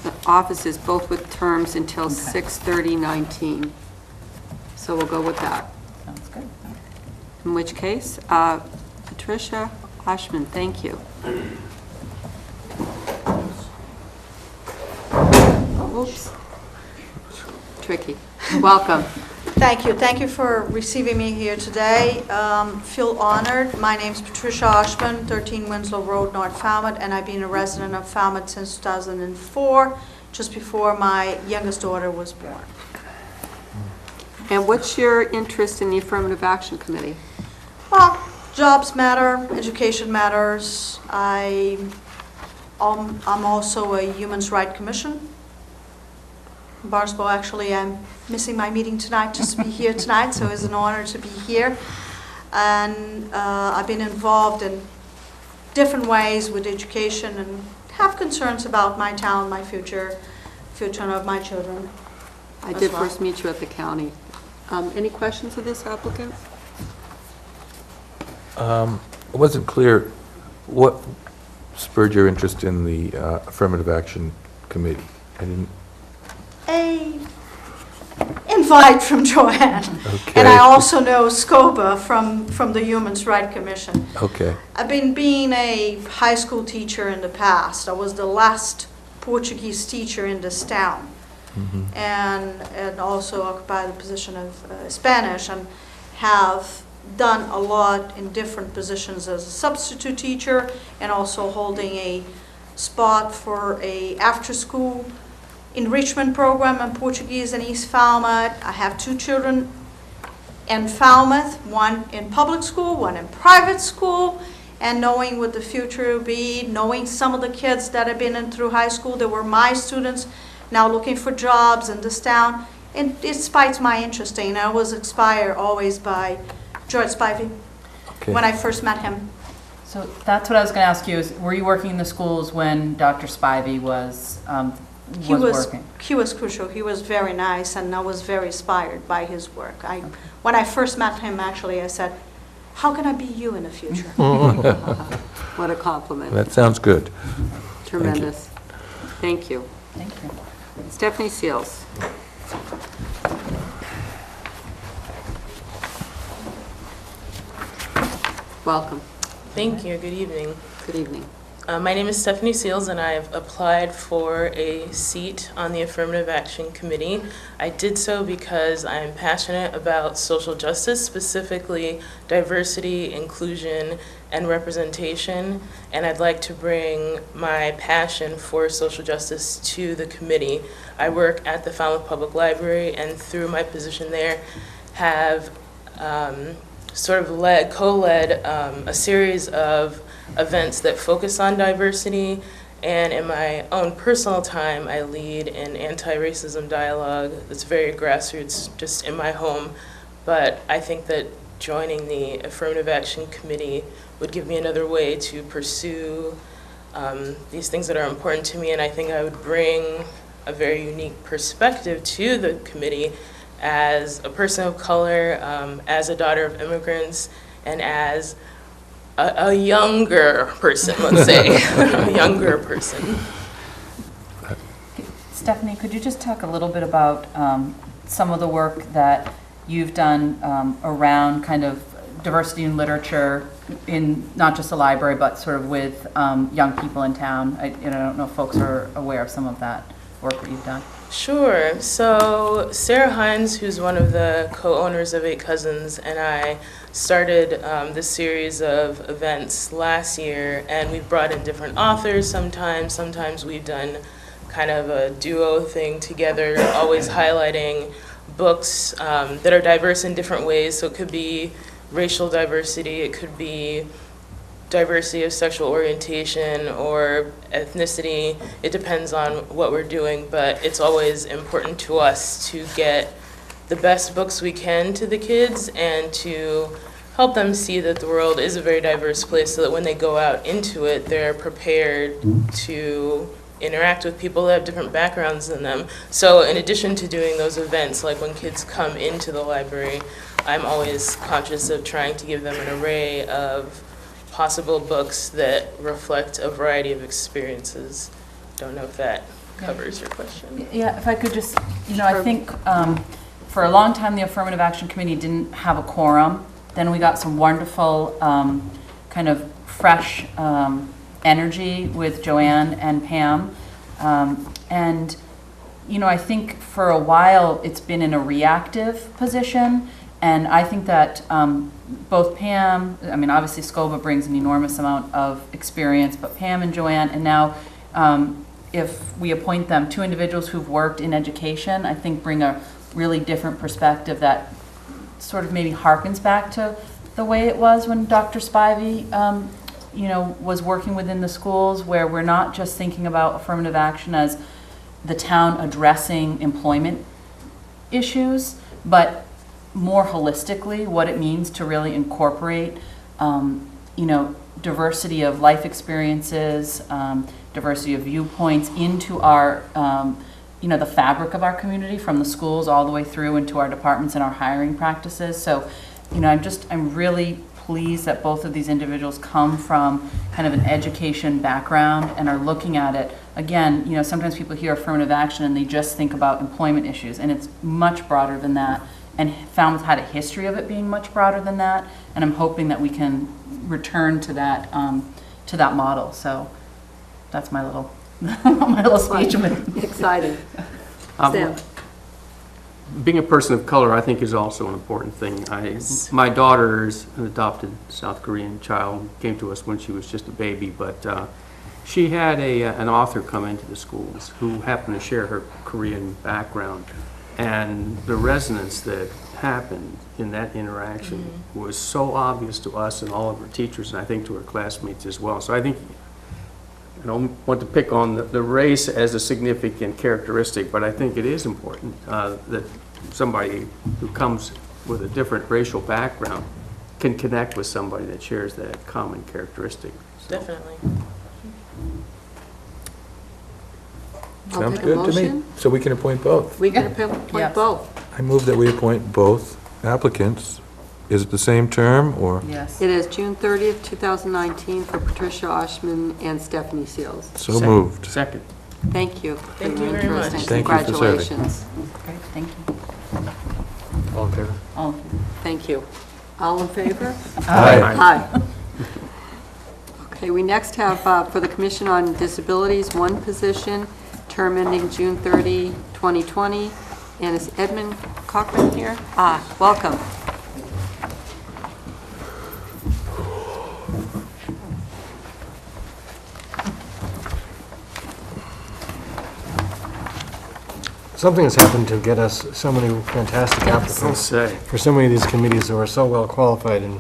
the offices, both with terms until 6/30/19. So we'll go with that. Sounds good. In which case, Patricia Oshman, thank you. Oops. Tricky. Welcome. Thank you. Thank you for receiving me here today. Feel honored. My name's Patricia Oshman, 13 Winslow Road, North Falmouth, and I've been a resident of Falmouth since 2004, just before my youngest daughter was born. And what's your interest in the Affirmative Action Committee? Well, jobs matter, education matters. I'm also a Human Rights Commission. Barnstable, actually, I'm missing my meeting tonight just to be here tonight, so it's an honor to be here. And I've been involved in different ways with education and have concerns about my town, my future of my children. I as did well. first meet you at the county. Any questions of this applicant? It wasn't clear what spurred your interest in the Affirmative Action Committee. I didn't, A invite from Joanne. okay. And I also know Scoba from the Human Rights Commission. Okay, I've been being a high school teacher in the past. I was the last Portuguese teacher in this town. And also occupy the position of Spanish, and have done a lot in different positions as a substitute teacher, and also holding a spot for a after-school enrichment program in Portuguese in East Falmouth. I have 2 children in Falmouth, one in public school, one in private school, and knowing what the future will be, knowing some of the kids that have been in through high school that were my students, now looking for jobs in this town. And it spikes my interest, and I was inspired always by George Spivey okay. when I first met him. So that's what I was going to ask you, is were you working in the schools when Dr. Spivey was working? He was crucial. He was very nice, and I was very inspired by his work. When I first met him, actually, I said, how can I be you in the future? What a compliment. That sounds good. Tremendous. Thank you. Thank you. Stephanie Seals. Welcome. Thank you. Good evening. Good evening. My name is Stephanie Seals, and I have applied for a seat on the Affirmative Action Committee. I did so because I am passionate about social justice, specifically diversity, inclusion, and representation, and I'd like to bring my passion for social justice to the committee. I work at the Falmouth Public Library, and through my position there, have sort of co-led a series of events that focus on diversity, and in my own personal time, I lead an anti-racism dialogue that's very grassroots, just in my home. But I think that joining the Affirmative Action Committee would give me another way to pursue these things that are important to me, and I think I would bring a very unique perspective to the committee as a person of color, as a daughter of immigrants, and as a younger person, let's say, a younger person. Stephanie, could you just talk a little bit about some of the work that you've done around kind of diversity in literature in not just the library, but sort of with young people in town? I don't know if folks are aware of some of that work that you've done. Sure. So Sarah Hines, who's one of the co-owners of 8 Cousins, and I started this series of events last year, and we've brought in different authors sometimes. Sometimes we've done kind of a duo thing together, always highlighting books that are diverse in different ways. So it could be racial diversity, it could be diversity of sexual orientation or ethnicity. It depends on what we're doing, but it's always important to us to get the best books we can to the kids and to help them see that the world is a very diverse place so that when they go out into it, they're prepared to interact with people that have different backgrounds than them. So in addition to doing those events, like when kids come into the library, I'm always conscious of trying to give them an array of possible books that reflect a variety of experiences. Don't know if that covers your question. Yeah, if I could just, I think for a long time, the Affirmative Action Committee didn't have a quorum. Then we got some wonderful kind of fresh energy with Joanne and Pam. And, I think for a while it's been in a reactive position. And I think that both Pam, obviously Scoba brings an enormous amount of experience, but Pam and Joanne, and now if we appoint them, two individuals who've worked in education, I think bring a really different perspective that sort of maybe harkens back to the way it was when Dr. Spivey, was working within the schools, where we're not just thinking about affirmative action as the town addressing employment issues, but more holistically what it means to really incorporate, diversity of life experiences, diversity of viewpoints into our, the fabric of our community, from the schools all the way through into our departments and our hiring practices. So, I'm really pleased that both of these individuals come from kind of an education background and are looking at it. Again, sometimes people hear affirmative action and they just think about employment issues, and it's much broader than that. And Falmouth had a history of it being much broader than that, and I'm hoping that we can return to that model. So that's my little speech. Exciting. Sam. Being a person of color, I think, is also an important thing. My daughter is an adopted South Korean child, came to us when she was just a baby, but she had an author come into the schools who happened to share her Korean background. And the resonance that happened in that interaction was so obvious to us and all of our teachers, and I think to our classmates as well. So I think, I don't want to pick on the race as a significant characteristic, but I think it is important that somebody who comes with a different racial background can connect with somebody that shares that common characteristic. So. Definitely. Sounds good to me. So we can appoint both. We can appoint both. I move that we appoint both applicants. Is it the same term, or? Yes. It is June 30th, 2019 for Patricia Oshman and Stephanie Seals. So moved. Second. Thank you. Thank you very much. Thank you for serving. Congratulations. Great, thank you. All in favor? All Thank you. All in favor? Aye. Aye. Okay, we next have, for the Commission on Disabilities, one position, term ending June 30, 2020. And is Edmund Cochran here? Welcome. Something has happened to get us so many fantastic applicants for so many of these committees who are so well qualified. And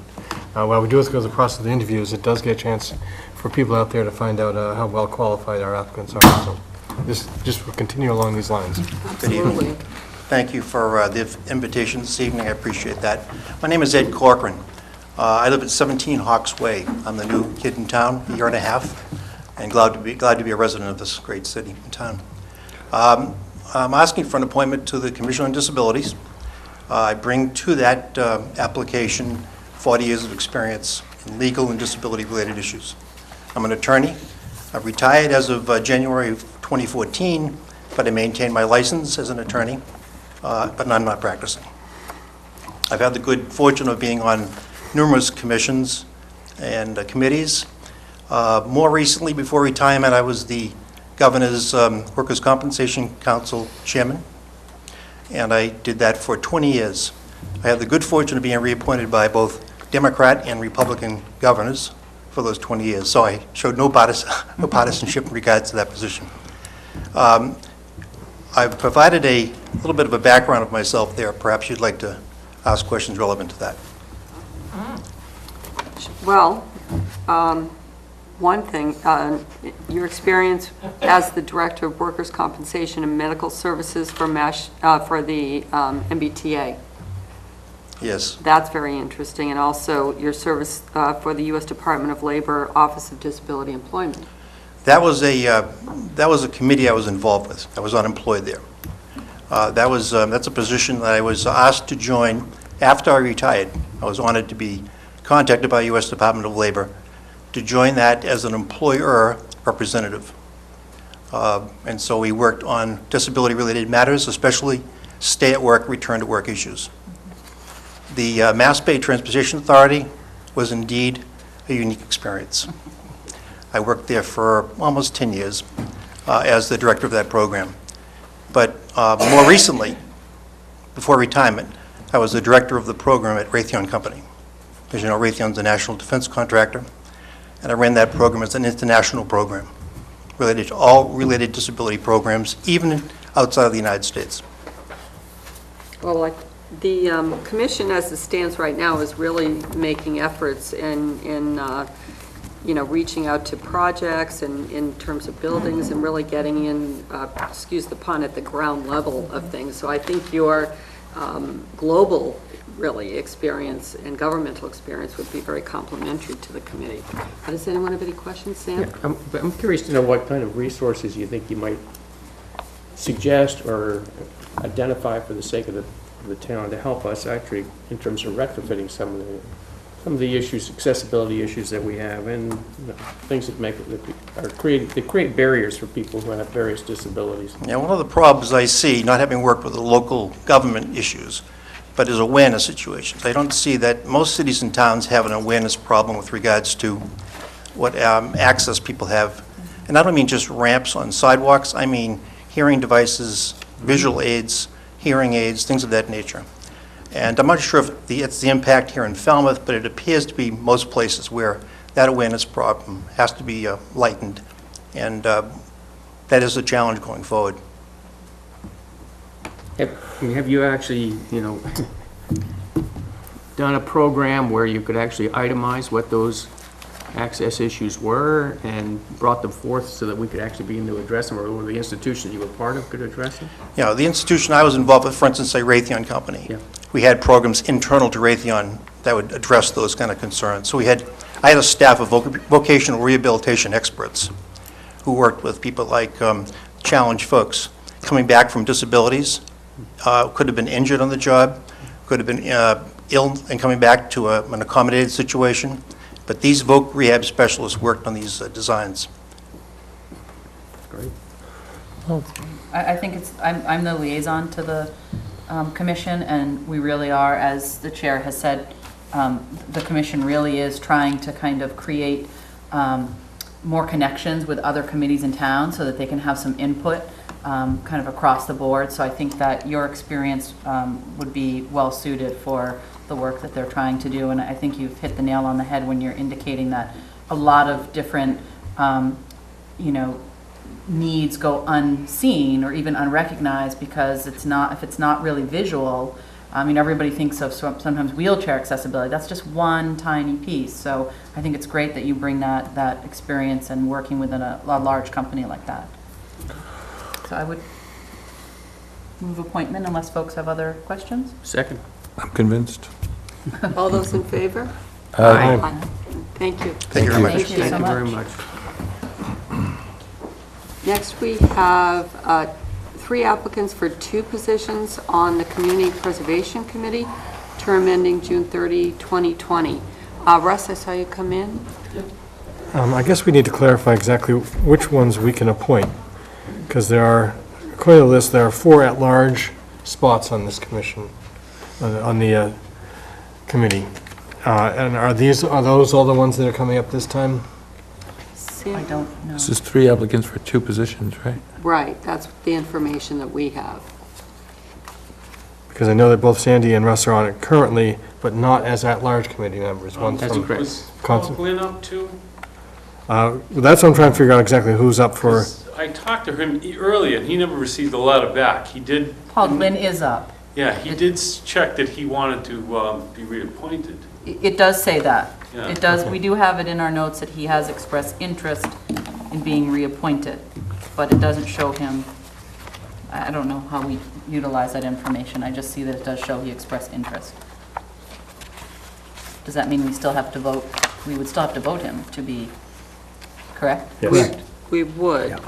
while we do go through the process of the interviews, it does get a chance for people out there to find out how well qualified our applicants are. So just will continue along these lines. Good evening. Thank you for the invitation this evening. I appreciate that. My name is Ed Corcoran. I live at 17 Hawks Way. I'm the new kid in town, a year and a half, and glad to be a resident of this great city and town. I'm asking for an appointment to the Commission on Disabilities. I bring to that application 40 years of experience in legal and disability-related issues. I'm an attorney. I've retired as of January of 2014, but I maintain my license as an attorney, but I'm not practicing. I've had the good fortune of being on numerous commissions and committees. More recently, before retirement, I was the Governor's Workers' Compensation Council Chairman, and I did that for 20 years. I had the good fortune of being reappointed by both Democrat and Republican governors for those 20 years, so I showed no partisanship in regards to that position. I've provided a little bit of a background of myself there. Perhaps you'd like to ask questions relevant to that. Well, one thing, your experience as the Director of Workers' Compensation and Medical Services for the MBTA. Yes. That's very interesting, and also your service for the U.S. Department of Labor, Office of Disability Employment. That was a committee I was involved with. I was unemployed there. That's a position that I was asked to join after I retired. I was honored to be contacted by U.S. Department of Labor to join that as an employer representative. And so we worked on disability-related matters, especially stay-at-work, return-to-work issues. The Mass Bay Transportation Authority was indeed a unique experience. I worked there for almost 10 years as the director of that program. But more recently, before retirement, I was the director of the program at Raytheon Company. As you know, Raytheon's a national defense contractor, and I ran that program as an international program related to all related disability programs, even outside of the United States. Well, the commission, as it stands right now, is really making efforts in reaching out to projects and in terms of buildings and really getting in, excuse the pun, at the ground level of things. So I think your global, really, experience and governmental experience would be very complimentary to the committee. Does anyone have any questions, Sam? Yeah, I'm curious to know what kind of resources you think you might suggest or identify for the sake of the town to help us actually in terms of retrofitting some of the issues, accessibility issues that we have, and things that create barriers for people who have various disabilities. Yeah, one of the problems I see, not having worked with the local government issues, but is awareness situations. I don't see that most cities and towns have an awareness problem with regards to what access people have. And I don't mean just ramps on sidewalks, I mean hearing devices, visual aids, hearing aids, things of that nature. And I'm not sure if it's the impact here in Falmouth, but it appears to be most places where that awareness problem has to be lightened. And that is a challenge going forward. Have you actually, done a program where you could actually itemize what those access issues were and brought them forth so that we could actually begin to address them, or the institution you were part of could address them? Yeah, the institution I was involved with, for instance, say Raytheon Company, Yeah. we had programs internal to Raytheon that would address those kind of concerns. So I had a staff of vocational rehabilitation experts who worked with people like challenged folks coming back from disabilities, could have been injured on the job, could have been ill and coming back to an accommodated situation. But these voc rehab specialists worked on these designs. Great. I think I'm the liaison to the commission, and we really are, as the chair has said, the commission really is trying to kind of create more connections with other committees in town so that they can have some input kind of across the board. So I think that your experience would be well suited for the work that they're trying to do, and I think you've hit the nail on the head when you're indicating that a lot of different needs go unseen or even unrecognized because if it's not really visual. I mean, everybody thinks of sometimes wheelchair accessibility. That's just one tiny piece. So I think it's great that you bring that experience and working within a large company like that. So I would move appointment unless folks have other questions. Second. I'm convinced. All those in favor? Aye. Thank you. Thank you very much. Thank you so Thank you very much. much. Next, we have 3 applicants for 2 positions on the Community Preservation Committee, term ending June 30, 2020. Russ, I saw you come in. I guess we need to clarify exactly which ones we can appoint, because according to the list, there are 4 at-large spots on this commission, on the committee. And are those all the ones that are coming up this time? I don't know. This is 3 applicants for 2 positions, right? Right, that's the information that we have. Because I know that both Sandy and Russ are on it currently, but not as at-large committee members. One's That's from correct. Was Constant- Paul Glynn up too? That's what I'm trying to figure out exactly who's up for. I talked to him earlier, and he never received a letter back. He did. Paul Glynn is up. Yeah, he did check that he wanted to be reappointed. It does say that. Yeah. It does, we do have it in our notes that he has expressed interest in being reappointed, but it doesn't show him, I don't know how we utilize that information, I just see that it does show he expressed interest. Does that mean we still have to vote, we would still have to vote him to be, correct? Correct. We would.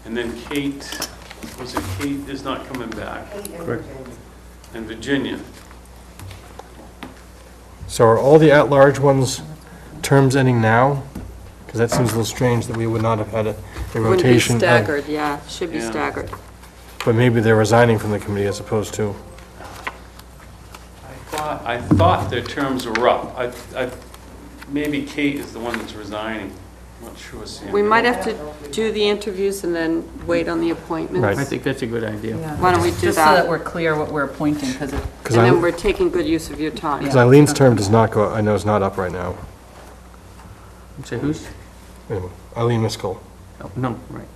And then Kate, was it Kate is not coming back? Correct. And Virginia. So are all the at-large ones terms ending now? Because that seems a little strange that we would not have had a Wouldn't be rotation. staggered, yeah, should be Yeah. staggered. But maybe they're resigning from the committee as opposed to. I thought their terms were up. Maybe Kate is the one that's resigning. I'm not sure, Sam. We might have to do the interviews and then wait on the appointments. Right. I think that's a good idea. Why don't we do Just so that that? we're clear what we're appointing, because it, Because And then we're taking good use of your time. Because Eileen's term does not go, I know is not up right now. Say who's? Anyway, Eileen Miskell. Oh, no, right.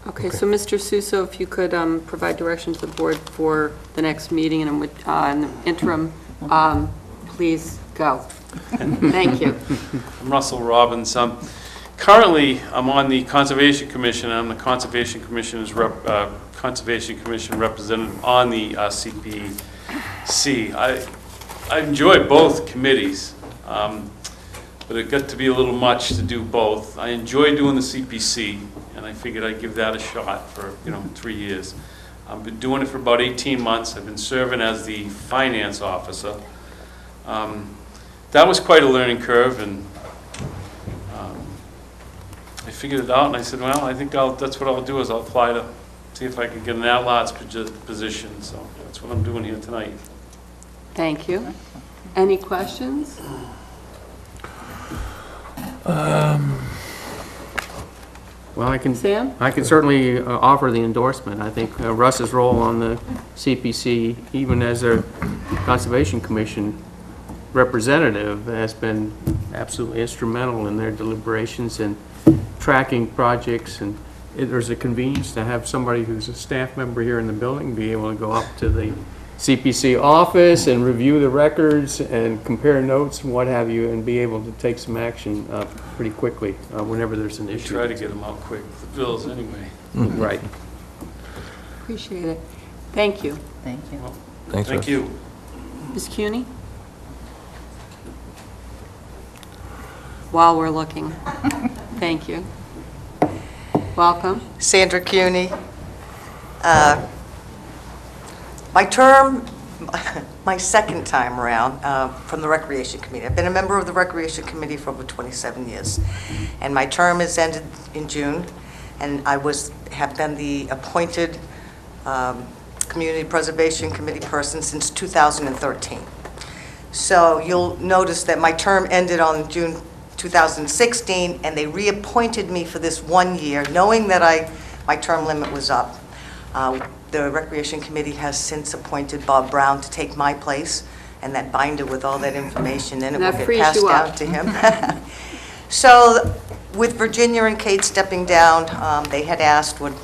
Okay, so Mr. Suso, if you could provide direction to the board for the next meeting, and in the interim, please go. Thank you. I'm Russell Robbins. Currently, I'm on the Conservation Commission. I'm the Conservation Commission representative on the CPC. I enjoy both committees, but it got to be a little much to do both. I enjoy doing the CPC, and I figured I'd give that a shot for 3 years. I've been doing it for about 18 months. I've been serving as the finance officer. That was quite a learning curve, and I figured it out, and I said, well, I think that's what I'll do, is I'll apply to see if I can get an at-large position, so that's what I'm doing here tonight. Thank you. Any questions? Well, I can Sam? certainly offer the endorsement. I think Russ's role on the CPC, even as a Conservation Commission representative, has been absolutely instrumental in their deliberations and tracking projects, and there's a convenience to have somebody who's a staff member here in the building be able to go up to the CPC office and review the records and compare notes and what have you, and be able to take some action pretty quickly whenever there's an issue. Try to get them out quick, the bills anyway. Right. Appreciate it. Thank you. thank you. Thanks, Thank Russ. you. Ms. CUNY? While we're looking. Thank you. Welcome. Sandra CUNY. My term, my second time around from the Recreation Committee. I've been a member of the Recreation Committee for over 27 years. And my term has ended in June, and I have been the appointed Community Preservation Committee person since 2013. So you'll notice that my term ended on June 2016, and they reappointed me for this 1 year, knowing that my term limit was up. The Recreation Committee has since appointed Bob Brown to take my place, and that binder with all that information in it will That get frees passed you up. down to him. So with Virginia and Kate stepping down, they had asked would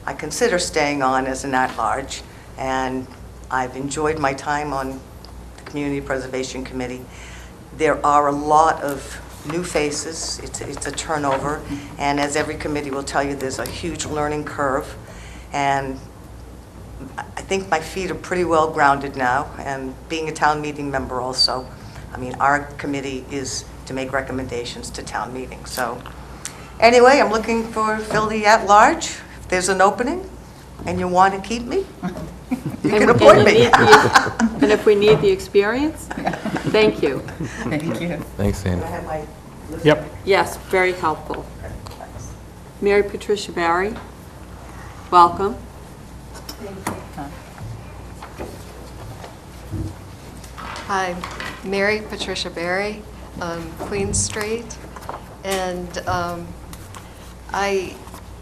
I consider staying on as an at-large, and I've enjoyed my time on the Community Preservation Committee. There are a lot of new faces. It's a turnover, and as every committee will tell you, there's a huge learning curve, and I think my feet are pretty well grounded now, and being a town meeting member also. I mean, our committee is to make recommendations to town meeting. So anyway, I'm looking for fill the at-large. If there's an opening and you want to keep me, you can appoint me. And if we need the experience, thank you. Thank you. Thanks, Sandy. Yep. Yes, very helpful. Mary Patricia Barry, welcome. Hi, Mary Patricia Berry on Queen Street, and I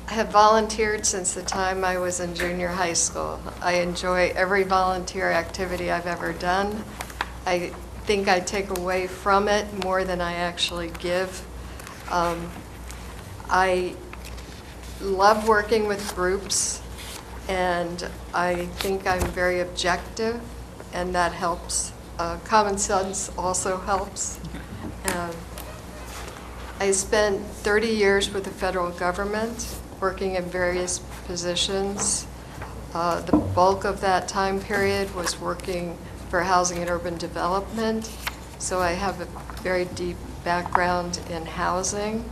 have volunteered since the time I was in junior high school. I enjoy every volunteer activity I've ever done. I think I take away from it more than I actually give. I love working with groups. and I think I'm very objective, and that helps. Common sense also helps. I spent 30 years with the federal government, working in various positions. The bulk of that time period was working for housing and urban development, so I have a very deep background in housing.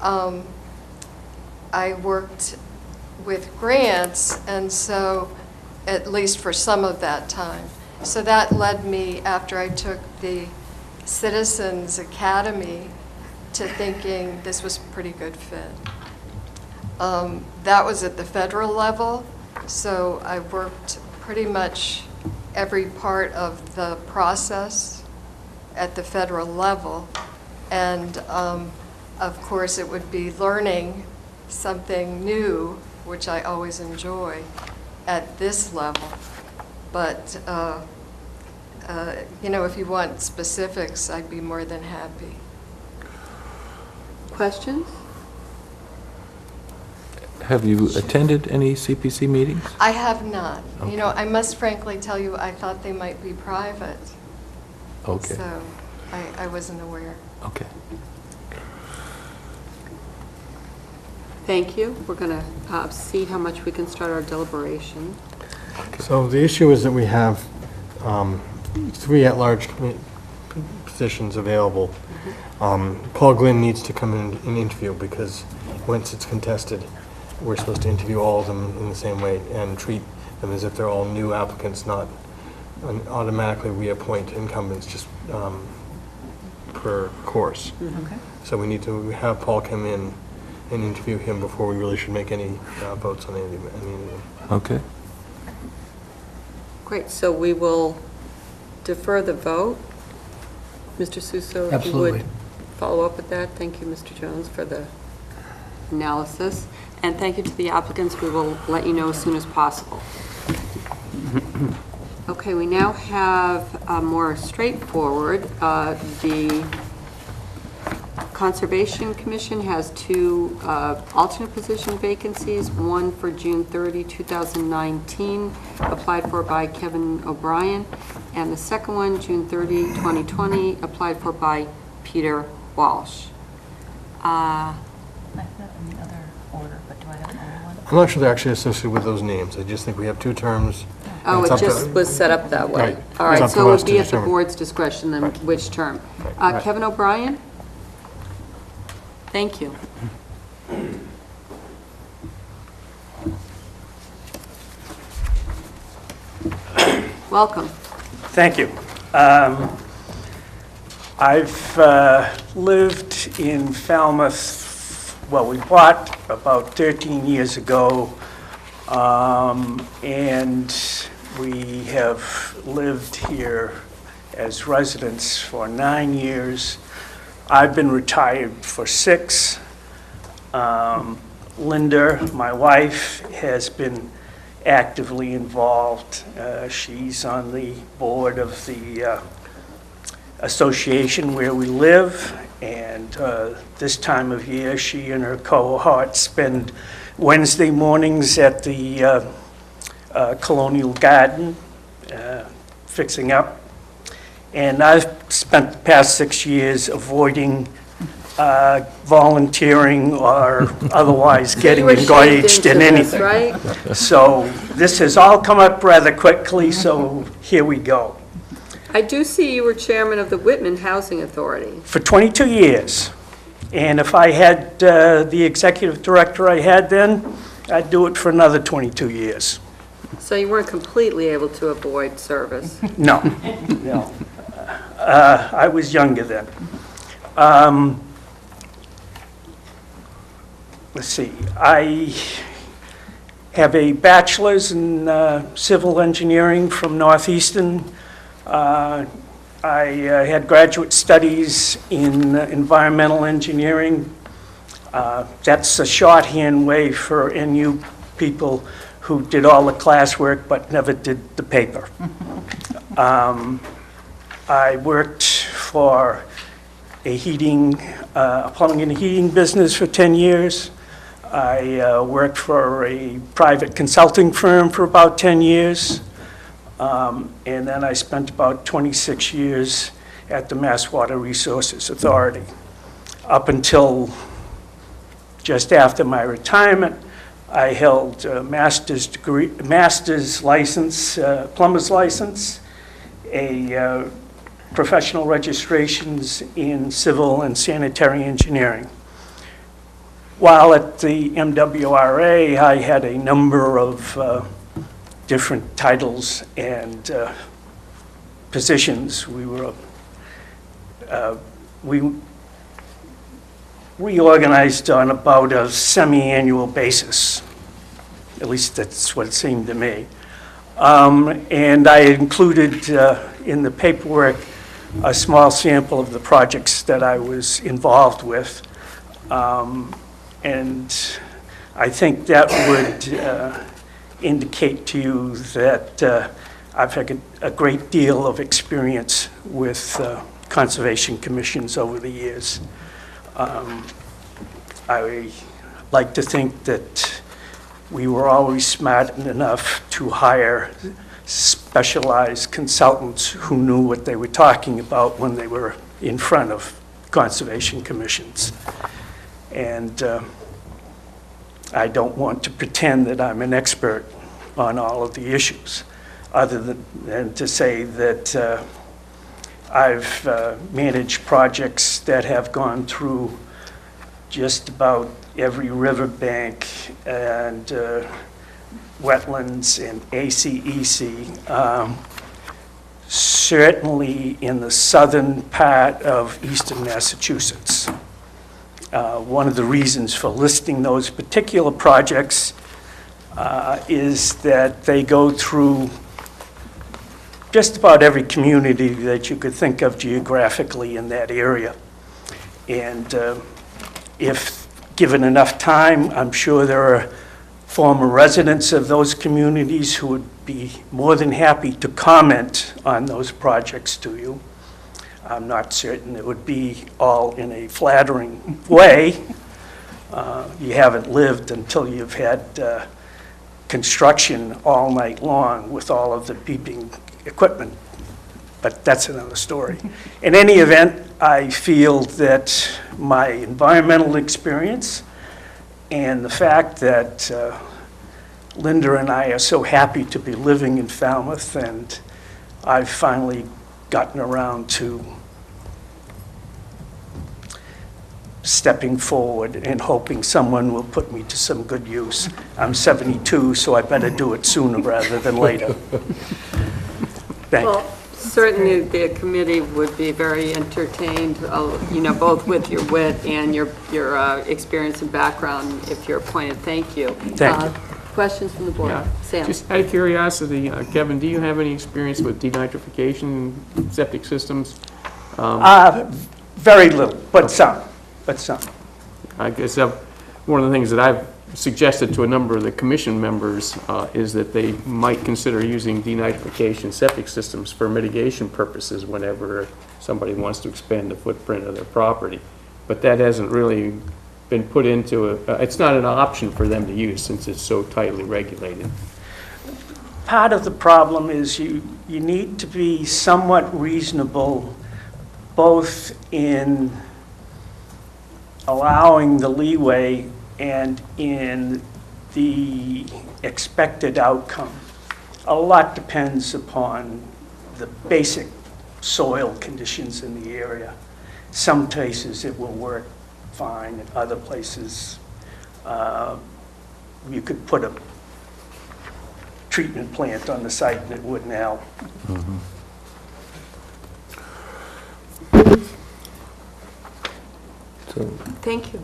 I worked with grants, and so, at least for some of that time. So that led me, after I took the Citizens Academy, to thinking this was a pretty good fit. That was at the federal level, so I worked pretty much every part of the process at the federal level. And of course, it would be learning something new, which I always enjoy, at this level. But, you know, if you want specifics, I'd be more than happy. Questions? Have you attended any CPC meetings? I have not. You know, I must frankly tell you, I thought they might be private. Okay. So I wasn't aware. Okay. Thank you. We're going to see how much we can start our deliberation. So the issue is that we have 3 at-large positions available. Paul Glynn needs to come in and interview because once it's contested, we're supposed to interview all of them in the same way and treat them as if they're all new applicants, not automatically reappoint incumbents just per course. Okay. So we need to have Paul come in and interview him before we really should make any votes on any of them. Okay. Great, so we will defer the vote. Mr. Suso, if you Absolutely. would follow up with that. Thank you, Mr. Jones, for the analysis. And thank you to the applicants. We will let you know as soon as possible. Okay, we now have more straightforward. The Conservation Commission has 2 alternate position vacancies, one for June 30, 2019, applied for by Kevin O'Brien, and the second one, June 30, 2020, applied for by Peter Walsh. I have that in the other order, but do I have another one? I'm not sure they're actually associated with those names. I just think we have 2 terms. Oh, It's it up to- just was set up that way. Right. All It's right, up so to it us would to be at the determine. board's discretion then which term. Right. Kevin O'Brien? Thank you. Welcome. Thank you. I've lived in Falmouth, well, we bought about 13 years ago, and we have lived here as residents for 9 years. I've been retired for 6. Linda, my wife, has been actively involved. She's on the board of the association where we live, and this time of year, she and her cohort spend Wednesday mornings at the Colonial Garden fixing up. And I've spent the past 6 years avoiding volunteering or otherwise getting engaged in anything. Right? So this has all come up rather quickly, so here we go. I do see you were chairman of the Whitman Housing Authority. For 22 years. And if I had the executive director I had then, I'd do it for another 22 years. So you weren't completely able to avoid service. No, no. I was younger then. Let's see, I have a bachelor's in civil engineering from Northeastern. I had graduate studies in environmental engineering. That's a shorthand way for NU people who did all the classwork but never did the paper. I worked for a plumbing and heating business for 10 years. I worked for a private consulting firm for about 10 years, and then I spent about 26 years at the Mass Water Resources Authority. Up until just after my retirement, I held a master's license, plumber's license, a professional registrations in civil and sanitary engineering. While at the MWRA, I had a number of different titles and positions. We reorganized on about a semi-annual basis. At least that's what it seemed to me. And I included in the paperwork a small sample of the projects that I was involved with. And I think that would indicate to you that I've had a great deal of experience with conservation commissions over the years. I like to think that we were always smart enough to hire specialized consultants who knew what they were talking about when they were in front of conservation commissions. And I don't want to pretend that I'm an expert on all of the issues, other than to say that I've managed projects that have gone through just about every riverbank and wetlands and ACEC, certainly in the southern part of eastern Massachusetts. One of the reasons for listing those particular projects is that they go through just about every community that you could think of geographically in that area. And if given enough time, I'm sure there are former residents of those communities who would be more than happy to comment on those projects to you. I'm not certain it would be all in a flattering way. You haven't lived until you've had construction all night long with all of the beeping equipment, but that's another story. In any event, I feel that my environmental experience and the fact that Linda and I are so happy to be living in Falmouth, and I've finally gotten around to stepping forward and hoping someone will put me to some good use. I'm 72, so I better do it sooner rather than later. Thank you. Well, certainly the committee would be very entertained, both with your wit and your experience and background if you're appointed. Thank you. Thank you. Questions from the board? Yeah. Sam? Just out of curiosity, Kevin, do you have any experience with denitrification septic systems? Very little, but some. I guess one of the things that I've suggested to a number of the commission members is that they might consider using denitrification septic systems for mitigation purposes whenever somebody wants to expand the footprint of their property. But that hasn't really been put into it's not an option for them to use since it's so tightly regulated. Part of the problem is you need to be somewhat reasonable both in allowing the leeway and in the expected outcome. A lot depends upon the basic soil conditions in the area. Some places it will work fine, in other places you could put a treatment plant on the site and it wouldn't help. Mm-hmm. So, Thank you.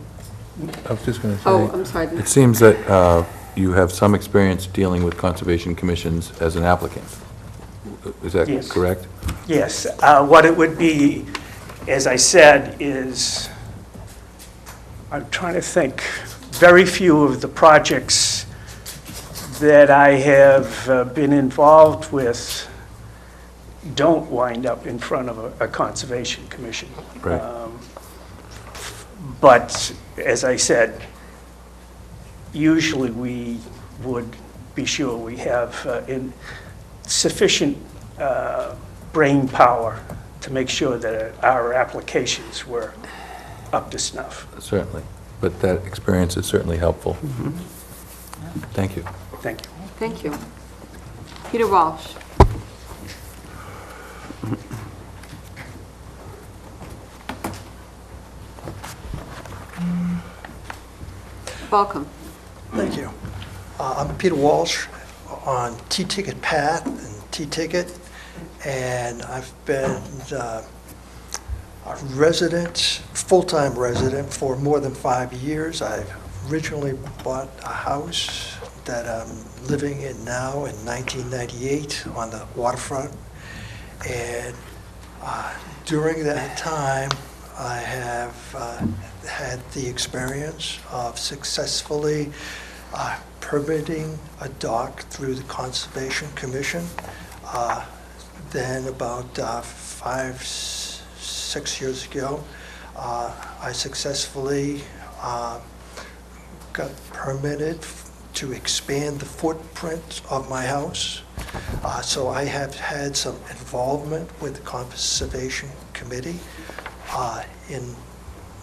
I was just going to say. Oh, I'm sorry. It seems that you have some experience dealing with conservation commissions as an applicant. Is that Yes. correct? Yes. What it would be, as I said, is, I'm trying to think, very few of the projects that I have been involved with don't wind up in front of a conservation commission. Right. But, as I said, usually we would be sure we have sufficient brain power to make sure that our applications were up to snuff. Certainly, but that experience is certainly helpful. Thank you. Thank you. Thank you. Peter Walsh. Welcome. Thank you. I'm Peter Walsh on T-Ticket Path and T-Ticket, and I've been a resident, full-time resident for more than 5 years. I originally bought a house that I'm living in now in 1998 on the waterfront, and during that time I have had the experience of successfully permitting a dock through the Conservation Commission. Then about 5-6 years ago, I successfully got permitted to expand the footprint of my house. So I have had some involvement with the Conservation Committee. In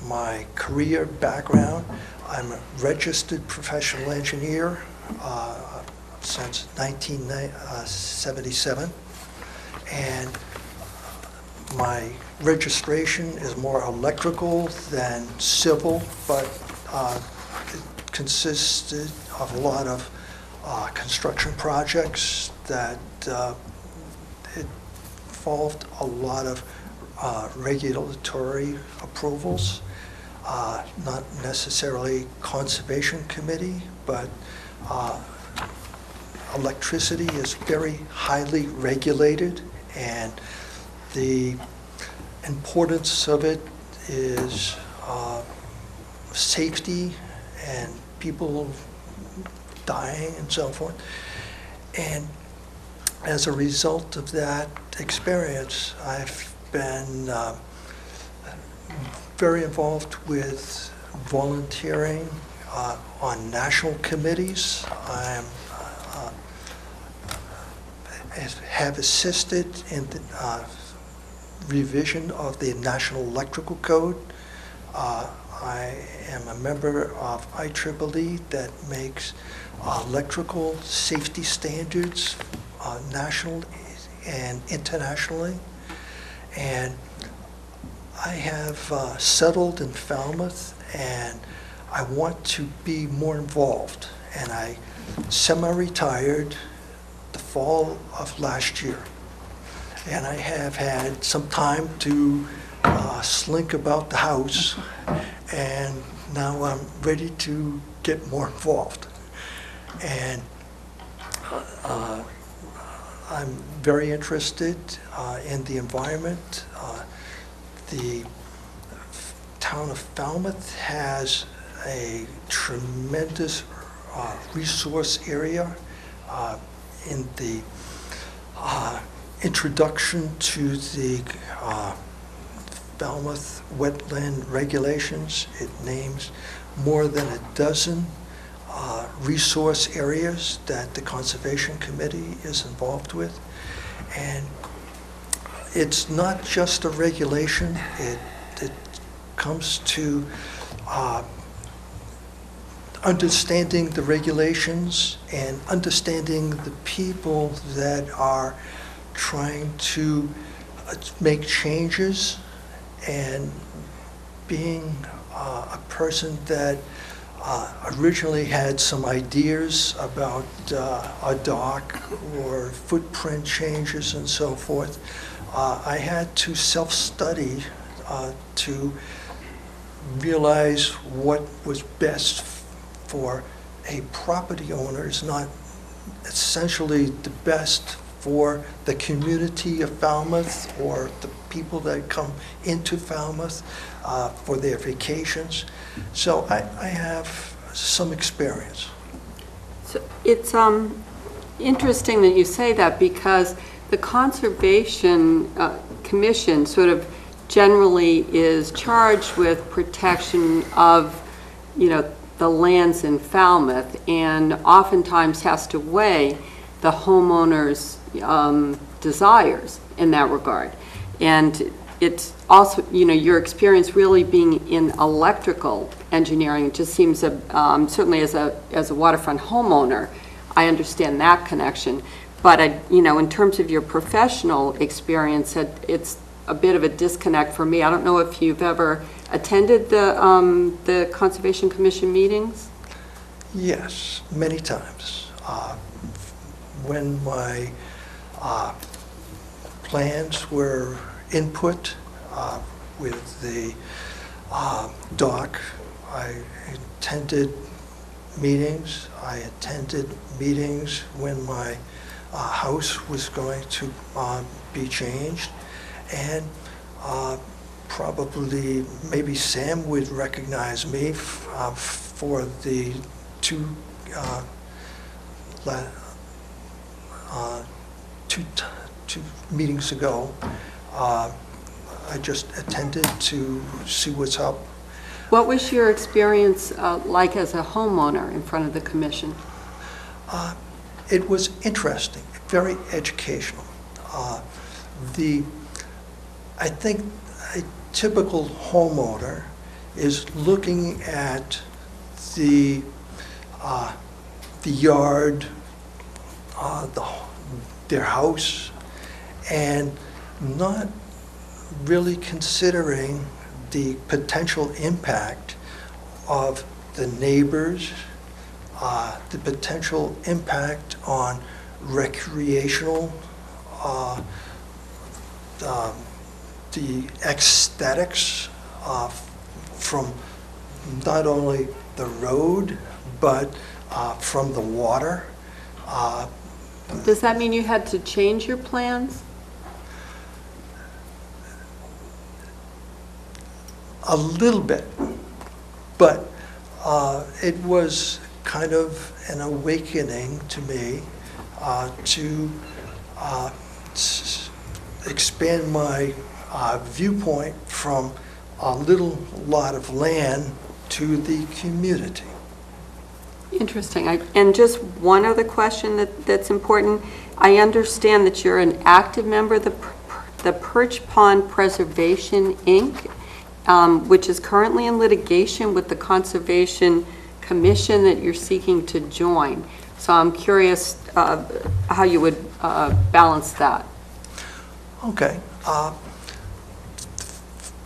my career background, I'm a registered professional engineer since 1977, and my registration is more electrical than civil, but it consisted of a lot of construction projects that it involved a lot of regulatory approvals, not necessarily Conservation Committee, but electricity is very highly regulated, and the importance of it is safety and people dying and so forth. And as a result of that experience, I've been very involved with volunteering on national committees. I have assisted in the revision of the National Electrical Code. I am a member of IEEE that makes electrical safety standards national and internationally. And I have settled in Falmouth, and I want to be more involved. And I semi-retired the fall of last year. And I have had some time to slink about the house, and now I'm ready to get more involved. And I'm very interested in the environment. The town of Falmouth has a tremendous resource area. In the introduction to the Falmouth wetland regulations, it names more than a dozen resource areas that the Conservation Committee is involved with. And it's not just a regulation, it comes to understanding the regulations and understanding the people that are trying to make changes, and being a person that originally had some ideas about a dock or footprint changes and so forth. I had to self-study to realize what was best for a property owner is not essentially the best for the community of Falmouth or the people that come into Falmouth for their vacations. So I have some experience. So it's interesting that you say that, because the Conservation Commission sort of generally is charged with protection of, the lands in Falmouth and oftentimes has to weigh the homeowner's desires in that regard. And it's also, your experience really being in electrical engineering, it just seems, certainly as a waterfront homeowner, I understand that connection. But, in terms of your professional experience, it's a bit of a disconnect for me. I don't know if you've ever attended the Conservation Commission meetings? Yes, many times. When my plans were input with the doc, I attended meetings. I attended meetings when my house was going to be changed. And probably, maybe Sam would recognize me for the two meetings ago. I just attended to see what's up. What was your experience like as a homeowner in front of the commission? It was interesting, very educational. I think a typical homeowner is looking at the yard, their house, and not really considering the potential impact of the neighbors, the potential impact on recreational, the aesthetics from not only the road, but from the water. Does that mean you had to change your plans? A little bit, but it was kind of an awakening to me to expand my viewpoint from a little lot of land to the community. Interesting. And just one other question that's important. I understand that you're an active member of the Perch Pond Preservation, Inc., which is currently in litigation with the Conservation Commission that you're seeking to join. So I'm curious how you would balance that. Okay.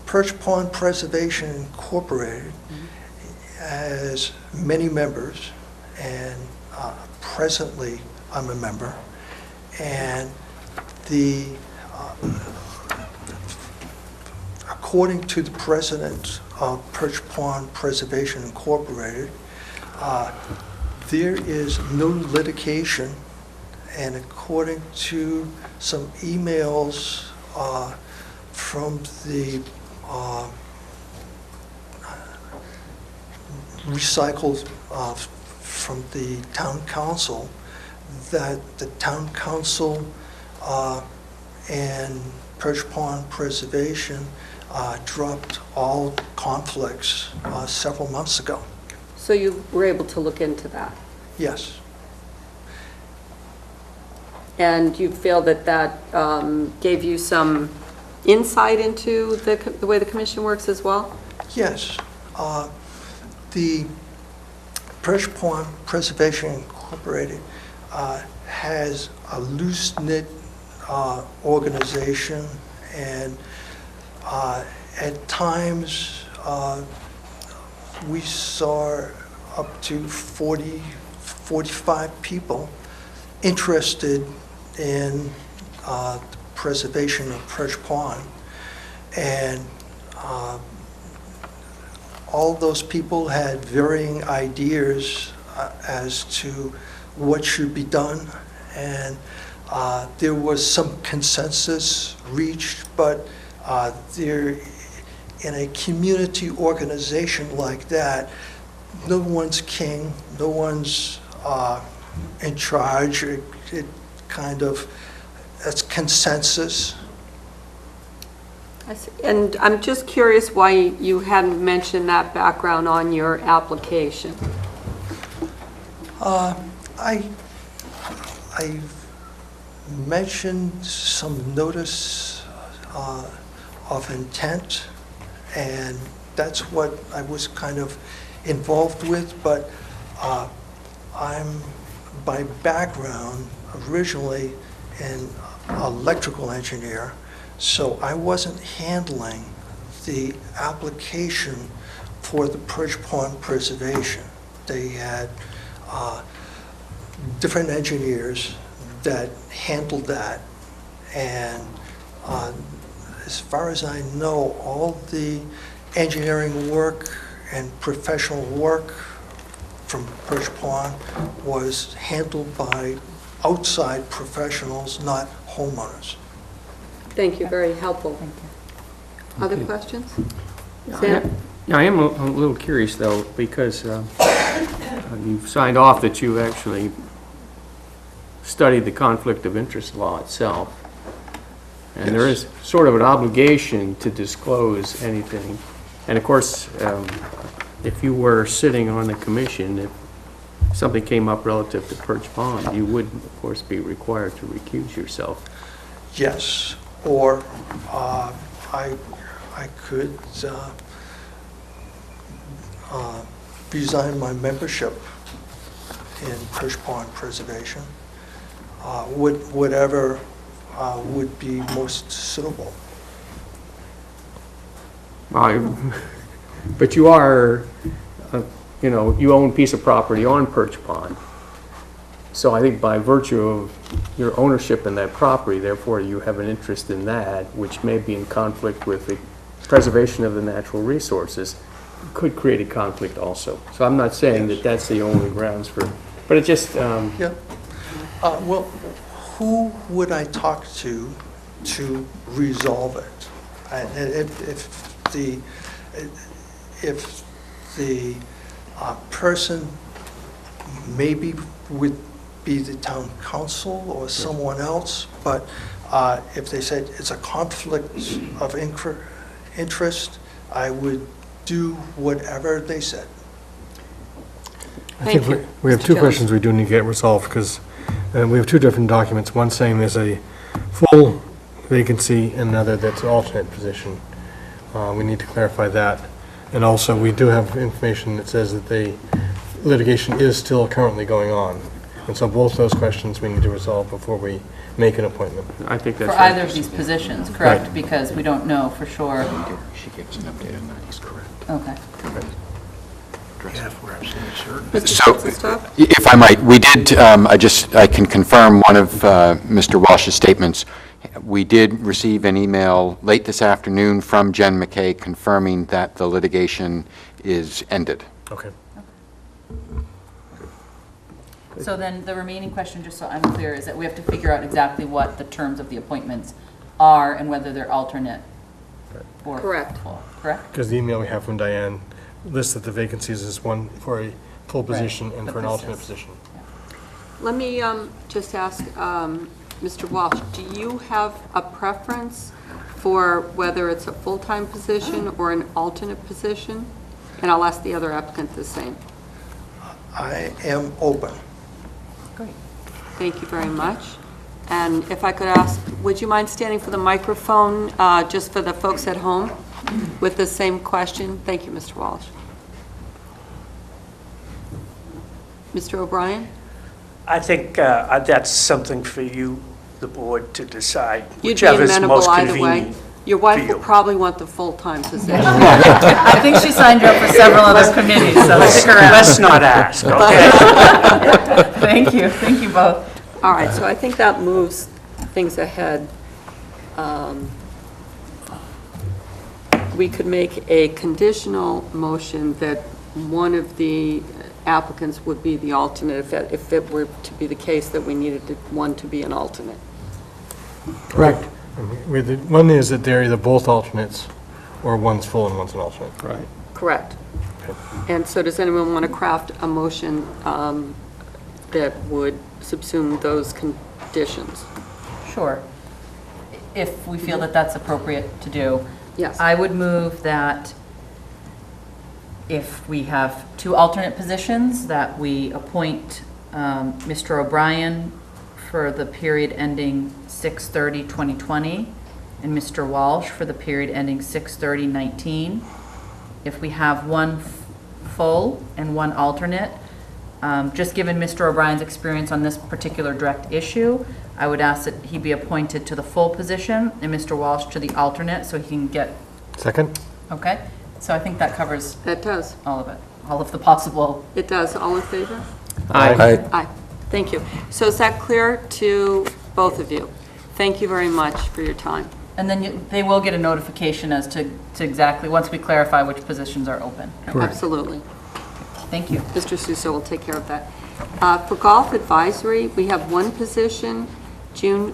Perch Pond Preservation Incorporated has many members, and presently I'm a member. And according to the president of Perch Pond Preservation Incorporated, there is no litigation, and according to some emails from the recycled from the town council, that the town council and Perch Pond Preservation dropped all conflicts several months ago. So you were able to look into that? Yes. And you feel that gave you some insight into the way the commission works as well? Yes. The Perch Pond Preservation Incorporated has a loose-knit organization, and at times we saw up to 40, 45 people interested in the preservation of Perch Pond. And all those people had varying ideas as to what should be done, and there was some consensus reached, but in a community organization like that, no one's king, no one's in charge. It kind of, it's consensus. I see. And I'm just curious why you hadn't mentioned that background on your application. I mentioned some notice of intent, and that's what I was kind of involved with, but I'm, by background, originally an electrical engineer, so I wasn't handling the application for the perch pond preservation. They had different engineers that handled that, and as far as I know, all the engineering work and professional work from Perch Pond was handled by outside professionals, not homeowners. Thank you, very helpful. Thank you. Other Okay. questions? Yeah, Sam? I am a little curious, though, because you've signed off that you actually studied the conflict of interest law itself. And there is sort of an obligation to disclose anything. And of course, if you were sitting on the commission, if something came up relative to Perch Pond, you would, of course, be required to recuse yourself. Yes, or I could resign my membership in Perch Pond Preservation, whatever would be most suitable. But you are, you own a piece of property on Perch Pond. So I think by virtue of your ownership in that property, therefore you have an interest in that, which may be in conflict with the preservation of the natural resources, could create a conflict also. So I'm not saying that that's the only grounds for, but it just... Yeah. Well, who would I talk to resolve it? And if the person maybe would be the town council or someone else, but if they said it's a conflict of interest, I would do whatever they said. I think we have two questions we do need to get resolved, because we have two different documents, one saying there's a full vacancy and another that's an alternate position. We need to clarify that. And also, we do have information that says that the litigation is still currently going on. And so both those questions we need to resolve before we make an appointment. I think that's For right. either of these positions, correct? Right. Because we don't know for sure. She gives an update on that, he's correct. Okay. So, if I might, we did, I can confirm one of Mr. Walsh's statements. We did receive an email late this afternoon from Jen McKay confirming that the litigation is ended. Okay. So then the remaining question, just so I'm clear, is that we have to figure out exactly what the terms of the appointments are and whether they're alternate or Correct. full, correct? Because the email we have from Diane lists that the vacancies is one for a full position and for an alternate position. Let me just ask Mr. Walsh, do you have a preference for whether it's a full-time position or an alternate position? And I'll ask the other applicant the same. I am open. Great. Thank you very much. And if I could ask, would you mind standing for the microphone, just for the folks at home, with the same question? Thank you, Mr. Walsh. Mr. O'Brien? I think that's something for you, the board, to decide, You'd be whichever is amenable most either way. convenient. Your wife for will you. probably want the full-time position. I think she signed you up for several other committees, so stick around. Let's not ask, okay? Thank you both. All right, so I think that moves things ahead. We could make a conditional motion that one of the applicants would be the alternate, if it were to be the case that we needed one to be an alternate. Correct. One is that they're either both alternates or one's full and one's an alternate. Right. Correct. And so does anyone want to craft a motion that would subsume those conditions? Sure. if we feel that that's appropriate to do. Yes. I would move that if we have 2 alternate positions, that we appoint Mr. O'Brien for the period ending 6/30/2020 and Mr. Walsh for the period ending 6/30/19. If we have 1 full and 1 alternate, just given Mr. O'Brien's experience on this particular direct issue, I would ask that he be appointed to the full position and Mr. Walsh to the alternate so he can get, Second? okay? So I think that covers That does. all of it, all of the possible. It does. All in favor? Aye. Aye. Thank you. So is that clear to both of you? Thank you very much for your time. And then they will get a notification as to exactly, once we clarify which positions are open. Absolutely. Thank you. Mr. Suso will take care of that. For golf advisory, we have 1 position,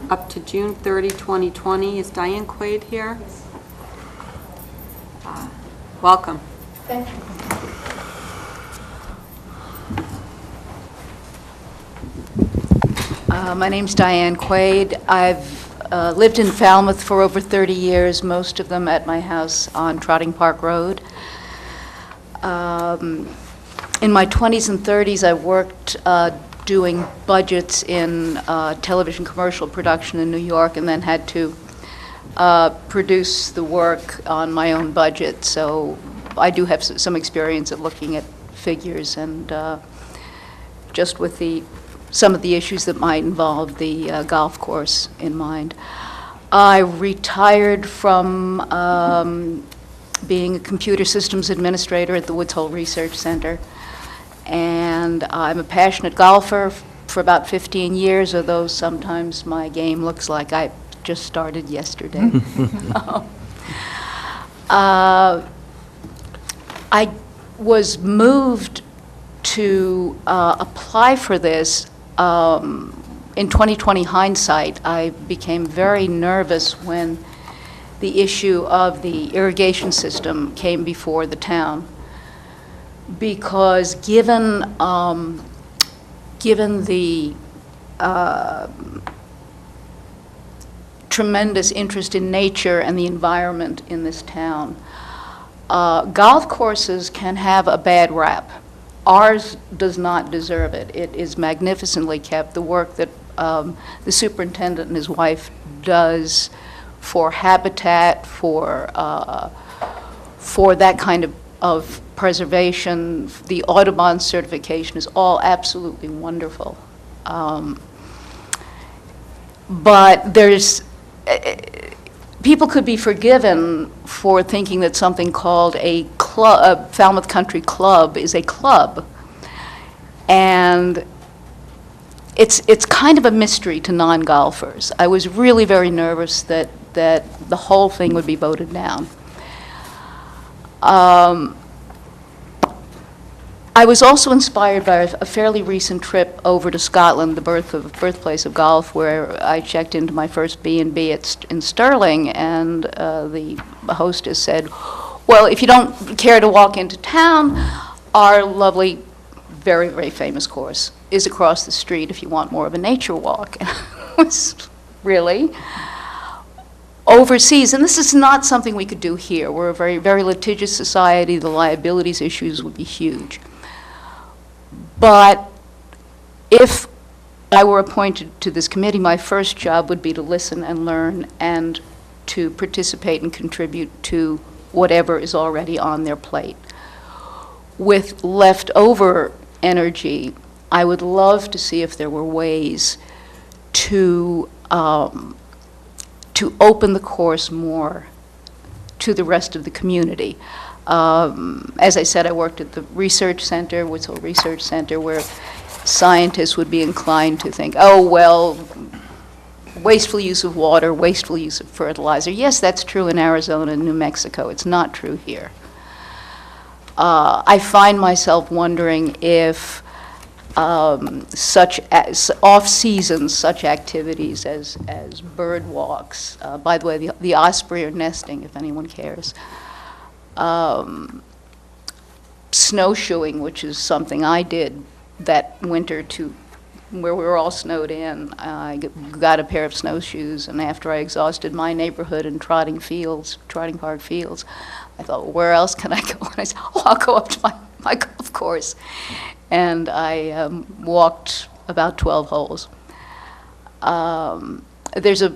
up to June 30, 2020. Is Diane Quaid here? Welcome. Thank you. My name's Diane Quaid. I've lived in Falmouth for over 30 years, most of them at my house on Trotting Park Road. In my 20s and 30s, I worked doing budgets in television commercial production in New York, and then had to produce the work on my own budget. So I do have some experience at looking at figures and just with some of the issues that might involve the golf course in mind. I retired from being a computer systems administrator at the Woods Hole Research Center, and I'm a passionate golfer for about 15 years, although sometimes my game looks like I just started yesterday. I was moved to apply for this in 2020 hindsight. I became very nervous when the issue of the irrigation system came before the town, because given the tremendous interest in nature and the environment in this town, golf courses can have a bad rap. Ours does not deserve it. It is magnificently kept. The work that the superintendent and his wife does for habitat, for that kind of preservation, the Audubon certification is all absolutely wonderful. But people could be forgiven for thinking that something called a Falmouth Country Club is a club. And it's kind of a mystery to non-golfers. I was really very nervous that the whole thing would be voted down. I was also inspired by a fairly recent trip over to Scotland, the birthplace of golf, where I checked into my first B&B in Stirling, and the hostess said, well, if you don't care to walk into town, our lovely, very, very famous course is across the street if you want more of a nature walk. And I was really overseas, and this is not something we could do here. We're a very, very litigious society. The liabilities issues would be huge. But if I were appointed to this committee, my first job would be to listen and learn and to participate and contribute to whatever is already on their plate. With leftover energy, I would love to see if there were ways to open the course more to the rest of the community. As I said, I worked at the research center, Woods Hole Research Center, where scientists would be inclined to think, oh, well, wasteful use of water, wasteful use of fertilizer. Yes, that's true in Arizona and New Mexico. It's not true here. I find myself wondering if such as off-season, such activities as bird walks, by the way, the osprey are nesting, if anyone cares, snowshoeing, which is something I did that winter to where we were all snowed in. I got a pair of snowshoes, and after I exhausted my neighborhood in Trotting Park Fields, I thought, well, where else can I go? And I said, oh, I'll go up to my golf course. And I walked about 12 holes. There's a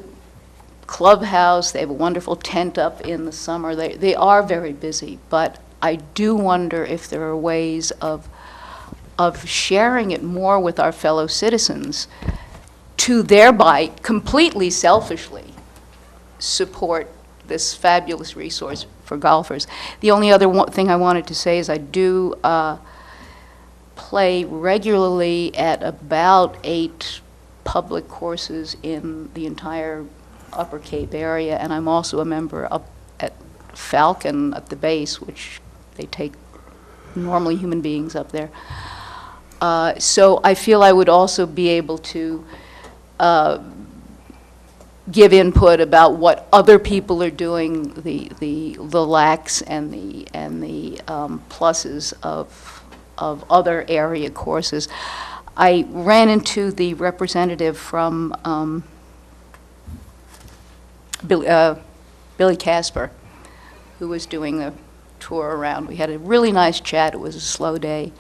clubhouse. They have a wonderful tent up in the summer. They are very busy, but I do wonder if there are ways of sharing it more with our fellow citizens to thereby completely selfishly support this fabulous resource for golfers. The only other thing I wanted to say is I do play regularly at about 8 public courses in the entire Upper Cape area, and I'm also a member up at Falcon at the base, which they take normally human beings up there. So I feel I would also be able to give input about what other people are doing, the lacks and the pluses of other area courses. I ran into the representative from Billy Casper, who was doing a tour around. We had a really nice chat. It was a slow day.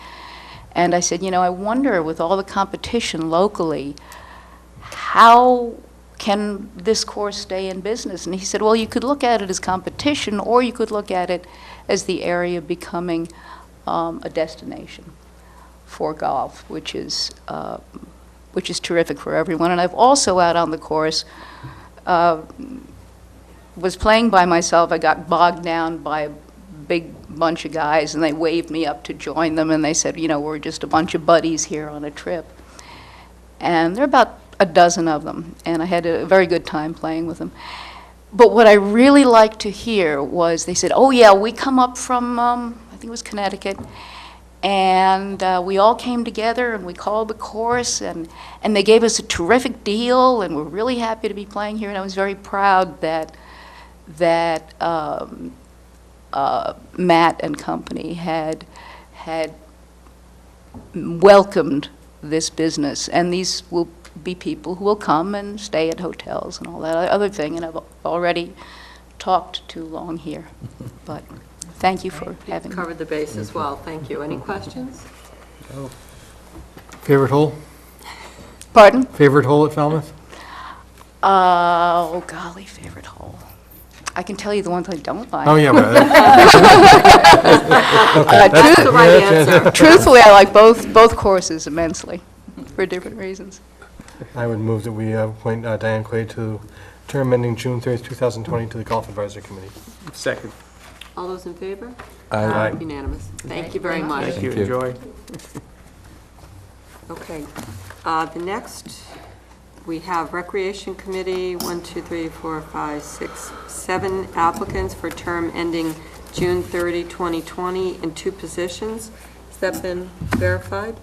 And I said, you know, I wonder, with all the competition locally, how can this course stay in business? And he said, well, you could look at it as competition, or you could look at it as the area becoming a destination for golf, which is terrific for everyone. And I've also, out on the course, was playing by myself. I got bogged down by a big bunch of guys, and they waved me up to join them, and they said, you know, we're just a bunch of buddies here on a trip. And there are about a dozen of them, and I had a very good time playing with them. But what I really liked to hear was they said, oh yeah, we come up from, I think it was Connecticut, and we all came together and we called the course, and they gave us a terrific deal, and we're really happy to be playing here. And I was very proud that Matt and company had welcomed this business, and these will be people who will come and stay at hotels and all that other thing, and I've already talked too long here, but thank you for having me. Covered the base as well. Thank you. Any questions? Favorite hole? Pardon? Favorite hole at Falmouth? Oh, golly, favorite hole. I can tell you the ones I don't like. Oh, yeah. That's the right answer. Truthfully, I like both courses immensely for different reasons. I would move that we appoint Diane Quaid to term ending June 30th, 2020 to the Golf Advisory Committee. Second. All those in favor? Aye. Unanimous. Thank you very much. Thank you. Thank you. Enjoy. Okay. The next, we have Recreation Committee, 1, 2, 3, 4, 5, 6, 7 applicants for term ending June 30, 2020 in 2 positions. Has that been verified?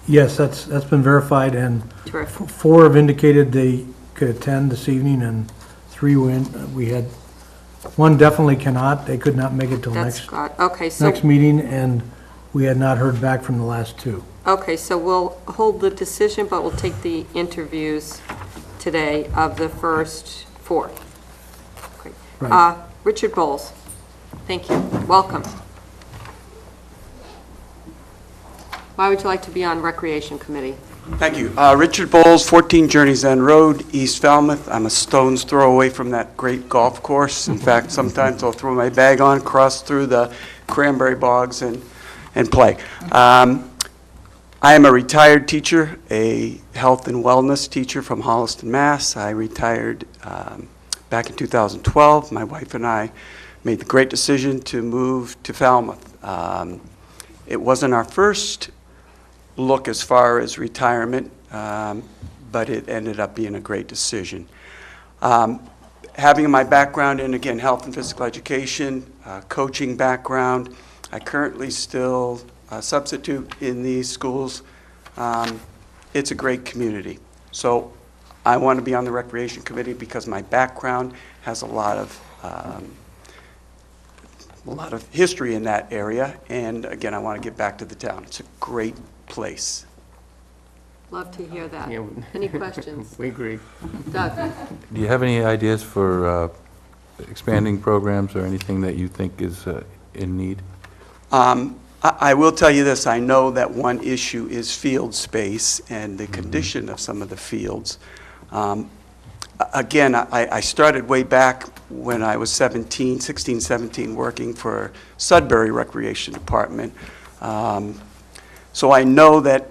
Yes, that's been verified, and Terrific. 4 have indicated they could attend this evening, and 3 we had, 1 definitely cannot. They could not make it till That's next got, okay, so, next meeting, and we had not heard back from the last 2. okay, so we'll hold the decision, but we'll take the interviews today of the first 4. Okay. Right. Richard Bowles, thank you. Welcome. Why would you like to be on Recreation Committee? Thank you. Richard Bowles, 14 Journey's End Road, East Falmouth. I'm a stone's throw away from that great golf course. In fact, sometimes I'll throw my bag on, cross through the cranberry bogs, and play. I am a retired teacher, a health and wellness teacher from Holliston, Mass. I retired back in 2012. My wife and I made the great decision to move to Falmouth. It wasn't our first look as far as retirement, but it ended up being a great decision. Having my background in, again, health and physical education, coaching background, I currently still substitute in these schools. It's a great community. So I want to be on the Recreation Committee because my background has a lot of history in that area, and again, I want to give back to the town. It's a great place. Love to hear that. Yeah. Any questions? We agree. Doug? Do you have any ideas for expanding programs or anything that you think is in need? I will tell you this, I know that one issue is field space and the condition of some of the fields. Again, I started way back when I was 16, 17, working for Sudbury Recreation Department. So I know that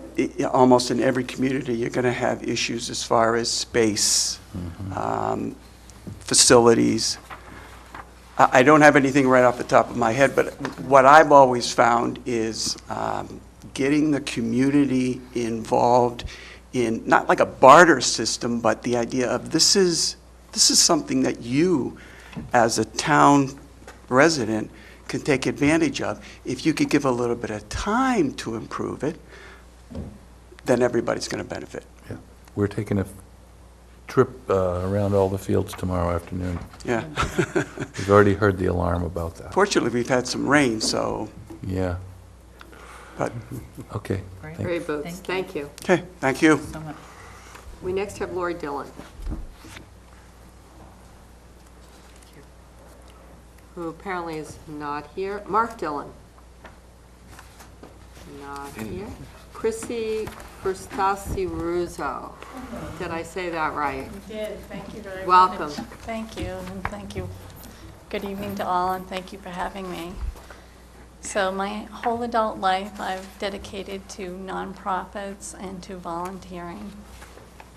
almost in every community, you're going to have issues as far as space, facilities. I don't have anything right off the top of my head, but what I've always found is getting the community involved in, not like a barter system, but the idea of this is something that you, as a town resident, can take advantage of. If you could give a little bit of time to improve it, then everybody's going to benefit. Yeah. We're taking a trip around all the fields tomorrow afternoon. Yeah. We've already heard the alarm about that. Fortunately, we've had some rain, so. Yeah. But. Okay. Great boots. Thank you. Okay, thank you. So much. We next have Lori Dillon, who apparently is not here. Mark Dillon. Not here. Chrissy Frustasi-Ruzzo. Did I say that right? You did. Thank you very Welcome. much. Thank you, and thank you. Good evening to all, and thank you for having me. So my whole adult life, I've dedicated to nonprofits and to volunteering.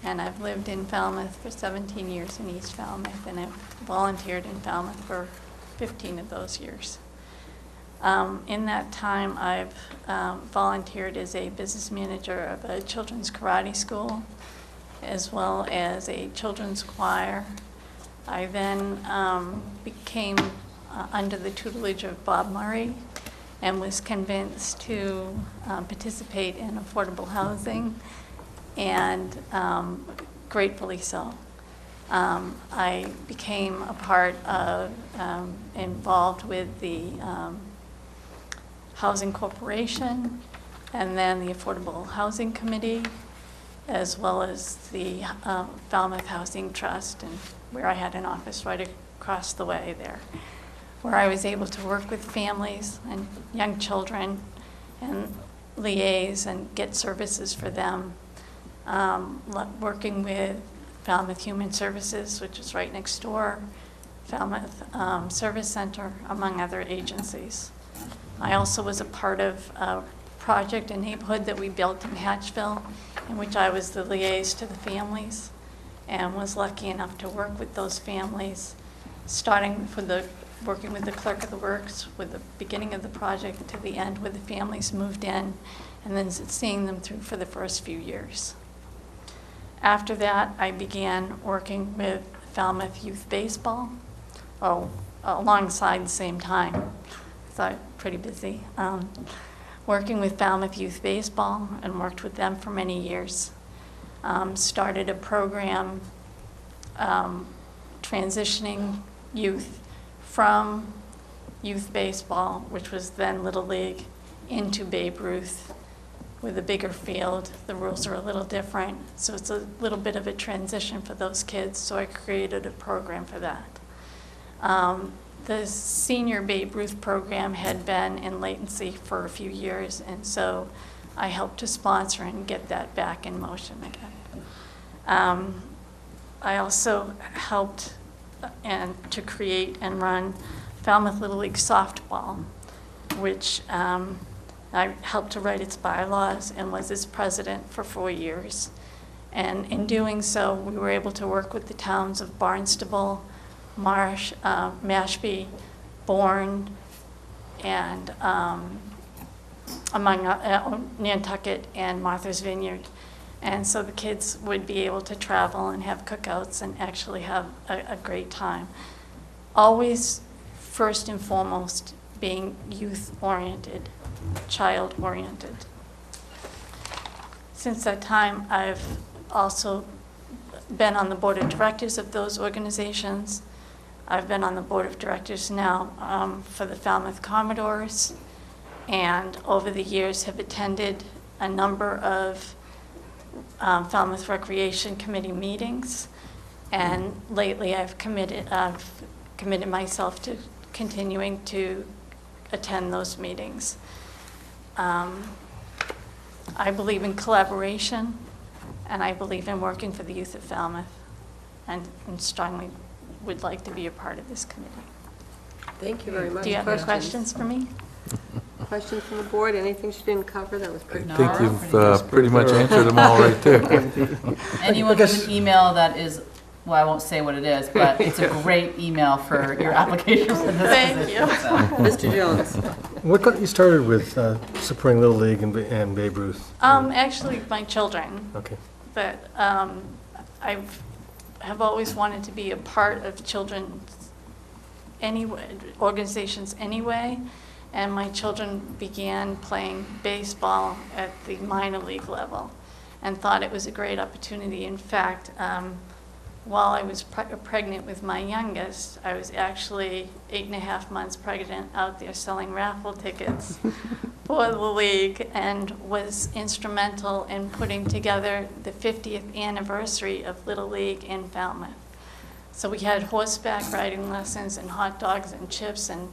And I've lived in Falmouth for 17 years in East Falmouth, and I've volunteered in Falmouth for 15 of those years. In that time, I've volunteered as a business manager of a children's karate school, as well as a children's choir. I then became under the tutelage of Bob Murray and was convinced to participate in affordable housing, and gratefully so. I became a part of, involved with the Housing Corporation, and then the Affordable Housing Committee, as well as the Falmouth Housing Trust, and where I had an office right across the way there, where I was able to work with families and young children and liaise and get services for them, working with Falmouth Human Services, which is right next door, Falmouth Service Center, among other agencies. I also was a part of a project, a neighborhood that we built in Hatchville, in which I was the liaison to the families, and was lucky enough to work with those families, starting working with the clerk of the works, with the beginning of the project to the end, where the families moved in, and then seeing them through for the first few years. After that, I began working with Falmouth Youth Baseball, alongside the same time. So pretty busy. Working with Falmouth Youth Baseball, and worked with them for many years. Started a program transitioning youth from youth baseball, which was then Little League, into Babe Ruth with a bigger field. The rules are a little different, so it's a little bit of a transition for those kids, so I created a program for that. The senior Babe Ruth program had been in latency for a few years, and so I helped to sponsor and get that back in motion again. I also helped to create and run Falmouth Little League Softball, which I helped to write its bylaws and was its president for 4 years. And in doing so, we were able to work with the towns of Barnstable, Marsh, Mashpee, Bourne, and among Nantucket and Martha's Vineyard. And so the kids would be able to travel and have cookouts and actually have a great time. Always, first and foremost, being youth-oriented, child-oriented. Since that time, I've also been on the board of directors of those organizations. I've been on the board of directors now for the Falmouth Commodores, and over the years have attended a number of Falmouth Recreation Committee meetings, and lately I've committed myself to continuing to attend those meetings. I believe in collaboration, and I believe in working for the youth of Falmouth, and strongly would like to be a part of this committee. Thank you very much. Do you have any questions for me? Questions from the board? Anything she didn't cover that was pretty? I think you've pretty much answered them all right there. Anyone with an email that is, well, I won't say what it is, but it's a great email for your application for this Thank position. you. Mr. Jones? What got you started with supporting Little League and Babe Ruth? Actually, my children. Okay. But I have always wanted to be a part of children's organizations anyway, and my children began playing baseball at the minor league level and thought it was a great opportunity. In fact, while I was pregnant with my youngest, I was actually 8.5 months pregnant out there selling raffle tickets for the league, and was instrumental in putting together the 50th anniversary of Little League in Falmouth. So we had horseback riding lessons and hot dogs and chips and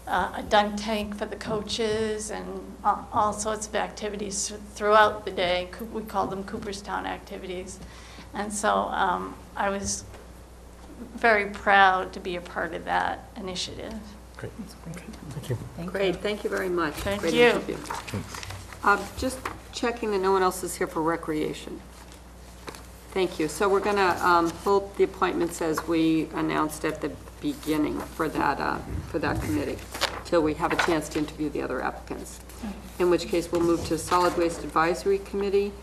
a dunk tank for the coaches and all sorts of activities throughout the day. We called them Cooperstown activities. And so I was very proud to be a part of that initiative. Great. Thank you. Great, thank you very much. Thank Great you. interview. Just checking that no one else is here for recreation. Thank you. So we're going to hold the appointments as we announced at the beginning for that committee, till we have a chance to interview the other applicants. In which case, we'll move to Solid Waste Advisory Committee.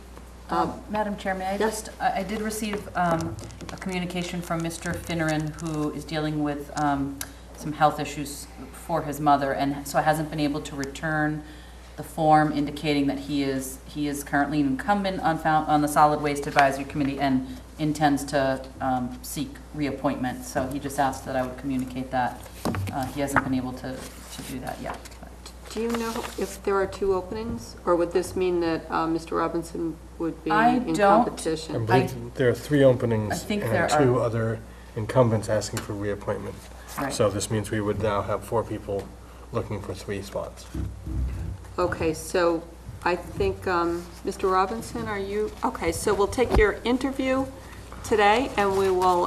Madam Chair, may I just, I did receive a communication from Mr. Finneran, who is dealing with some health issues for his mother, and so hasn't been able to return the form indicating that he is currently an incumbent on the Solid Waste Advisory Committee and intends to seek reappointment. So he just asked that I would communicate that. He hasn't been able to do that yet. Do you know if there are 2 openings, or would this mean that Mr. Robinson would be in competition? I believe there are 3 openings I think and there 2 are. other incumbents asking for reappointment. Right. So this means we would now have 4 people looking for 3 spots. Okay, so I think, Mr. Robinson, are you, okay, so we'll take your interview today, and we will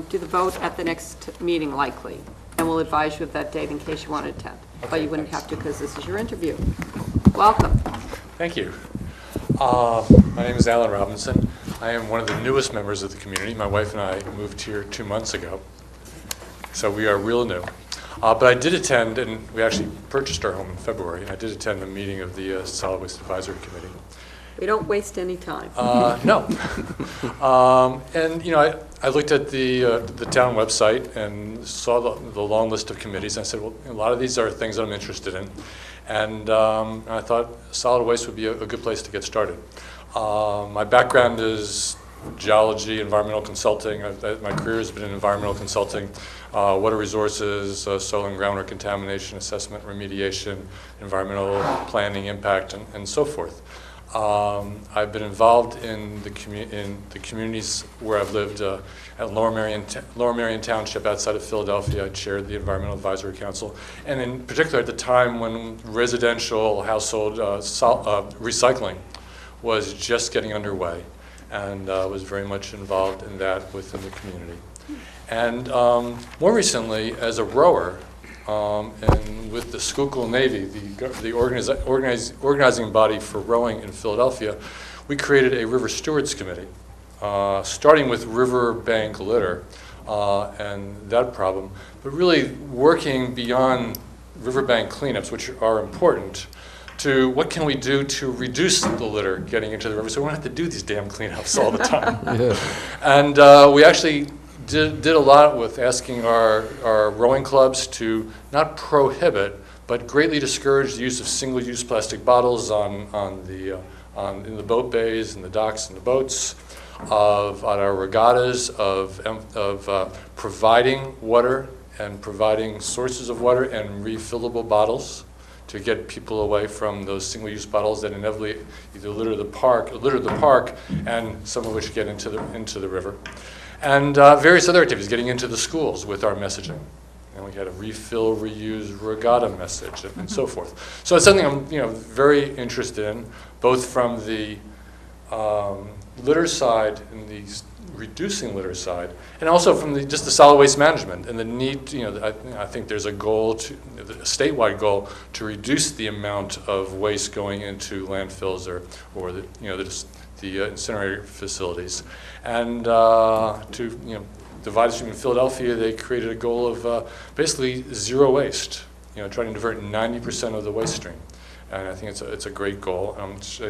do the vote at the next meeting likely, and we'll advise you of that date in case you want to attend. But you wouldn't have to because this is your interview. Welcome. Thank you. My name is Alan Robinson. I am one of the newest members of the community. My wife and I moved here 2 months ago, so we are real new. But I did attend, and we actually purchased our home in February, and I did attend a meeting of the Solid Waste Advisory Committee. We don't waste any time. No. And, you know, I looked at the town website and saw the long list of committees, and I said, well, a lot of these are things that I'm interested in. And I thought solid waste would be a good place to get started. My background is geology, environmental consulting. My career has been in environmental consulting, water resources, soil and groundwater contamination assessment, remediation, environmental planning, impact, and so forth. I've been involved in the communities where I've lived. At Lower Merion Township outside of Philadelphia, I chaired the Environmental Advisory Council, and in particular at the time when residential household recycling was just getting underway, and was very much involved in that within the community. And more recently, as a rower, and with the Schuylkill Navy, the organizing body for rowing in Philadelphia, we created a River Stewards Committee, starting with riverbank litter and that problem, but really working beyond riverbank cleanups, which are important, to what can we do to reduce the litter getting into the river so we don't have to do these damn cleanups all the time. Yeah. And we actually did a lot with asking our rowing clubs to not prohibit, but greatly discourage the use of single-use plastic bottles in the boat bays, in the docks, and the boats, on our regattas, of providing water and providing sources of water and refillable bottles to get people away from those single-use bottles that inevitably either litter the park, and some of which get into the river. And various other activities, getting into the schools with our messaging. And we had a refill, reuse, regatta message, and so forth. So it's something I'm very interested in, both from the litter side and the reducing litter side, and also from just the solid waste management and the need. I think there's a goal, a statewide goal, to reduce the amount of waste going into landfills or the incinerator facilities, and to divide stream in Philadelphia, they created a goal of basically zero waste. Trying to divert 90% of the waste stream. And I think it's a great goal. I'm sure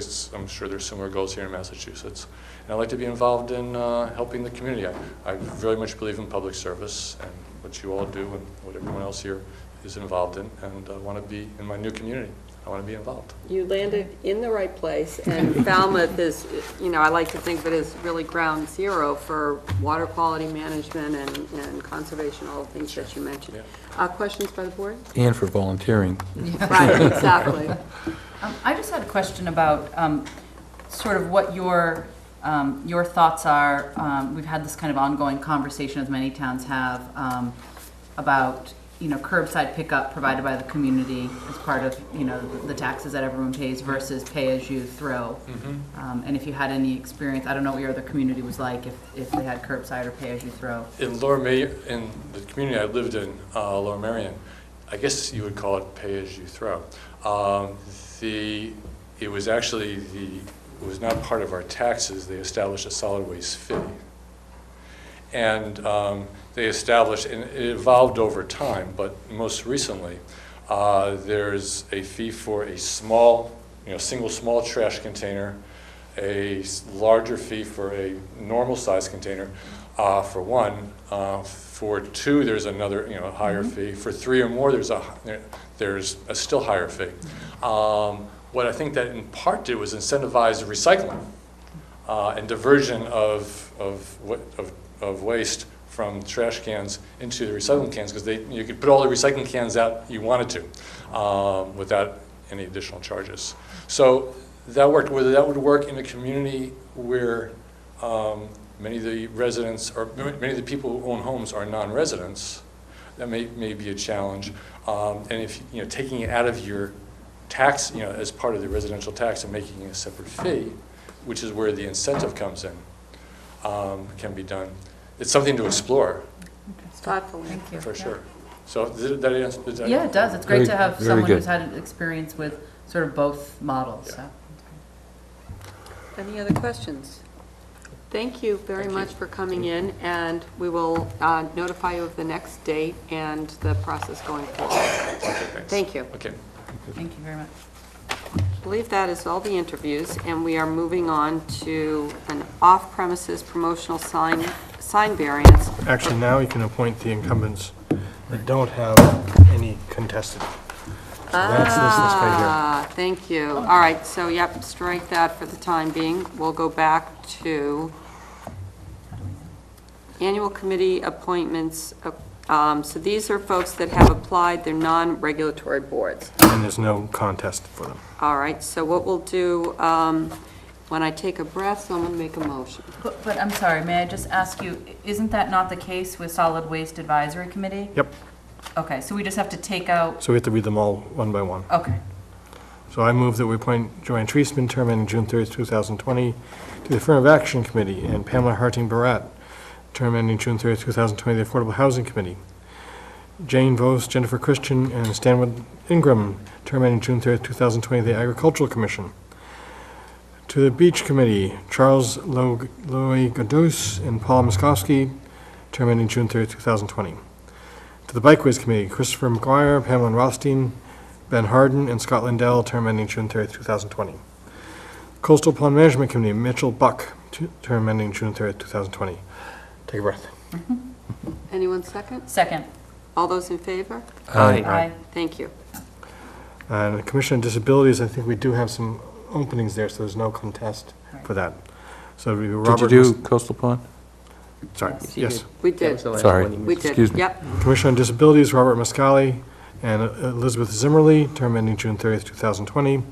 there's similar goals here in Massachusetts. And I'd like to be involved in helping the community. I very much believe in public service and what you all do and what everyone else here is involved in. And I want to be in my new community. I want to be involved. You landed in the right place, and Falmouth is, I like to think of it as really ground zero for water quality management and conservation, all the things that you mentioned. Yeah. Questions by the board? And for volunteering. Right, exactly. I just had a question about sort of what your thoughts are. We've had this kind of ongoing conversation, as many towns have, about curbside pickup provided by the community as part of the taxes that everyone pays versus pay as you throw. Mm-hmm. And if you had any experience, I don't know what your other community was like, if they had curbside or pay as you throw. In in the community I lived in, Lower Merion, I guess you would call it pay as you throw. It was actually it was not part of our taxes. They established a solid waste fee. And they established, and it evolved over time, but most recently, there's a fee for a small, single small trash container, a larger fee for a normal size container, for one. For two, there's another, higher fee. For three or more, there's a still higher fee. What I think that in part did was incentivize recycling and diversion of waste from trash cans into the recycling cans, because you could put all the recycling cans out you wanted to without any additional charges. So that worked. Whether that would work in a community where many of the residents or many of the people who own homes are non-residents, that may be a challenge. And if taking it out of your tax, as part of the residential tax and making it a separate fee, which is where the incentive comes in, can be done. It's something to explore. Thoughtfully. Thank you. For sure. So did that answer? Yeah, it does. It's great to have very someone good. who's had an experience with sort of both models. Yeah. So. Any other questions? Thank you very much for coming in, and we will notify you of the next date and the process going forward. Okay, thanks. Thank you. Okay. Thank you very much. I believe that is all the interviews, and we are moving on to an off-premises promotional sign variance. Actually, now you can appoint the incumbents that don't have any contested. So that's this list right Thank you. All right, so yep, strike that for the time being. We'll go back to annual committee appointments. So these are folks that have applied, they're non-regulatory boards. here. And there's no contest for them. All right, so what we'll do, when I take a breath, someone make a motion. But I'm sorry, may I just ask you, isn't that not the case with Solid Waste Advisory Committee? Yep. Okay, so we just have to take out, So we have to read them all one by one. okay. So I move that we appoint Joanne Treisman, term ending June 30th, 2020, to the Affirmative Action Committee, and Pamela Harting-Barat, term ending June 30th, 2020, the Affordable Housing Committee. Jane Vos, Jennifer Christian, and Stanwood Ingram, term ending June 30th, 2020, the Agricultural Commission. To the Beach Committee, Charles Loy Godus and Paul Muskowski, term ending June 30th, 2020. To the Bikeways Committee, Christopher McGuire, Pamela Rothstein, Ben Harden, and Scott Lindell, term ending June 30th, 2020. Coastal Pond Management Committee, Mitchell Buck, term ending June 30th, 2020. Take a breath. Anyone second? Second. All those in favor? Aye. Thank you. And the Commission on Disabilities, I think we do have some openings there, so there's no contest for that. So it would be Robert. Did you do Coastal Pond? Sorry, Yes, you yes. did. We That did. was the last Sorry. one you We missed. did. Excuse me. Yep. Commission on Disabilities, Robert Muscali and Elizabeth Zimmerly, term ending June 30th, 2020.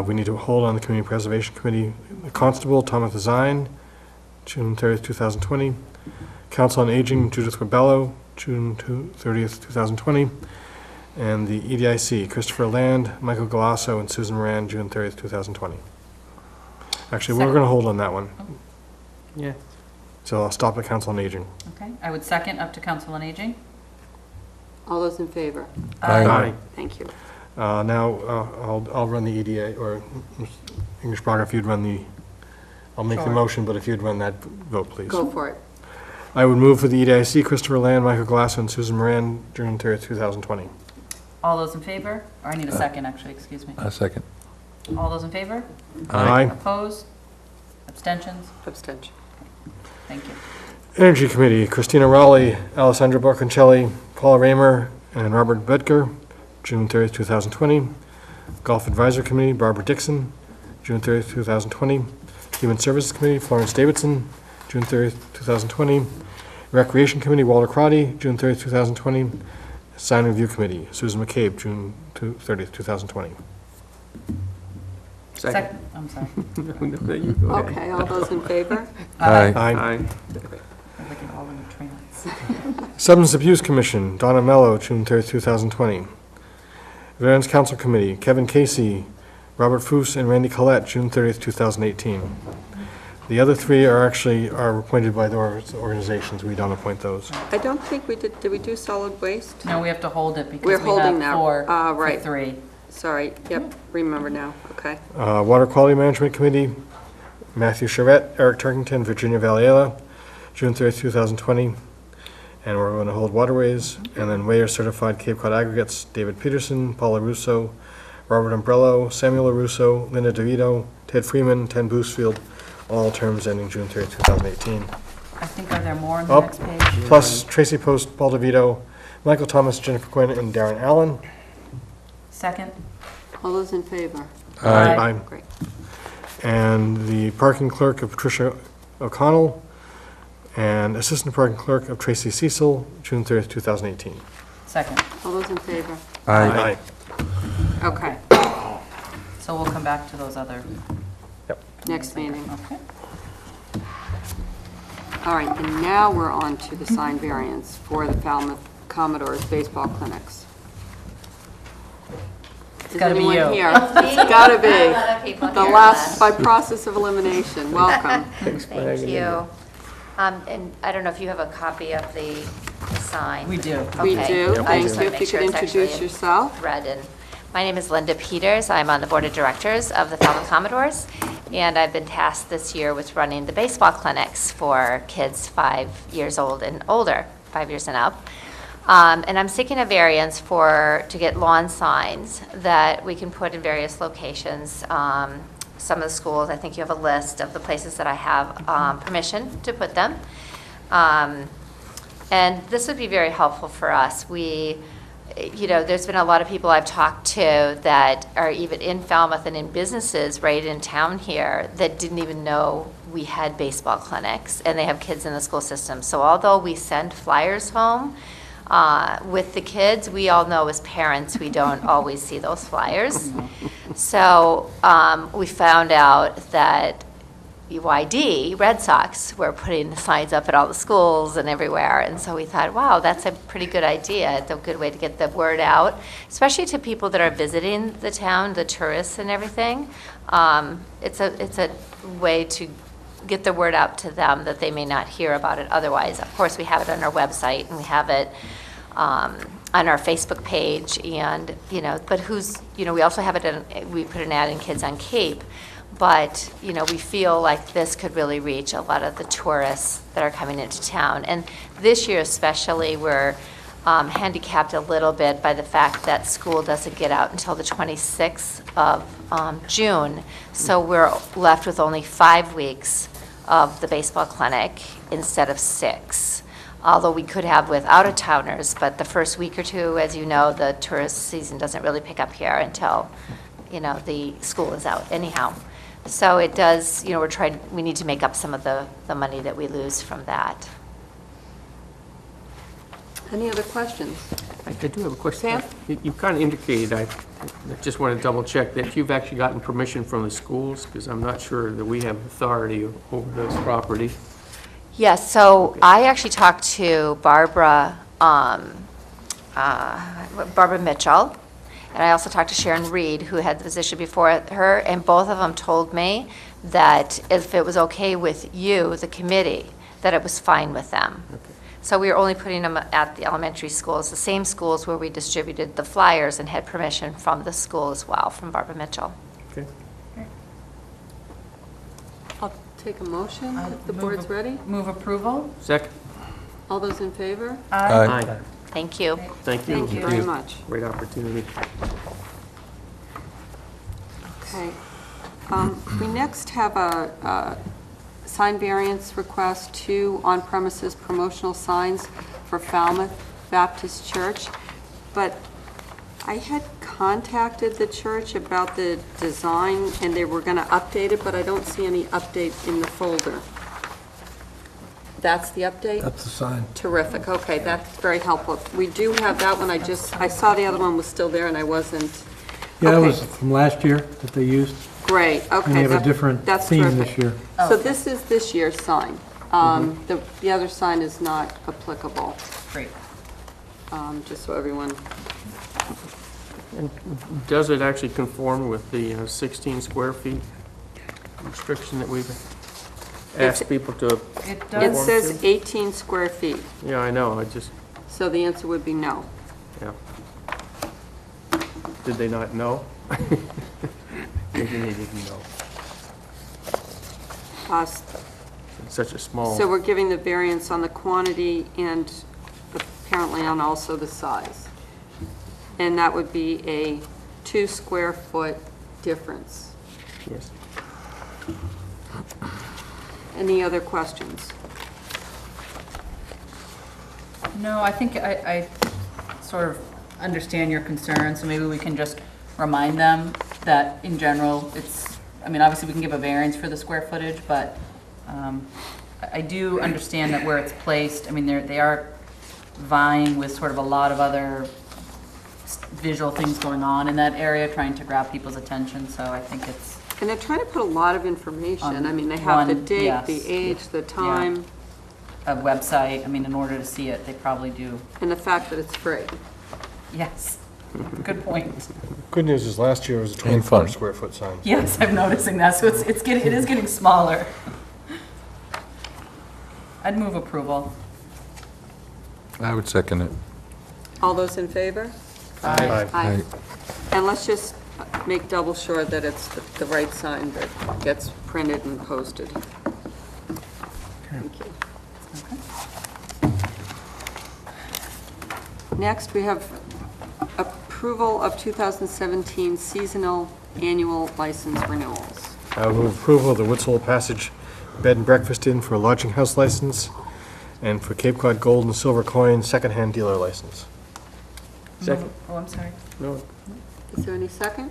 We need to hold on the Community Preservation Committee. The Constable, Thomas Zine, June 30th, 2020. Council on Aging, Judith Rebello, June 30th, 2020. And the EDIC, Christopher Land, Michael Galasso, and Susan Moran, June 30th, 2020. Actually, we're going to hold on that one. Yeah. So I'll stop at Council on Aging. Okay, I would second up to Council on Aging. All those in favor? Aye. Thank you. Now, I'll run the EDA, or English Braga, if you'd run the, I'll make the Sure. motion, but if you'd run that vote, please. Go for it. I would move for the EDIC, Christopher Land, Michael Galasso, and Susan Moran, June 30th, 2020. All those in favor? Or I need a second, actually, excuse me. A second. All those in favor? Aye. Opposed? Abstentions? Abstention. Thank you. Energy Committee, Christina Raleigh, Alessandra Borconcelli, Paula Raymer, and Robert Bedker, June 30th, 2020. Golf Advisory Committee, Barbara Dixon, June 30th, 2020. Human Services Committee, Florence Davidson, June 30th, 2020. Recreation Committee, Walter Crotty, June 30th, 2020. Sign Review Committee, Susan McCabe, June 30th, 2020. Second. I'm sorry. Okay, all those in favor? Aye. Aye. I'm looking all in the trance. Substance Abuse Commission, Donna Mello, June 30th, 2020. Veterans Council Committee, Kevin Casey, Robert Foose, and Randy Collette, June 30th, 2018. The other three are appointed by the organizations. We don't appoint those. I don't think we did we do solid waste? No, we have to hold it We're because we holding have now. four Right. for three. Sorry, yep, remember now, okay. Water Quality Management Committee, Matthew Charette, Eric Turkington, Virginia Valiela, June 30th, 2020. And we're going to hold Waterways. And then Weyer Certified Cape Cod Aggregates, David Peterson, Paula Russo, Robert Umbrello, Samuel Russo, Linda DeVito, Ted Freeman, Ted Boosfield, all terms ending June 30th, 2018. I think, are there more on the Oh, next page? plus Tracy Post, Paul DeVito, Michael Thomas, Jennifer Quinn, and Darren Allen. Second? All those in favor? Aye. Great. And the parking clerk of Patricia O'Connell, and assistant parking clerk of Tracy Cecil, June 30th, 2018. Second. All those in favor? Aye. Okay, So we'll come back to those other. next meeting. Okay. All right, and now we're on to the sign variance for the Falmouth Commodores baseball clinics. Is gotta be anyone you. here? It's gotta be. A lot of people The here, last, by process of elimination. Welcome. Thank you. And I don't know if you have a copy of the sign. We do. We Okay. do. I Thank just you. wanna If make you sure could it's actually introduce in yourself. red. And my name is Linda Peters. I'm on the Board of Directors of the Falmouth Commodores, and I've been tasked this year with running the baseball clinics for kids 5 years old and older, 5 years and up. And I'm seeking a variance to get lawn signs that we can put in various locations. Some of the schools, I think you have a list of the places that I have permission to put them. And this would be very helpful for us. There's been a lot of people I've talked to that are even in Falmouth and in businesses right in town here that didn't even know we had baseball clinics, and they have kids in the school system. So although we send flyers home with the kids, we all know as parents we don't always see those flyers. So we found out that UID, Red Sox, were putting signs up at all the schools and everywhere. And so we thought, wow, that's a pretty good idea. It's a good way to get the word out, especially to people that are visiting the town, the tourists and everything. It's a way to get the word out to them that they may not hear about it otherwise. Of course, we have it on our website, and we have it on our Facebook page, and, but we also have it we put an ad in Kids on Cape. But, we feel like this could really reach a lot of the tourists that are coming into town. And this year especially, we're handicapped a little bit by the fact that school doesn't get out until the 26th of June. So we're left with only 5 weeks of the baseball clinic instead of 6. Although we could have with out-of-towners, but the first week or two, as you know, the tourist season doesn't really pick up here until, the school is out anyhow. So it does, we need to make up some of the money that we lose from that. Any other questions? I do have a question. Sam? You kind of indicated, I just want to double check, that you've actually gotten permission from the schools, because I'm not sure that we have authority over those properties. Yes, so I actually talked to Barbara Mitchell, and I also talked to Sharon Reed, who had the position before her, and both of them told me that if it was okay with you, the committee, that it was fine with them. So we were only putting them at the elementary schools, the same schools where we distributed the flyers, and had permission from the school as well, from Barbara Mitchell. Okay. I'll take a motion if the board's ready. Move approval? Second? All those in favor? Aye. Thank you. Thank you. Thank you very much. Great opportunity. Okay. We next have a sign variance request, 2 on-premises promotional signs for Falmouth Baptist Church. But I had contacted the church about the design, and they were going to update it, but I don't see any update in the folder. That's the update? That's the sign. Terrific, okay, that's very helpful. We do have that one, I saw the other one was still there and I wasn't. Yeah, that Okay. was from last year that they used. Great, okay. And they have a different that's theme terrific. this year. So this is this year's sign. The other sign is not applicable, Great. just so everyone, And does it actually conform with the 16 square feet restriction that we've asked people to? It it does. says 18 square feet, Yeah, I know, so the answer would be no. yeah. Did they not know? Maybe they didn't know. Us. It's such a small. So we're giving the variance on the quantity and apparently on also the size. And that would be a 2 square foot difference. Yes. Any other questions? No, I think I sort of understand your concerns, so maybe we can just remind them that in general, it's, I mean, obviously we can give a variance for the square footage, but I do understand that where it's placed, I mean, they are vying with sort of a lot of other visual things going on in that area, trying to grab people's attention, so I think it's. And they're trying to put a lot of information. I mean, they have the date, yes. the age, the time, A website, I mean, in order to see it, they probably do. and the fact that it's free. Yes, good point. Good news is last year was a And fun. 24 square foot sign. Yes, I'm noticing that, so it is getting smaller. I'd move approval. I would second it. All those in favor? Aye. Aye. And let's just make double sure that it's the right sign that gets printed and posted. Thank you. Next, we have approval of 2017 seasonal annual license renewals. I will move approval of the Woods Hole Passage Bed and Breakfast Inn for a lodging house license and for Cape Cod Gold and Silver Coin secondhand dealer license. Second? Oh, I'm sorry. No, Is there any second?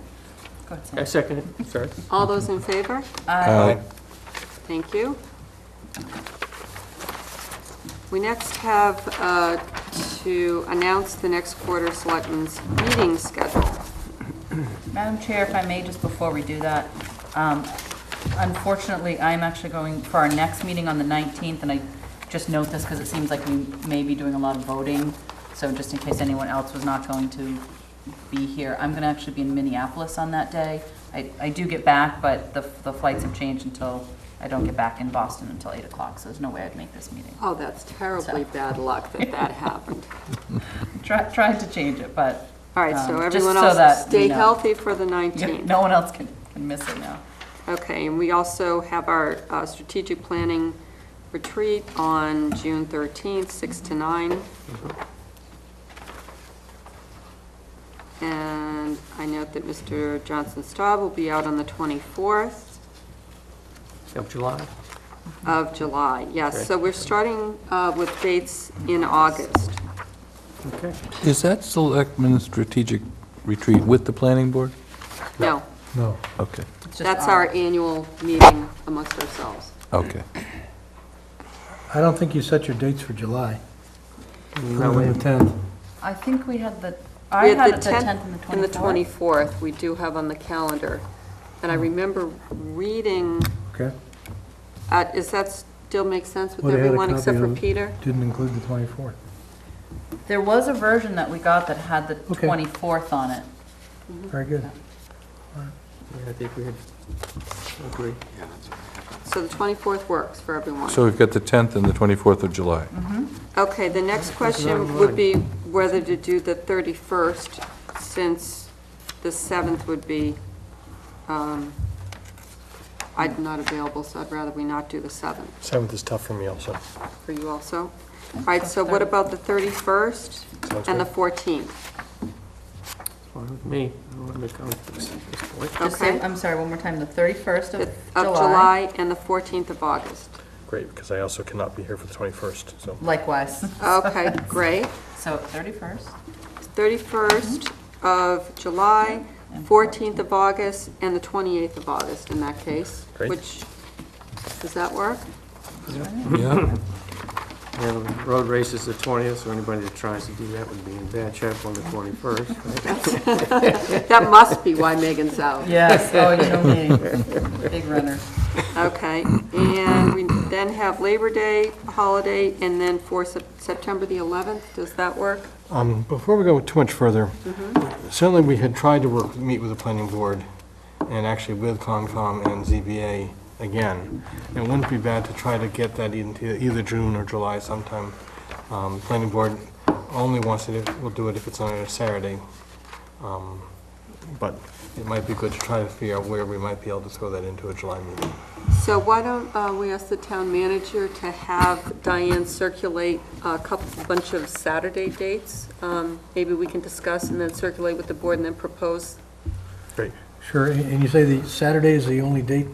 Go ahead, Sam. I second it, sorry. All those in favor? Aye. Thank you. We next have to announce the next quarter Selectmen's meeting schedule. Madam Chair, if I may, just before we do that, unfortunately, I'm actually going for our next meeting on the 19th, and I just note this because it seems like we may be doing a lot of voting, so just in case anyone else was not going to be here, I'm going to actually be in Minneapolis on that day. I do get back, but the flights have changed until I don't get back in Boston until 8 o'clock, so there's no way I'd make this meeting. Oh, that's terribly bad luck that that happened. Tried to change it, but. All right, so just everyone so else, that stay you know. healthy for the 19th. No one else can miss it now. Okay, and we also have our strategic planning retreat on June 13th, 6 to 9. And I note that Mr. Johnson-Staub will be out on the 24th Of July? of July. Yes, Okay. so we're starting with dates in August. Okay. Is that Selectmen Strategic Retreat with the planning board? No, No. Okay, It's just that's our annual meeting amongst ourselves. okay. I don't think you set your dates for July, No, other than the 10th. I think we had We I had had the the 10th and the 24th. And the 24th, we do have on the calendar. And I remember reading, Okay. does that still make sense with Well, they had a everyone except for copy of- Peter? Didn't include the 24th. There was a version that we got that had the Okay. 24th on it. Very good. Yeah, I think we had, agree. So the 24th works for everyone. So we've got the 10th and the 24th of July. Okay, the next question would be whether to do the 31st, since the 7th would be, I'm not available, so I'd rather we not do the 7th. 7th is tough for me also. For you also? All right, so what about the 31st Sounds and the good. 14th? Fine with me. I don't want to make conflicts at this point. Just say, Okay. I'm sorry, one more time, the 31st Of of July. July and the 14th of August. Great, because I also cannot be here for the 21st, so. Likewise. Okay, great. So 31st. 31st of July, 14th of August, and the 28th of August in that case. Great. Which, does that work? Yeah. Yeah, the road race is the 20th, so anybody that tries to do that would be in bad shape on the 21st. right? That must be why Megan's out. Yes, oh, you know me, big runner. Okay, and we then have Labor Day holiday, and then for September the 11th, does that work? Before we go too much further, certainly we had tried to meet with the planning board, and actually with Concom and ZBA again. It wouldn't be bad to try to get that into either June or July sometime. Planning board only wants it, will do it if it's on a Saturday. But it might be good to try to figure out where we might be able to throw that into a July meeting. So why don't we ask the town manager to have Diane circulate a bunch of Saturday dates? Maybe we can discuss and then circulate with the board and then propose. Great. Sure, and you say the Saturday is the only date,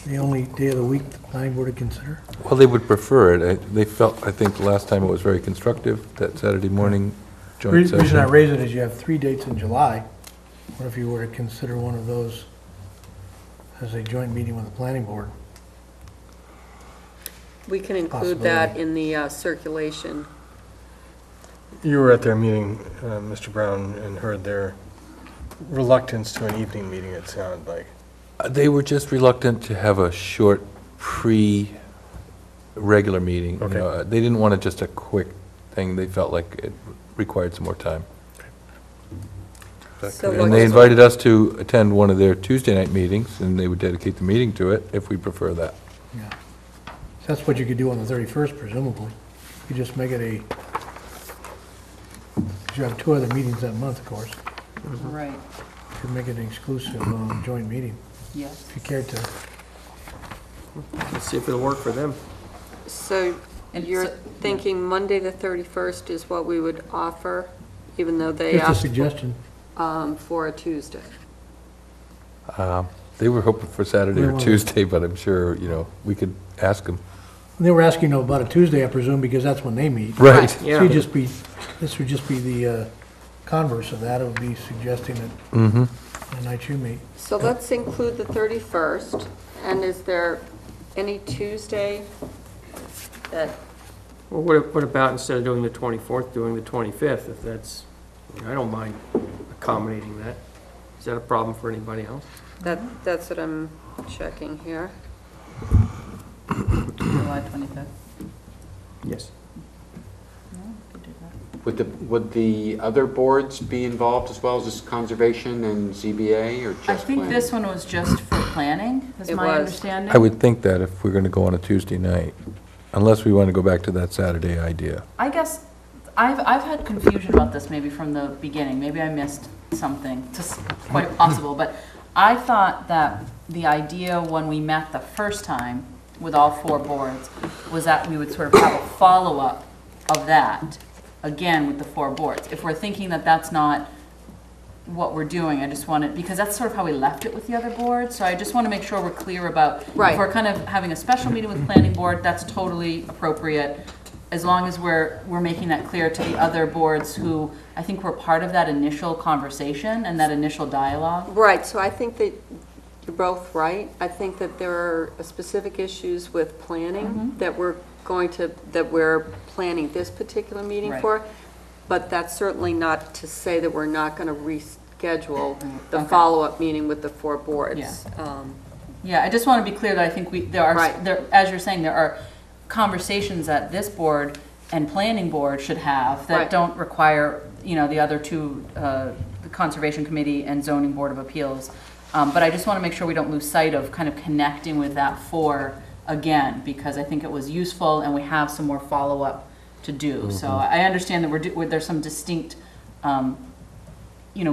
the only day of the week the planning board to consider? Well, they would prefer it. They felt, I think, the last time it was very constructive, that Saturday morning The joint reason I session. raise it is you have 3 dates in July. What if you were to consider one of those as a joint meeting with the planning board? We can include that in the circulation. You were at their meeting, Mr. Brown, and heard their reluctance to an evening meeting, it sounded like. They were just reluctant to have a short pre-regular meeting. You Okay. know, they didn't want just a quick thing. They felt like it required some more time. So And they invited us to attend one of their Tuesday night meetings, and they would dedicate the meeting to it if we prefer that. Yeah. That's what you could do on the 31st presumably. You just make it a, because you have 2 other meetings that month, of course. Right, You could make it an exclusive joint meeting, yes. if you cared to. Let's see if it'll work for them. So And you're so- thinking Monday, the 31st is what we would offer, even though they Just a asked suggestion. for a Tuesday? They were hoping for Saturday They or wanted- Tuesday, but I'm sure, you know, we could ask them. They were asking about a Tuesday, I presume, because that's when they meet. Right. So Yeah. you just be, this would just be the converse of that. It would be suggesting that Mm-hmm. the night you meet. So let's include the 31st, and is there any Tuesday that, Well, what about instead of doing the 24th, doing the 25th, if that's, I don't mind accommodating that. Is that a problem for anybody else? that's what I'm checking here. July 25th. Yes. No, we could do that. Would the other boards be involved as well as this Conservation and ZBA, or just I think planning? this one was just for planning, is It my was. understanding. I would think that if we're going to go on a Tuesday night, unless we want to go back to that Saturday idea. I guess, I've had confusion about this maybe from the beginning, maybe I missed something, it's quite possible, but I thought that the idea when we met the first time with all 4 boards was that we would sort of have a follow-up of that, again with the 4 boards. If we're thinking that that's not what we're doing, I just wanted, because that's sort of how we left it with the other boards, so I just want to make sure we're clear about, Right. if we're kind of having a special meeting with planning board, that's totally appropriate, as long as we're making that clear to the other boards who, I think were part of that initial conversation and that initial dialogue. Right, so I think that you're both right. I think that there are specific issues with planning that we're planning this particular meeting Right. for. But that's certainly not to say that we're not going to reschedule the follow-up meeting with the 4 boards. Yeah. Yeah, I just want to be clear that I think as you're saying, there are conversations that this board and planning board should have that don't require, the other two, the Conservation Committee and Zoning Board of Appeals. But I just want to make sure we don't lose sight of kind of connecting with that 4 again, because I think it was useful and we have some more follow-up to do. So I understand that there's some distinct,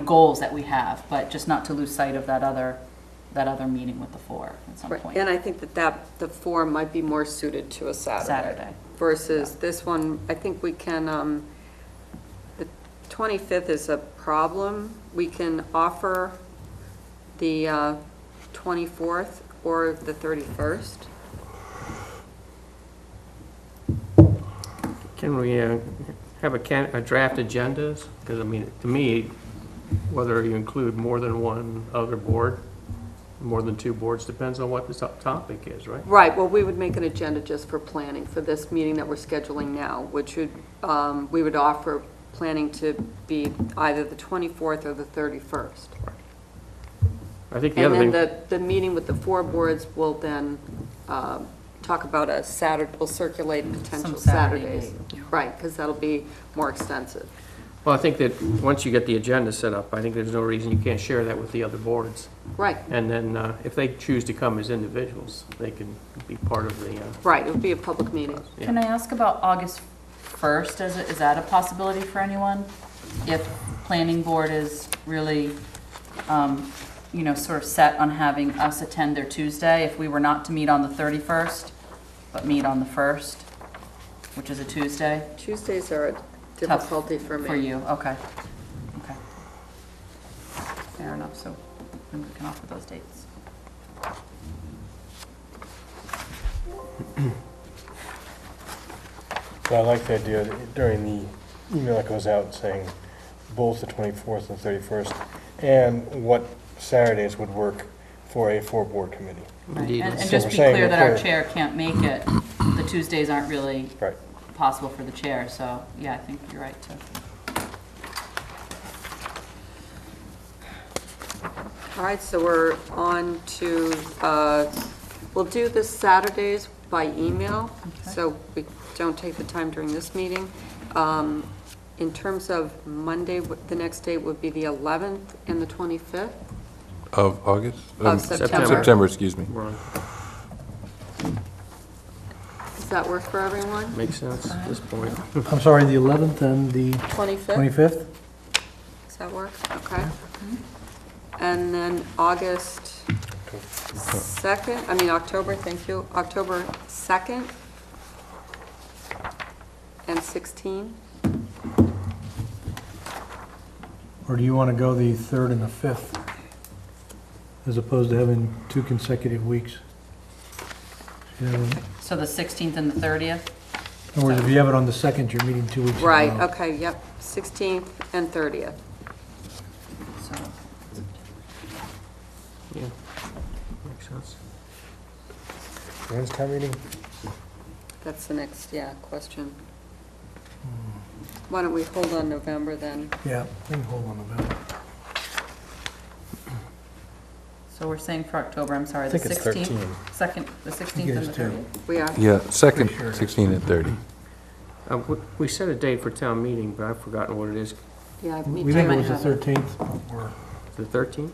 goals that we have, but just not to lose sight of that other meeting with the 4 at some point. And I think that the 4 might be more suited to a Saturday. Versus this one, I think we can, the 25th is a problem. We can offer the 24th or the 31st. Can we have a draft agendas? Because, I mean, to me, whether you include more than one other board, more than 2 boards, depends on what the topic is, right? Right, well, we would make an agenda just for planning for this meeting that we're scheduling now, which would, we would offer planning to be either the 24th or the 31st. I think the other thing... And then the meeting with the 4 boards will then talk about a Saturday, we'll circulate potential Saturdays. Right, because that'll be more extensive. Well, I think that once you get the agenda set up, I think there's no reason you can't share that with the other boards. Right. And then if they choose to come as individuals, they can be part of the... Right, it would be a public meeting. Yeah. Can I ask about August 1st? Is that a possibility for anyone? If planning board is really, sort of set on having us attend their Tuesday, if we were not to meet on the 31st, but meet on the 1st, which is a Tuesday? Tuesdays are a difficulty for me. For you, okay. Okay. Fair enough, so then we can offer those dates. Well, I like the idea that during the email that goes out saying both the 24th and 31st, and what Saturdays would work for a 4-board committee. Right. And So just we're be saying clear that that our we're- chair can't make it. The Tuesdays aren't really Right. possible for the chair, so, yeah, I think you're right to. All right, so we're on to, we'll do this Saturdays by email, so we don't take the time during this meeting. In terms of Monday, the next date would be the 11th and the 25th. Of August? Of September. September, excuse me. We're on. Does that work for everyone? Makes sense at this point. I'm sorry, the 11th and the 25th? 25th? Does that work? Okay. And then August 2nd, October, thank you, October 2nd and 16. Or do you want to go the 3rd and the 5th, as opposed to having 2 consecutive weeks? So the 16th and the 30th? In other words, if you have it on the 2nd, you're meeting 2 weeks in a Right, row. okay, yep, 16th and 30th. So, Yeah, makes sense. When's town meeting? That's the next, question. Why don't we hold on November then? Yeah, we can hold on November. so we're saying for October, I'm sorry, I the think it's 16th? 13. The I 16th think it and is the too. 30th? We are? Yeah, 2nd, Pretty sure. 16 and 30. We set a date for town meeting, but I've forgotten what it is. Yeah, me We too. think it might was the have it. 13th, but we're, The 13th?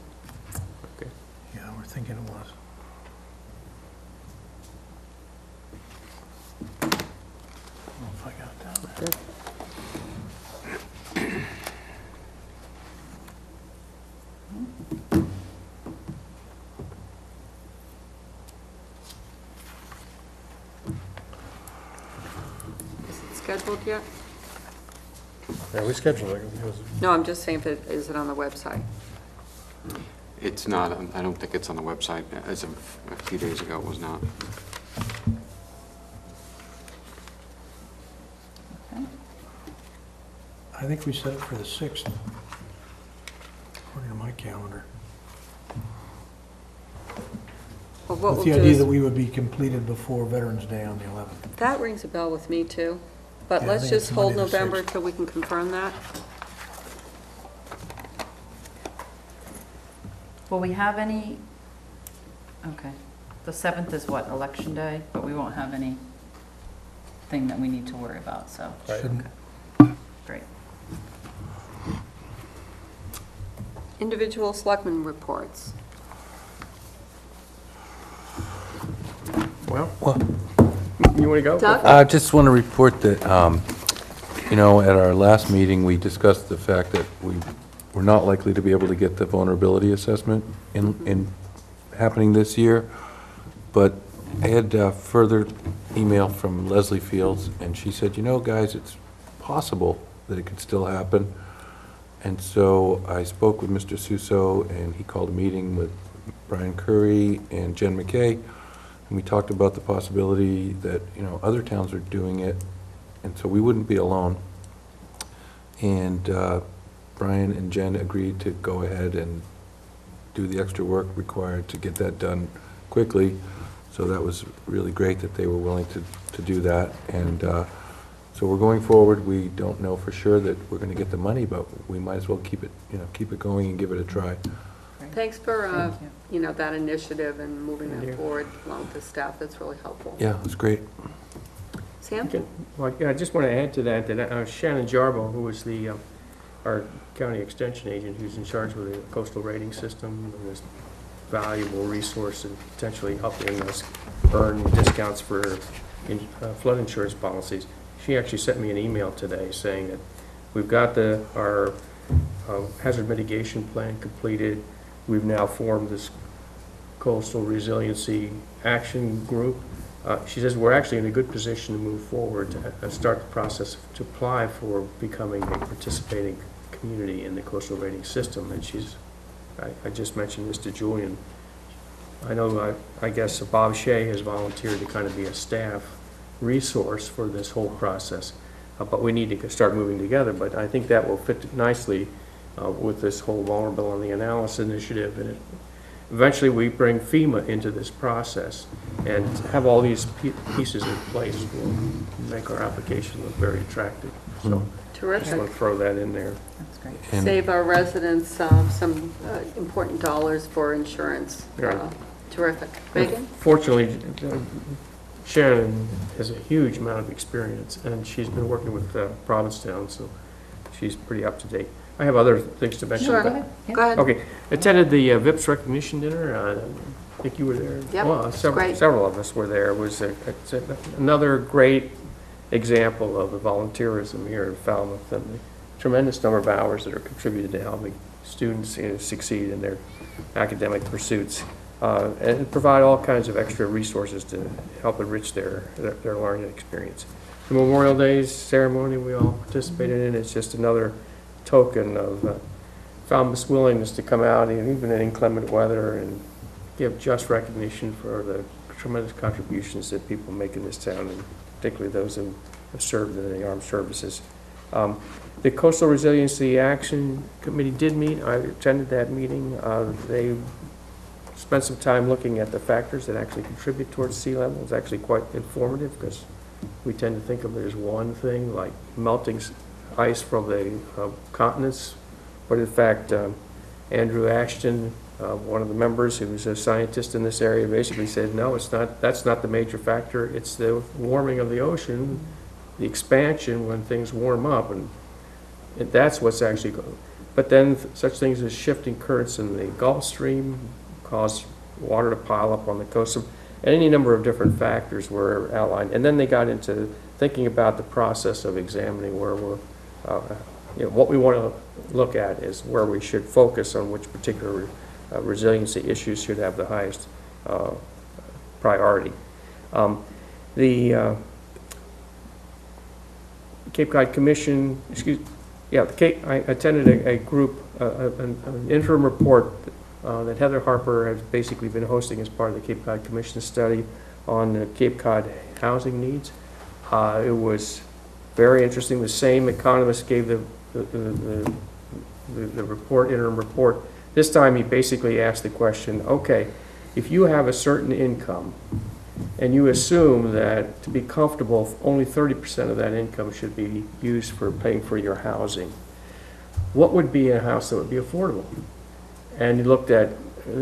Okay. yeah, we're thinking it was. I don't know if I got it down there. Okay. Is it scheduled yet? Yeah, we scheduled it. It was- No, I'm just saying, is it on the website? It's not, I don't think it's on the website. As of a few days ago, it was not. Okay. I think we set it for the 6th, according to my calendar. Well, what With we'll the do idea that is, we would be completed before Veterans Day on the 11th. that rings a bell with me too. But Yeah, I let's think it's just hold Monday the November 6th. till we can confirm that. Will we have any, okay, the 7th is what, Election Day? But we won't have anything that we need to worry about, so, Shouldn't- great. Individual selectmen reports. Well, you want to go? Doug? I just want to report that, at our last meeting, we discussed the fact that we're not likely to be able to get the vulnerability assessment in happening this year. But I had a further email from Leslie Fields, and she said, guys, it's possible that it could still happen. And so I spoke with Mr. Suso, and he called a meeting with Brian Curry and Jen McKay, and we talked about the possibility that, other towns are doing it, and so we wouldn't be alone. And Brian and Jen agreed to go ahead and do the extra work required to get that done quickly. So that was really great that they were willing to do that. And so we're going forward. We don't know for sure that we're going to get the money, but we might as well keep it going and give it a try. Thanks for, Thank that initiative and moving Thank you. that forward along with the staff. That's really helpful. Yeah, it was great. Sam? Well, I just want to add to that Shannon Jarbo, who is our county extension agent, who's in charge of the coastal rating system, and this valuable resource in potentially helping us earn discounts for flood insurance policies. She actually sent me an email today saying that we've got our hazard mitigation plan completed. We've now formed this coastal resiliency action group. She says we're actually in a good position to move forward to start the process to apply for becoming a participating community in the coastal rating system. And I just mentioned this to Julian. I know, I guess Bob Shea has volunteered to kind of be a staff resource for this whole process, but we need to start moving together. But I think that will fit nicely with this whole vulnerability analysis initiative, and eventually we bring FEMA into this process and have all these pieces in place will make our application look very attractive. So I just Terrific. want to throw that in there. That's great. And- Save our residents some important dollars for insurance. Right. Terrific. Megan? Fortunately, Shannon has a huge amount of experience, and she's been working with Provincetown, so she's pretty up to date. I have other things to mention. Sure. but- Go ahead. Okay, attended the VIPS recognition dinner. I think you were there. Yep, Well, it's great. several of us were there. It was another great example of the volunteerism here in Falmouth and the tremendous number of hours that are contributed to helping students succeed in their academic pursuits and provide all kinds of extra resources to help enrich their learning experience. The Memorial Day ceremony we all participated in is just another token of Falmouth's willingness to come out, even in inclement weather, and give just recognition for the tremendous contributions that people make in this town, and particularly those who have served in the armed services. The Coastal Resiliency Action Committee did meet. I attended that meeting. They spent some time looking at the factors that actually contribute towards sea level. It's actually quite informative because we tend to think of it as one thing, like melting ice from the continents. But in fact, Andrew Ashton, one of the members who's a scientist in this area, basically said, no, it's not. That's not the major factor. It's the warming of the ocean, the expansion when things warm up, and that's what's actually going. But then such things as shifting currents in the Gulf Stream cause water to pile up on the coast, and any number of different factors were outlined. And then they got into thinking about the process of examining where we're, what we want to look at is where we should focus on which particular resiliency issues should have the highest priority. The Cape Cod Commission, I attended a group, an interim report that Heather Harper has basically been hosting as part of the Cape Cod Commission study on the Cape Cod housing needs. It was very interesting. The same economist gave the report, interim report. This time he basically asked the question, okay, if you have a certain income and you assume that to be comfortable, only 30% of that income should be used for paying for your housing. What would be a house that would be affordable? And you looked at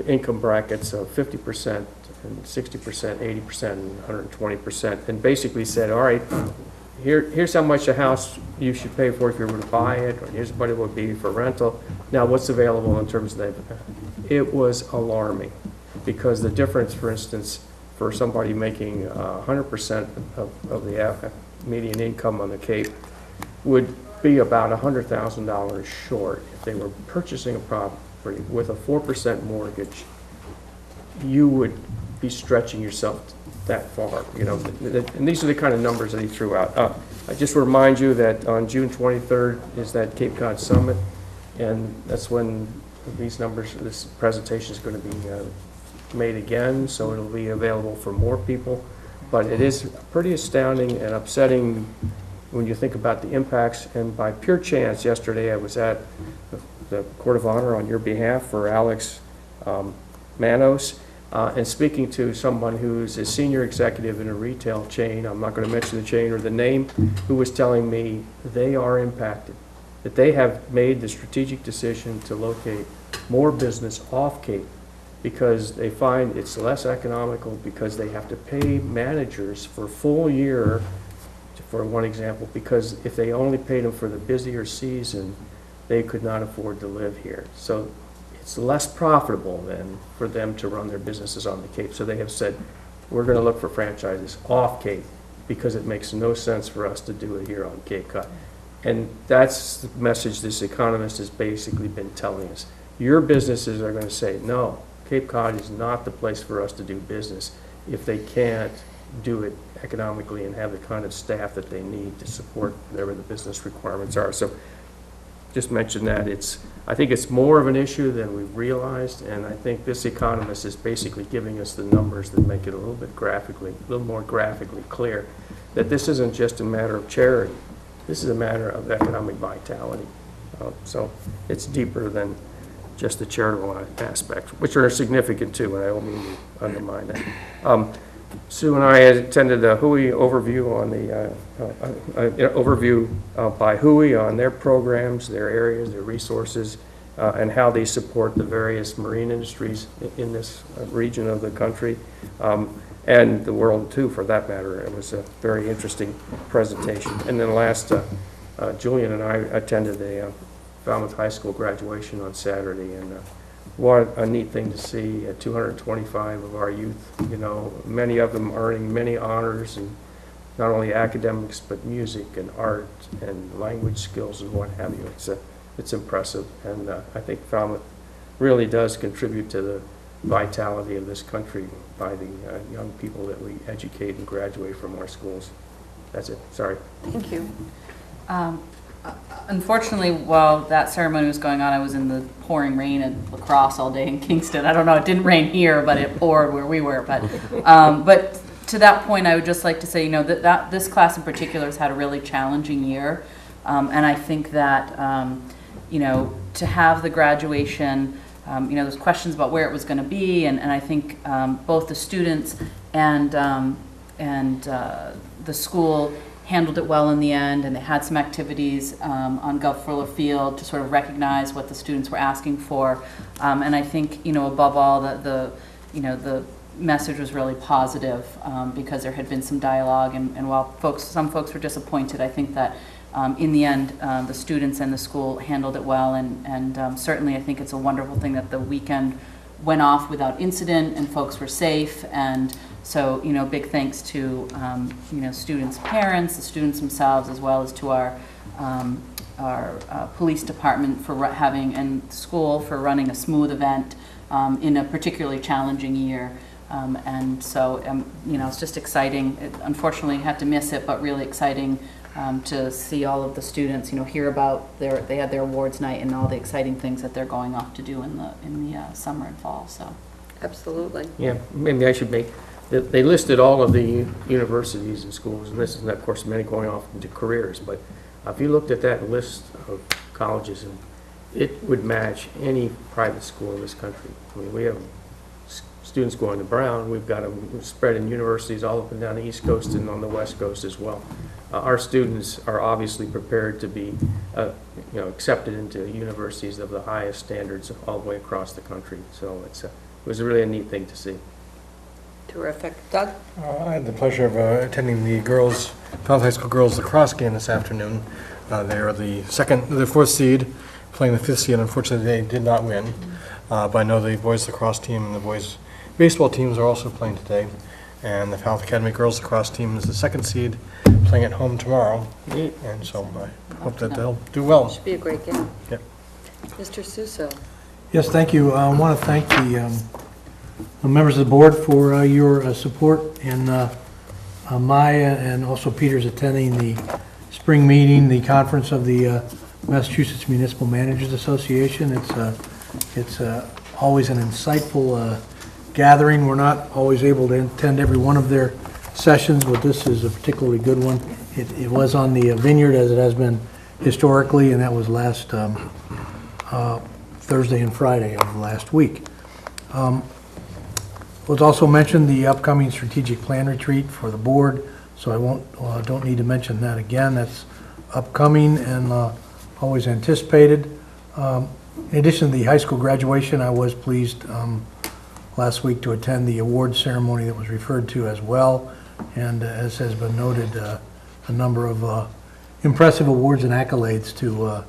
income brackets of 50% and 60%, 80%, and 120%, and basically said, all right, here's how much a house you should pay for if you were to buy it, or here's what it would be for rental. Now, what's available in terms of that? It was alarming, because the difference, for instance, for somebody making 100% of the median income on the Cape would be about $100,000 short. If they were purchasing a property with a 4% mortgage, you would be stretching yourself that far, you know. And these are the kind of numbers that he threw out. I just remind you that on June 23rd is that Cape Cod Summit, and that's when these numbers, this presentation is going to be made again, so it'll be available for more people. But it is pretty astounding and upsetting when you think about the impacts. And by pure chance, yesterday I was at the Court of Honor on your behalf for Alex Manos, and speaking to someone who's a senior executive in a retail chain, I'm not going to mention the chain or the name, who was telling me they are impacted, that they have made the strategic decision to locate more business off Cape because they find it's less economical, because they have to pay managers for a full year, for one example, because if they only paid them for the busier season, they could not afford to live here. So it's less profitable then for them to run their businesses on the Cape. So they have said, we're going to look for franchises off Cape because it makes no sense for us to do it here on Cape Cod. And that's the message this economist has basically been telling us. Your businesses are going to say, no, Cape Cod is not the place for us to do business if they can't do it economically and have the kind of staff that they need to support whatever the business requirements are. So just mention that. I think it's more of an issue than we've realized, and I think this economist is basically giving us the numbers that make it a little more graphically clear that this isn't just a matter of charity. This is a matter of economic vitality. So it's deeper than just the charitable aspects, which are significant too, and I don't mean to undermine that. Sue and I attended a WHOI overview on the overview by WHOI on their programs, their areas, their resources, and how they support the various marine industries in this region of the country, and the world too, for that matter. It was a very interesting presentation. And then last, Julian and I attended a Falmouth High School graduation on Saturday, and what a neat thing to see. 225 of our youth, you know, many of them earning many honors, and not only academics, but music and art and language skills and what have you. It's impressive, and I think Falmouth really does contribute to the vitality of this country by the young people that we educate and graduate from our schools. That's it. Sorry. Thank you. Unfortunately, while that ceremony was going on, I was in the pouring rain at La Crosse all day in Kingston. I don't know, it didn't rain here, but it poured where we were. But to that point, I would just like to say, you know, that this class in particular has had a really challenging year. And I think that, you know, to have the graduation, you know, there's questions about where it was going to be. And I think both the students and the school handled it well in the end, and they had some activities on Gulf Fuller Field to sort of recognize what the students were asking for. And I think, you know, above all, the message was really positive because there had been some dialogue, and while some folks were disappointed, I think that in the end, the students and the school handled it well, and certainly I think it's a wonderful thing that the weekend went off without incident and folks were safe. And so, you know, big thanks to, you know, students' parents, the students themselves, as well as to our police department for having, and school for running a smooth event in a particularly challenging year. And so, you know, it's just exciting. Unfortunately, had to miss it, but really exciting to see all of the students, you know, hear about they had their awards night and all the exciting things that they're going off to do in the summer and fall. So, absolutely. Yeah, maybe I should make. They listed all of the universities and schools, and this is, of course, many going off into careers. But if you looked at that list of colleges, and it would match any private school in this country. I mean, we have students going to Brown, we've got them spread in universities all up and down the East Coast and on the West Coast as well. Our students are obviously prepared to be accepted into universities of the highest standards all the way across the country. So it was really a neat thing to see. Terrific. Doug? I had the pleasure of attending the Falmouth High School girls lacrosse game this afternoon. They are the fourth seed, playing the fifth seed. Unfortunately, they did not win. But I know the boys lacrosse team and the boys baseball teams are also playing today. And the Falmouth Academy girls lacrosse team is the second seed, playing at home tomorrow. Neat. And so I hope that they'll do well. Should be a great game. Yep. Mr. Suso? Yes, thank you. I want to thank the members of the board for your support and Maya and also Peter's attending the spring meeting, the conference of the Massachusetts Municipal Managers Association. It's always an insightful gathering. We're not always able to attend every one of their sessions, but this is a particularly good one. It was on the vineyard, as it has been historically, and that was last Thursday and Friday of last week. Was also mentioned the upcoming strategic plan retreat for the board, so I don't need to mention that again. That's upcoming and always anticipated. In addition to the high school graduation, I was pleased last week to attend the award ceremony that was referred to as well, and as has been noted, a number of impressive awards and accolades to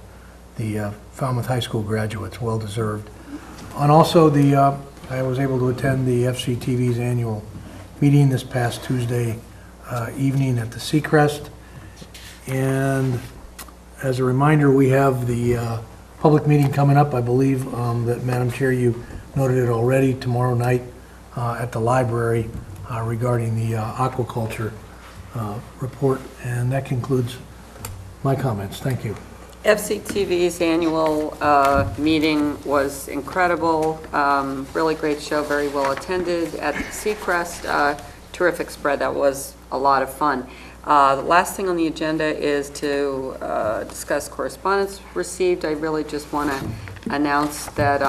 the Falmouth High School graduates, well deserved. And also I was able to attend the FCTV's annual meeting this past Tuesday evening at the Seacrest. And as a reminder, we have the public meeting coming up, I believe, that Madam Chair, you noted it already, tomorrow night at the library regarding the aquaculture report. And that concludes my comments. Thank you. FCTV's annual meeting was incredible, really great show, very well attended at the Seacrest, terrific spread, that was a lot of fun. The last thing on the agenda is to discuss correspondence received. I really just want to announce that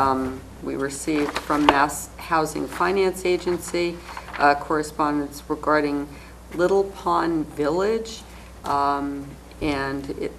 we received from Mass Housing Finance Agency correspondence regarding Little Pond Village, and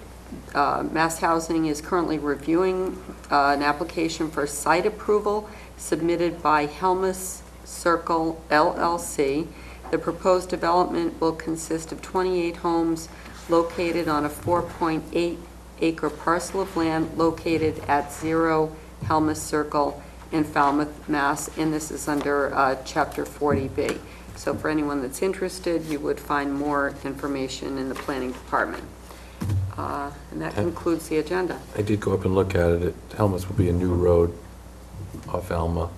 Mass Housing is currently reviewing an application for site approval submitted by Helmus Circle LLC. The proposed development will consist of 28 homes located on a 4.8 acre parcel of land located at 0 Helmus Circle in Falmouth, Mass. And this is under Chapter 40B. So for anyone that's interested, you would find more information in the planning department. And that concludes the agenda. I did go up and look at it. Helmus will be a new road off Alma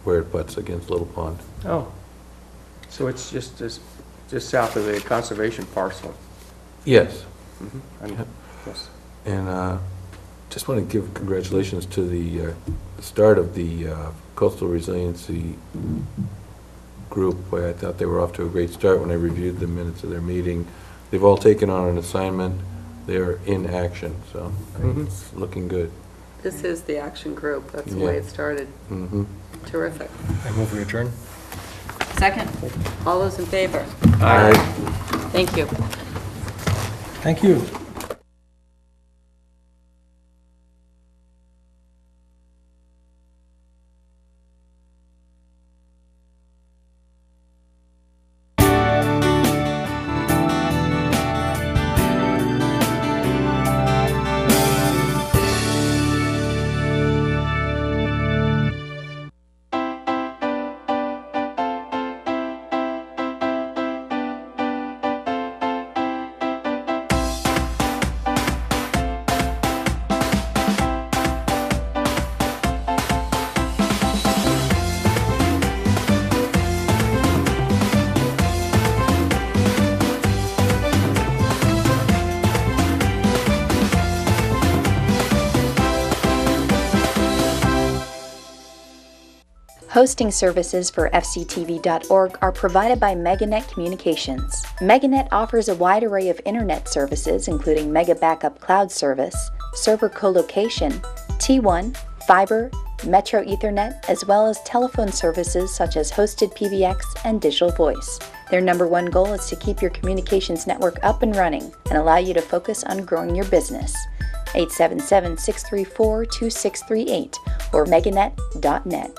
where it butts against Little Pond. Oh, so it's just south of the conservation parcel. Yes. Mm-hmm. Yes. And just want to give congratulations to the start of the Coastal Resiliency group. I thought they were off to a great start when I reviewed the minutes of their meeting. They've all taken on an assignment. They're in action, so it's looking good. This is the action group. That's the way it started. Terrific. I move we adjourn. Second. All those in favor? Aye. Thank you. Thank you. Hosting services for FCTV.org are provided by Meganet Communications. Meganet offers a wide array of internet services, including Mega Backup Cloud Service, server colocation, T1, fiber, Metro Ethernet, as well as telephone services such as hosted PBX and digital voice. Their #1 goal is to keep your communications network up and running and allow you to focus on growing your business. 877-634-2638 or meganet.net.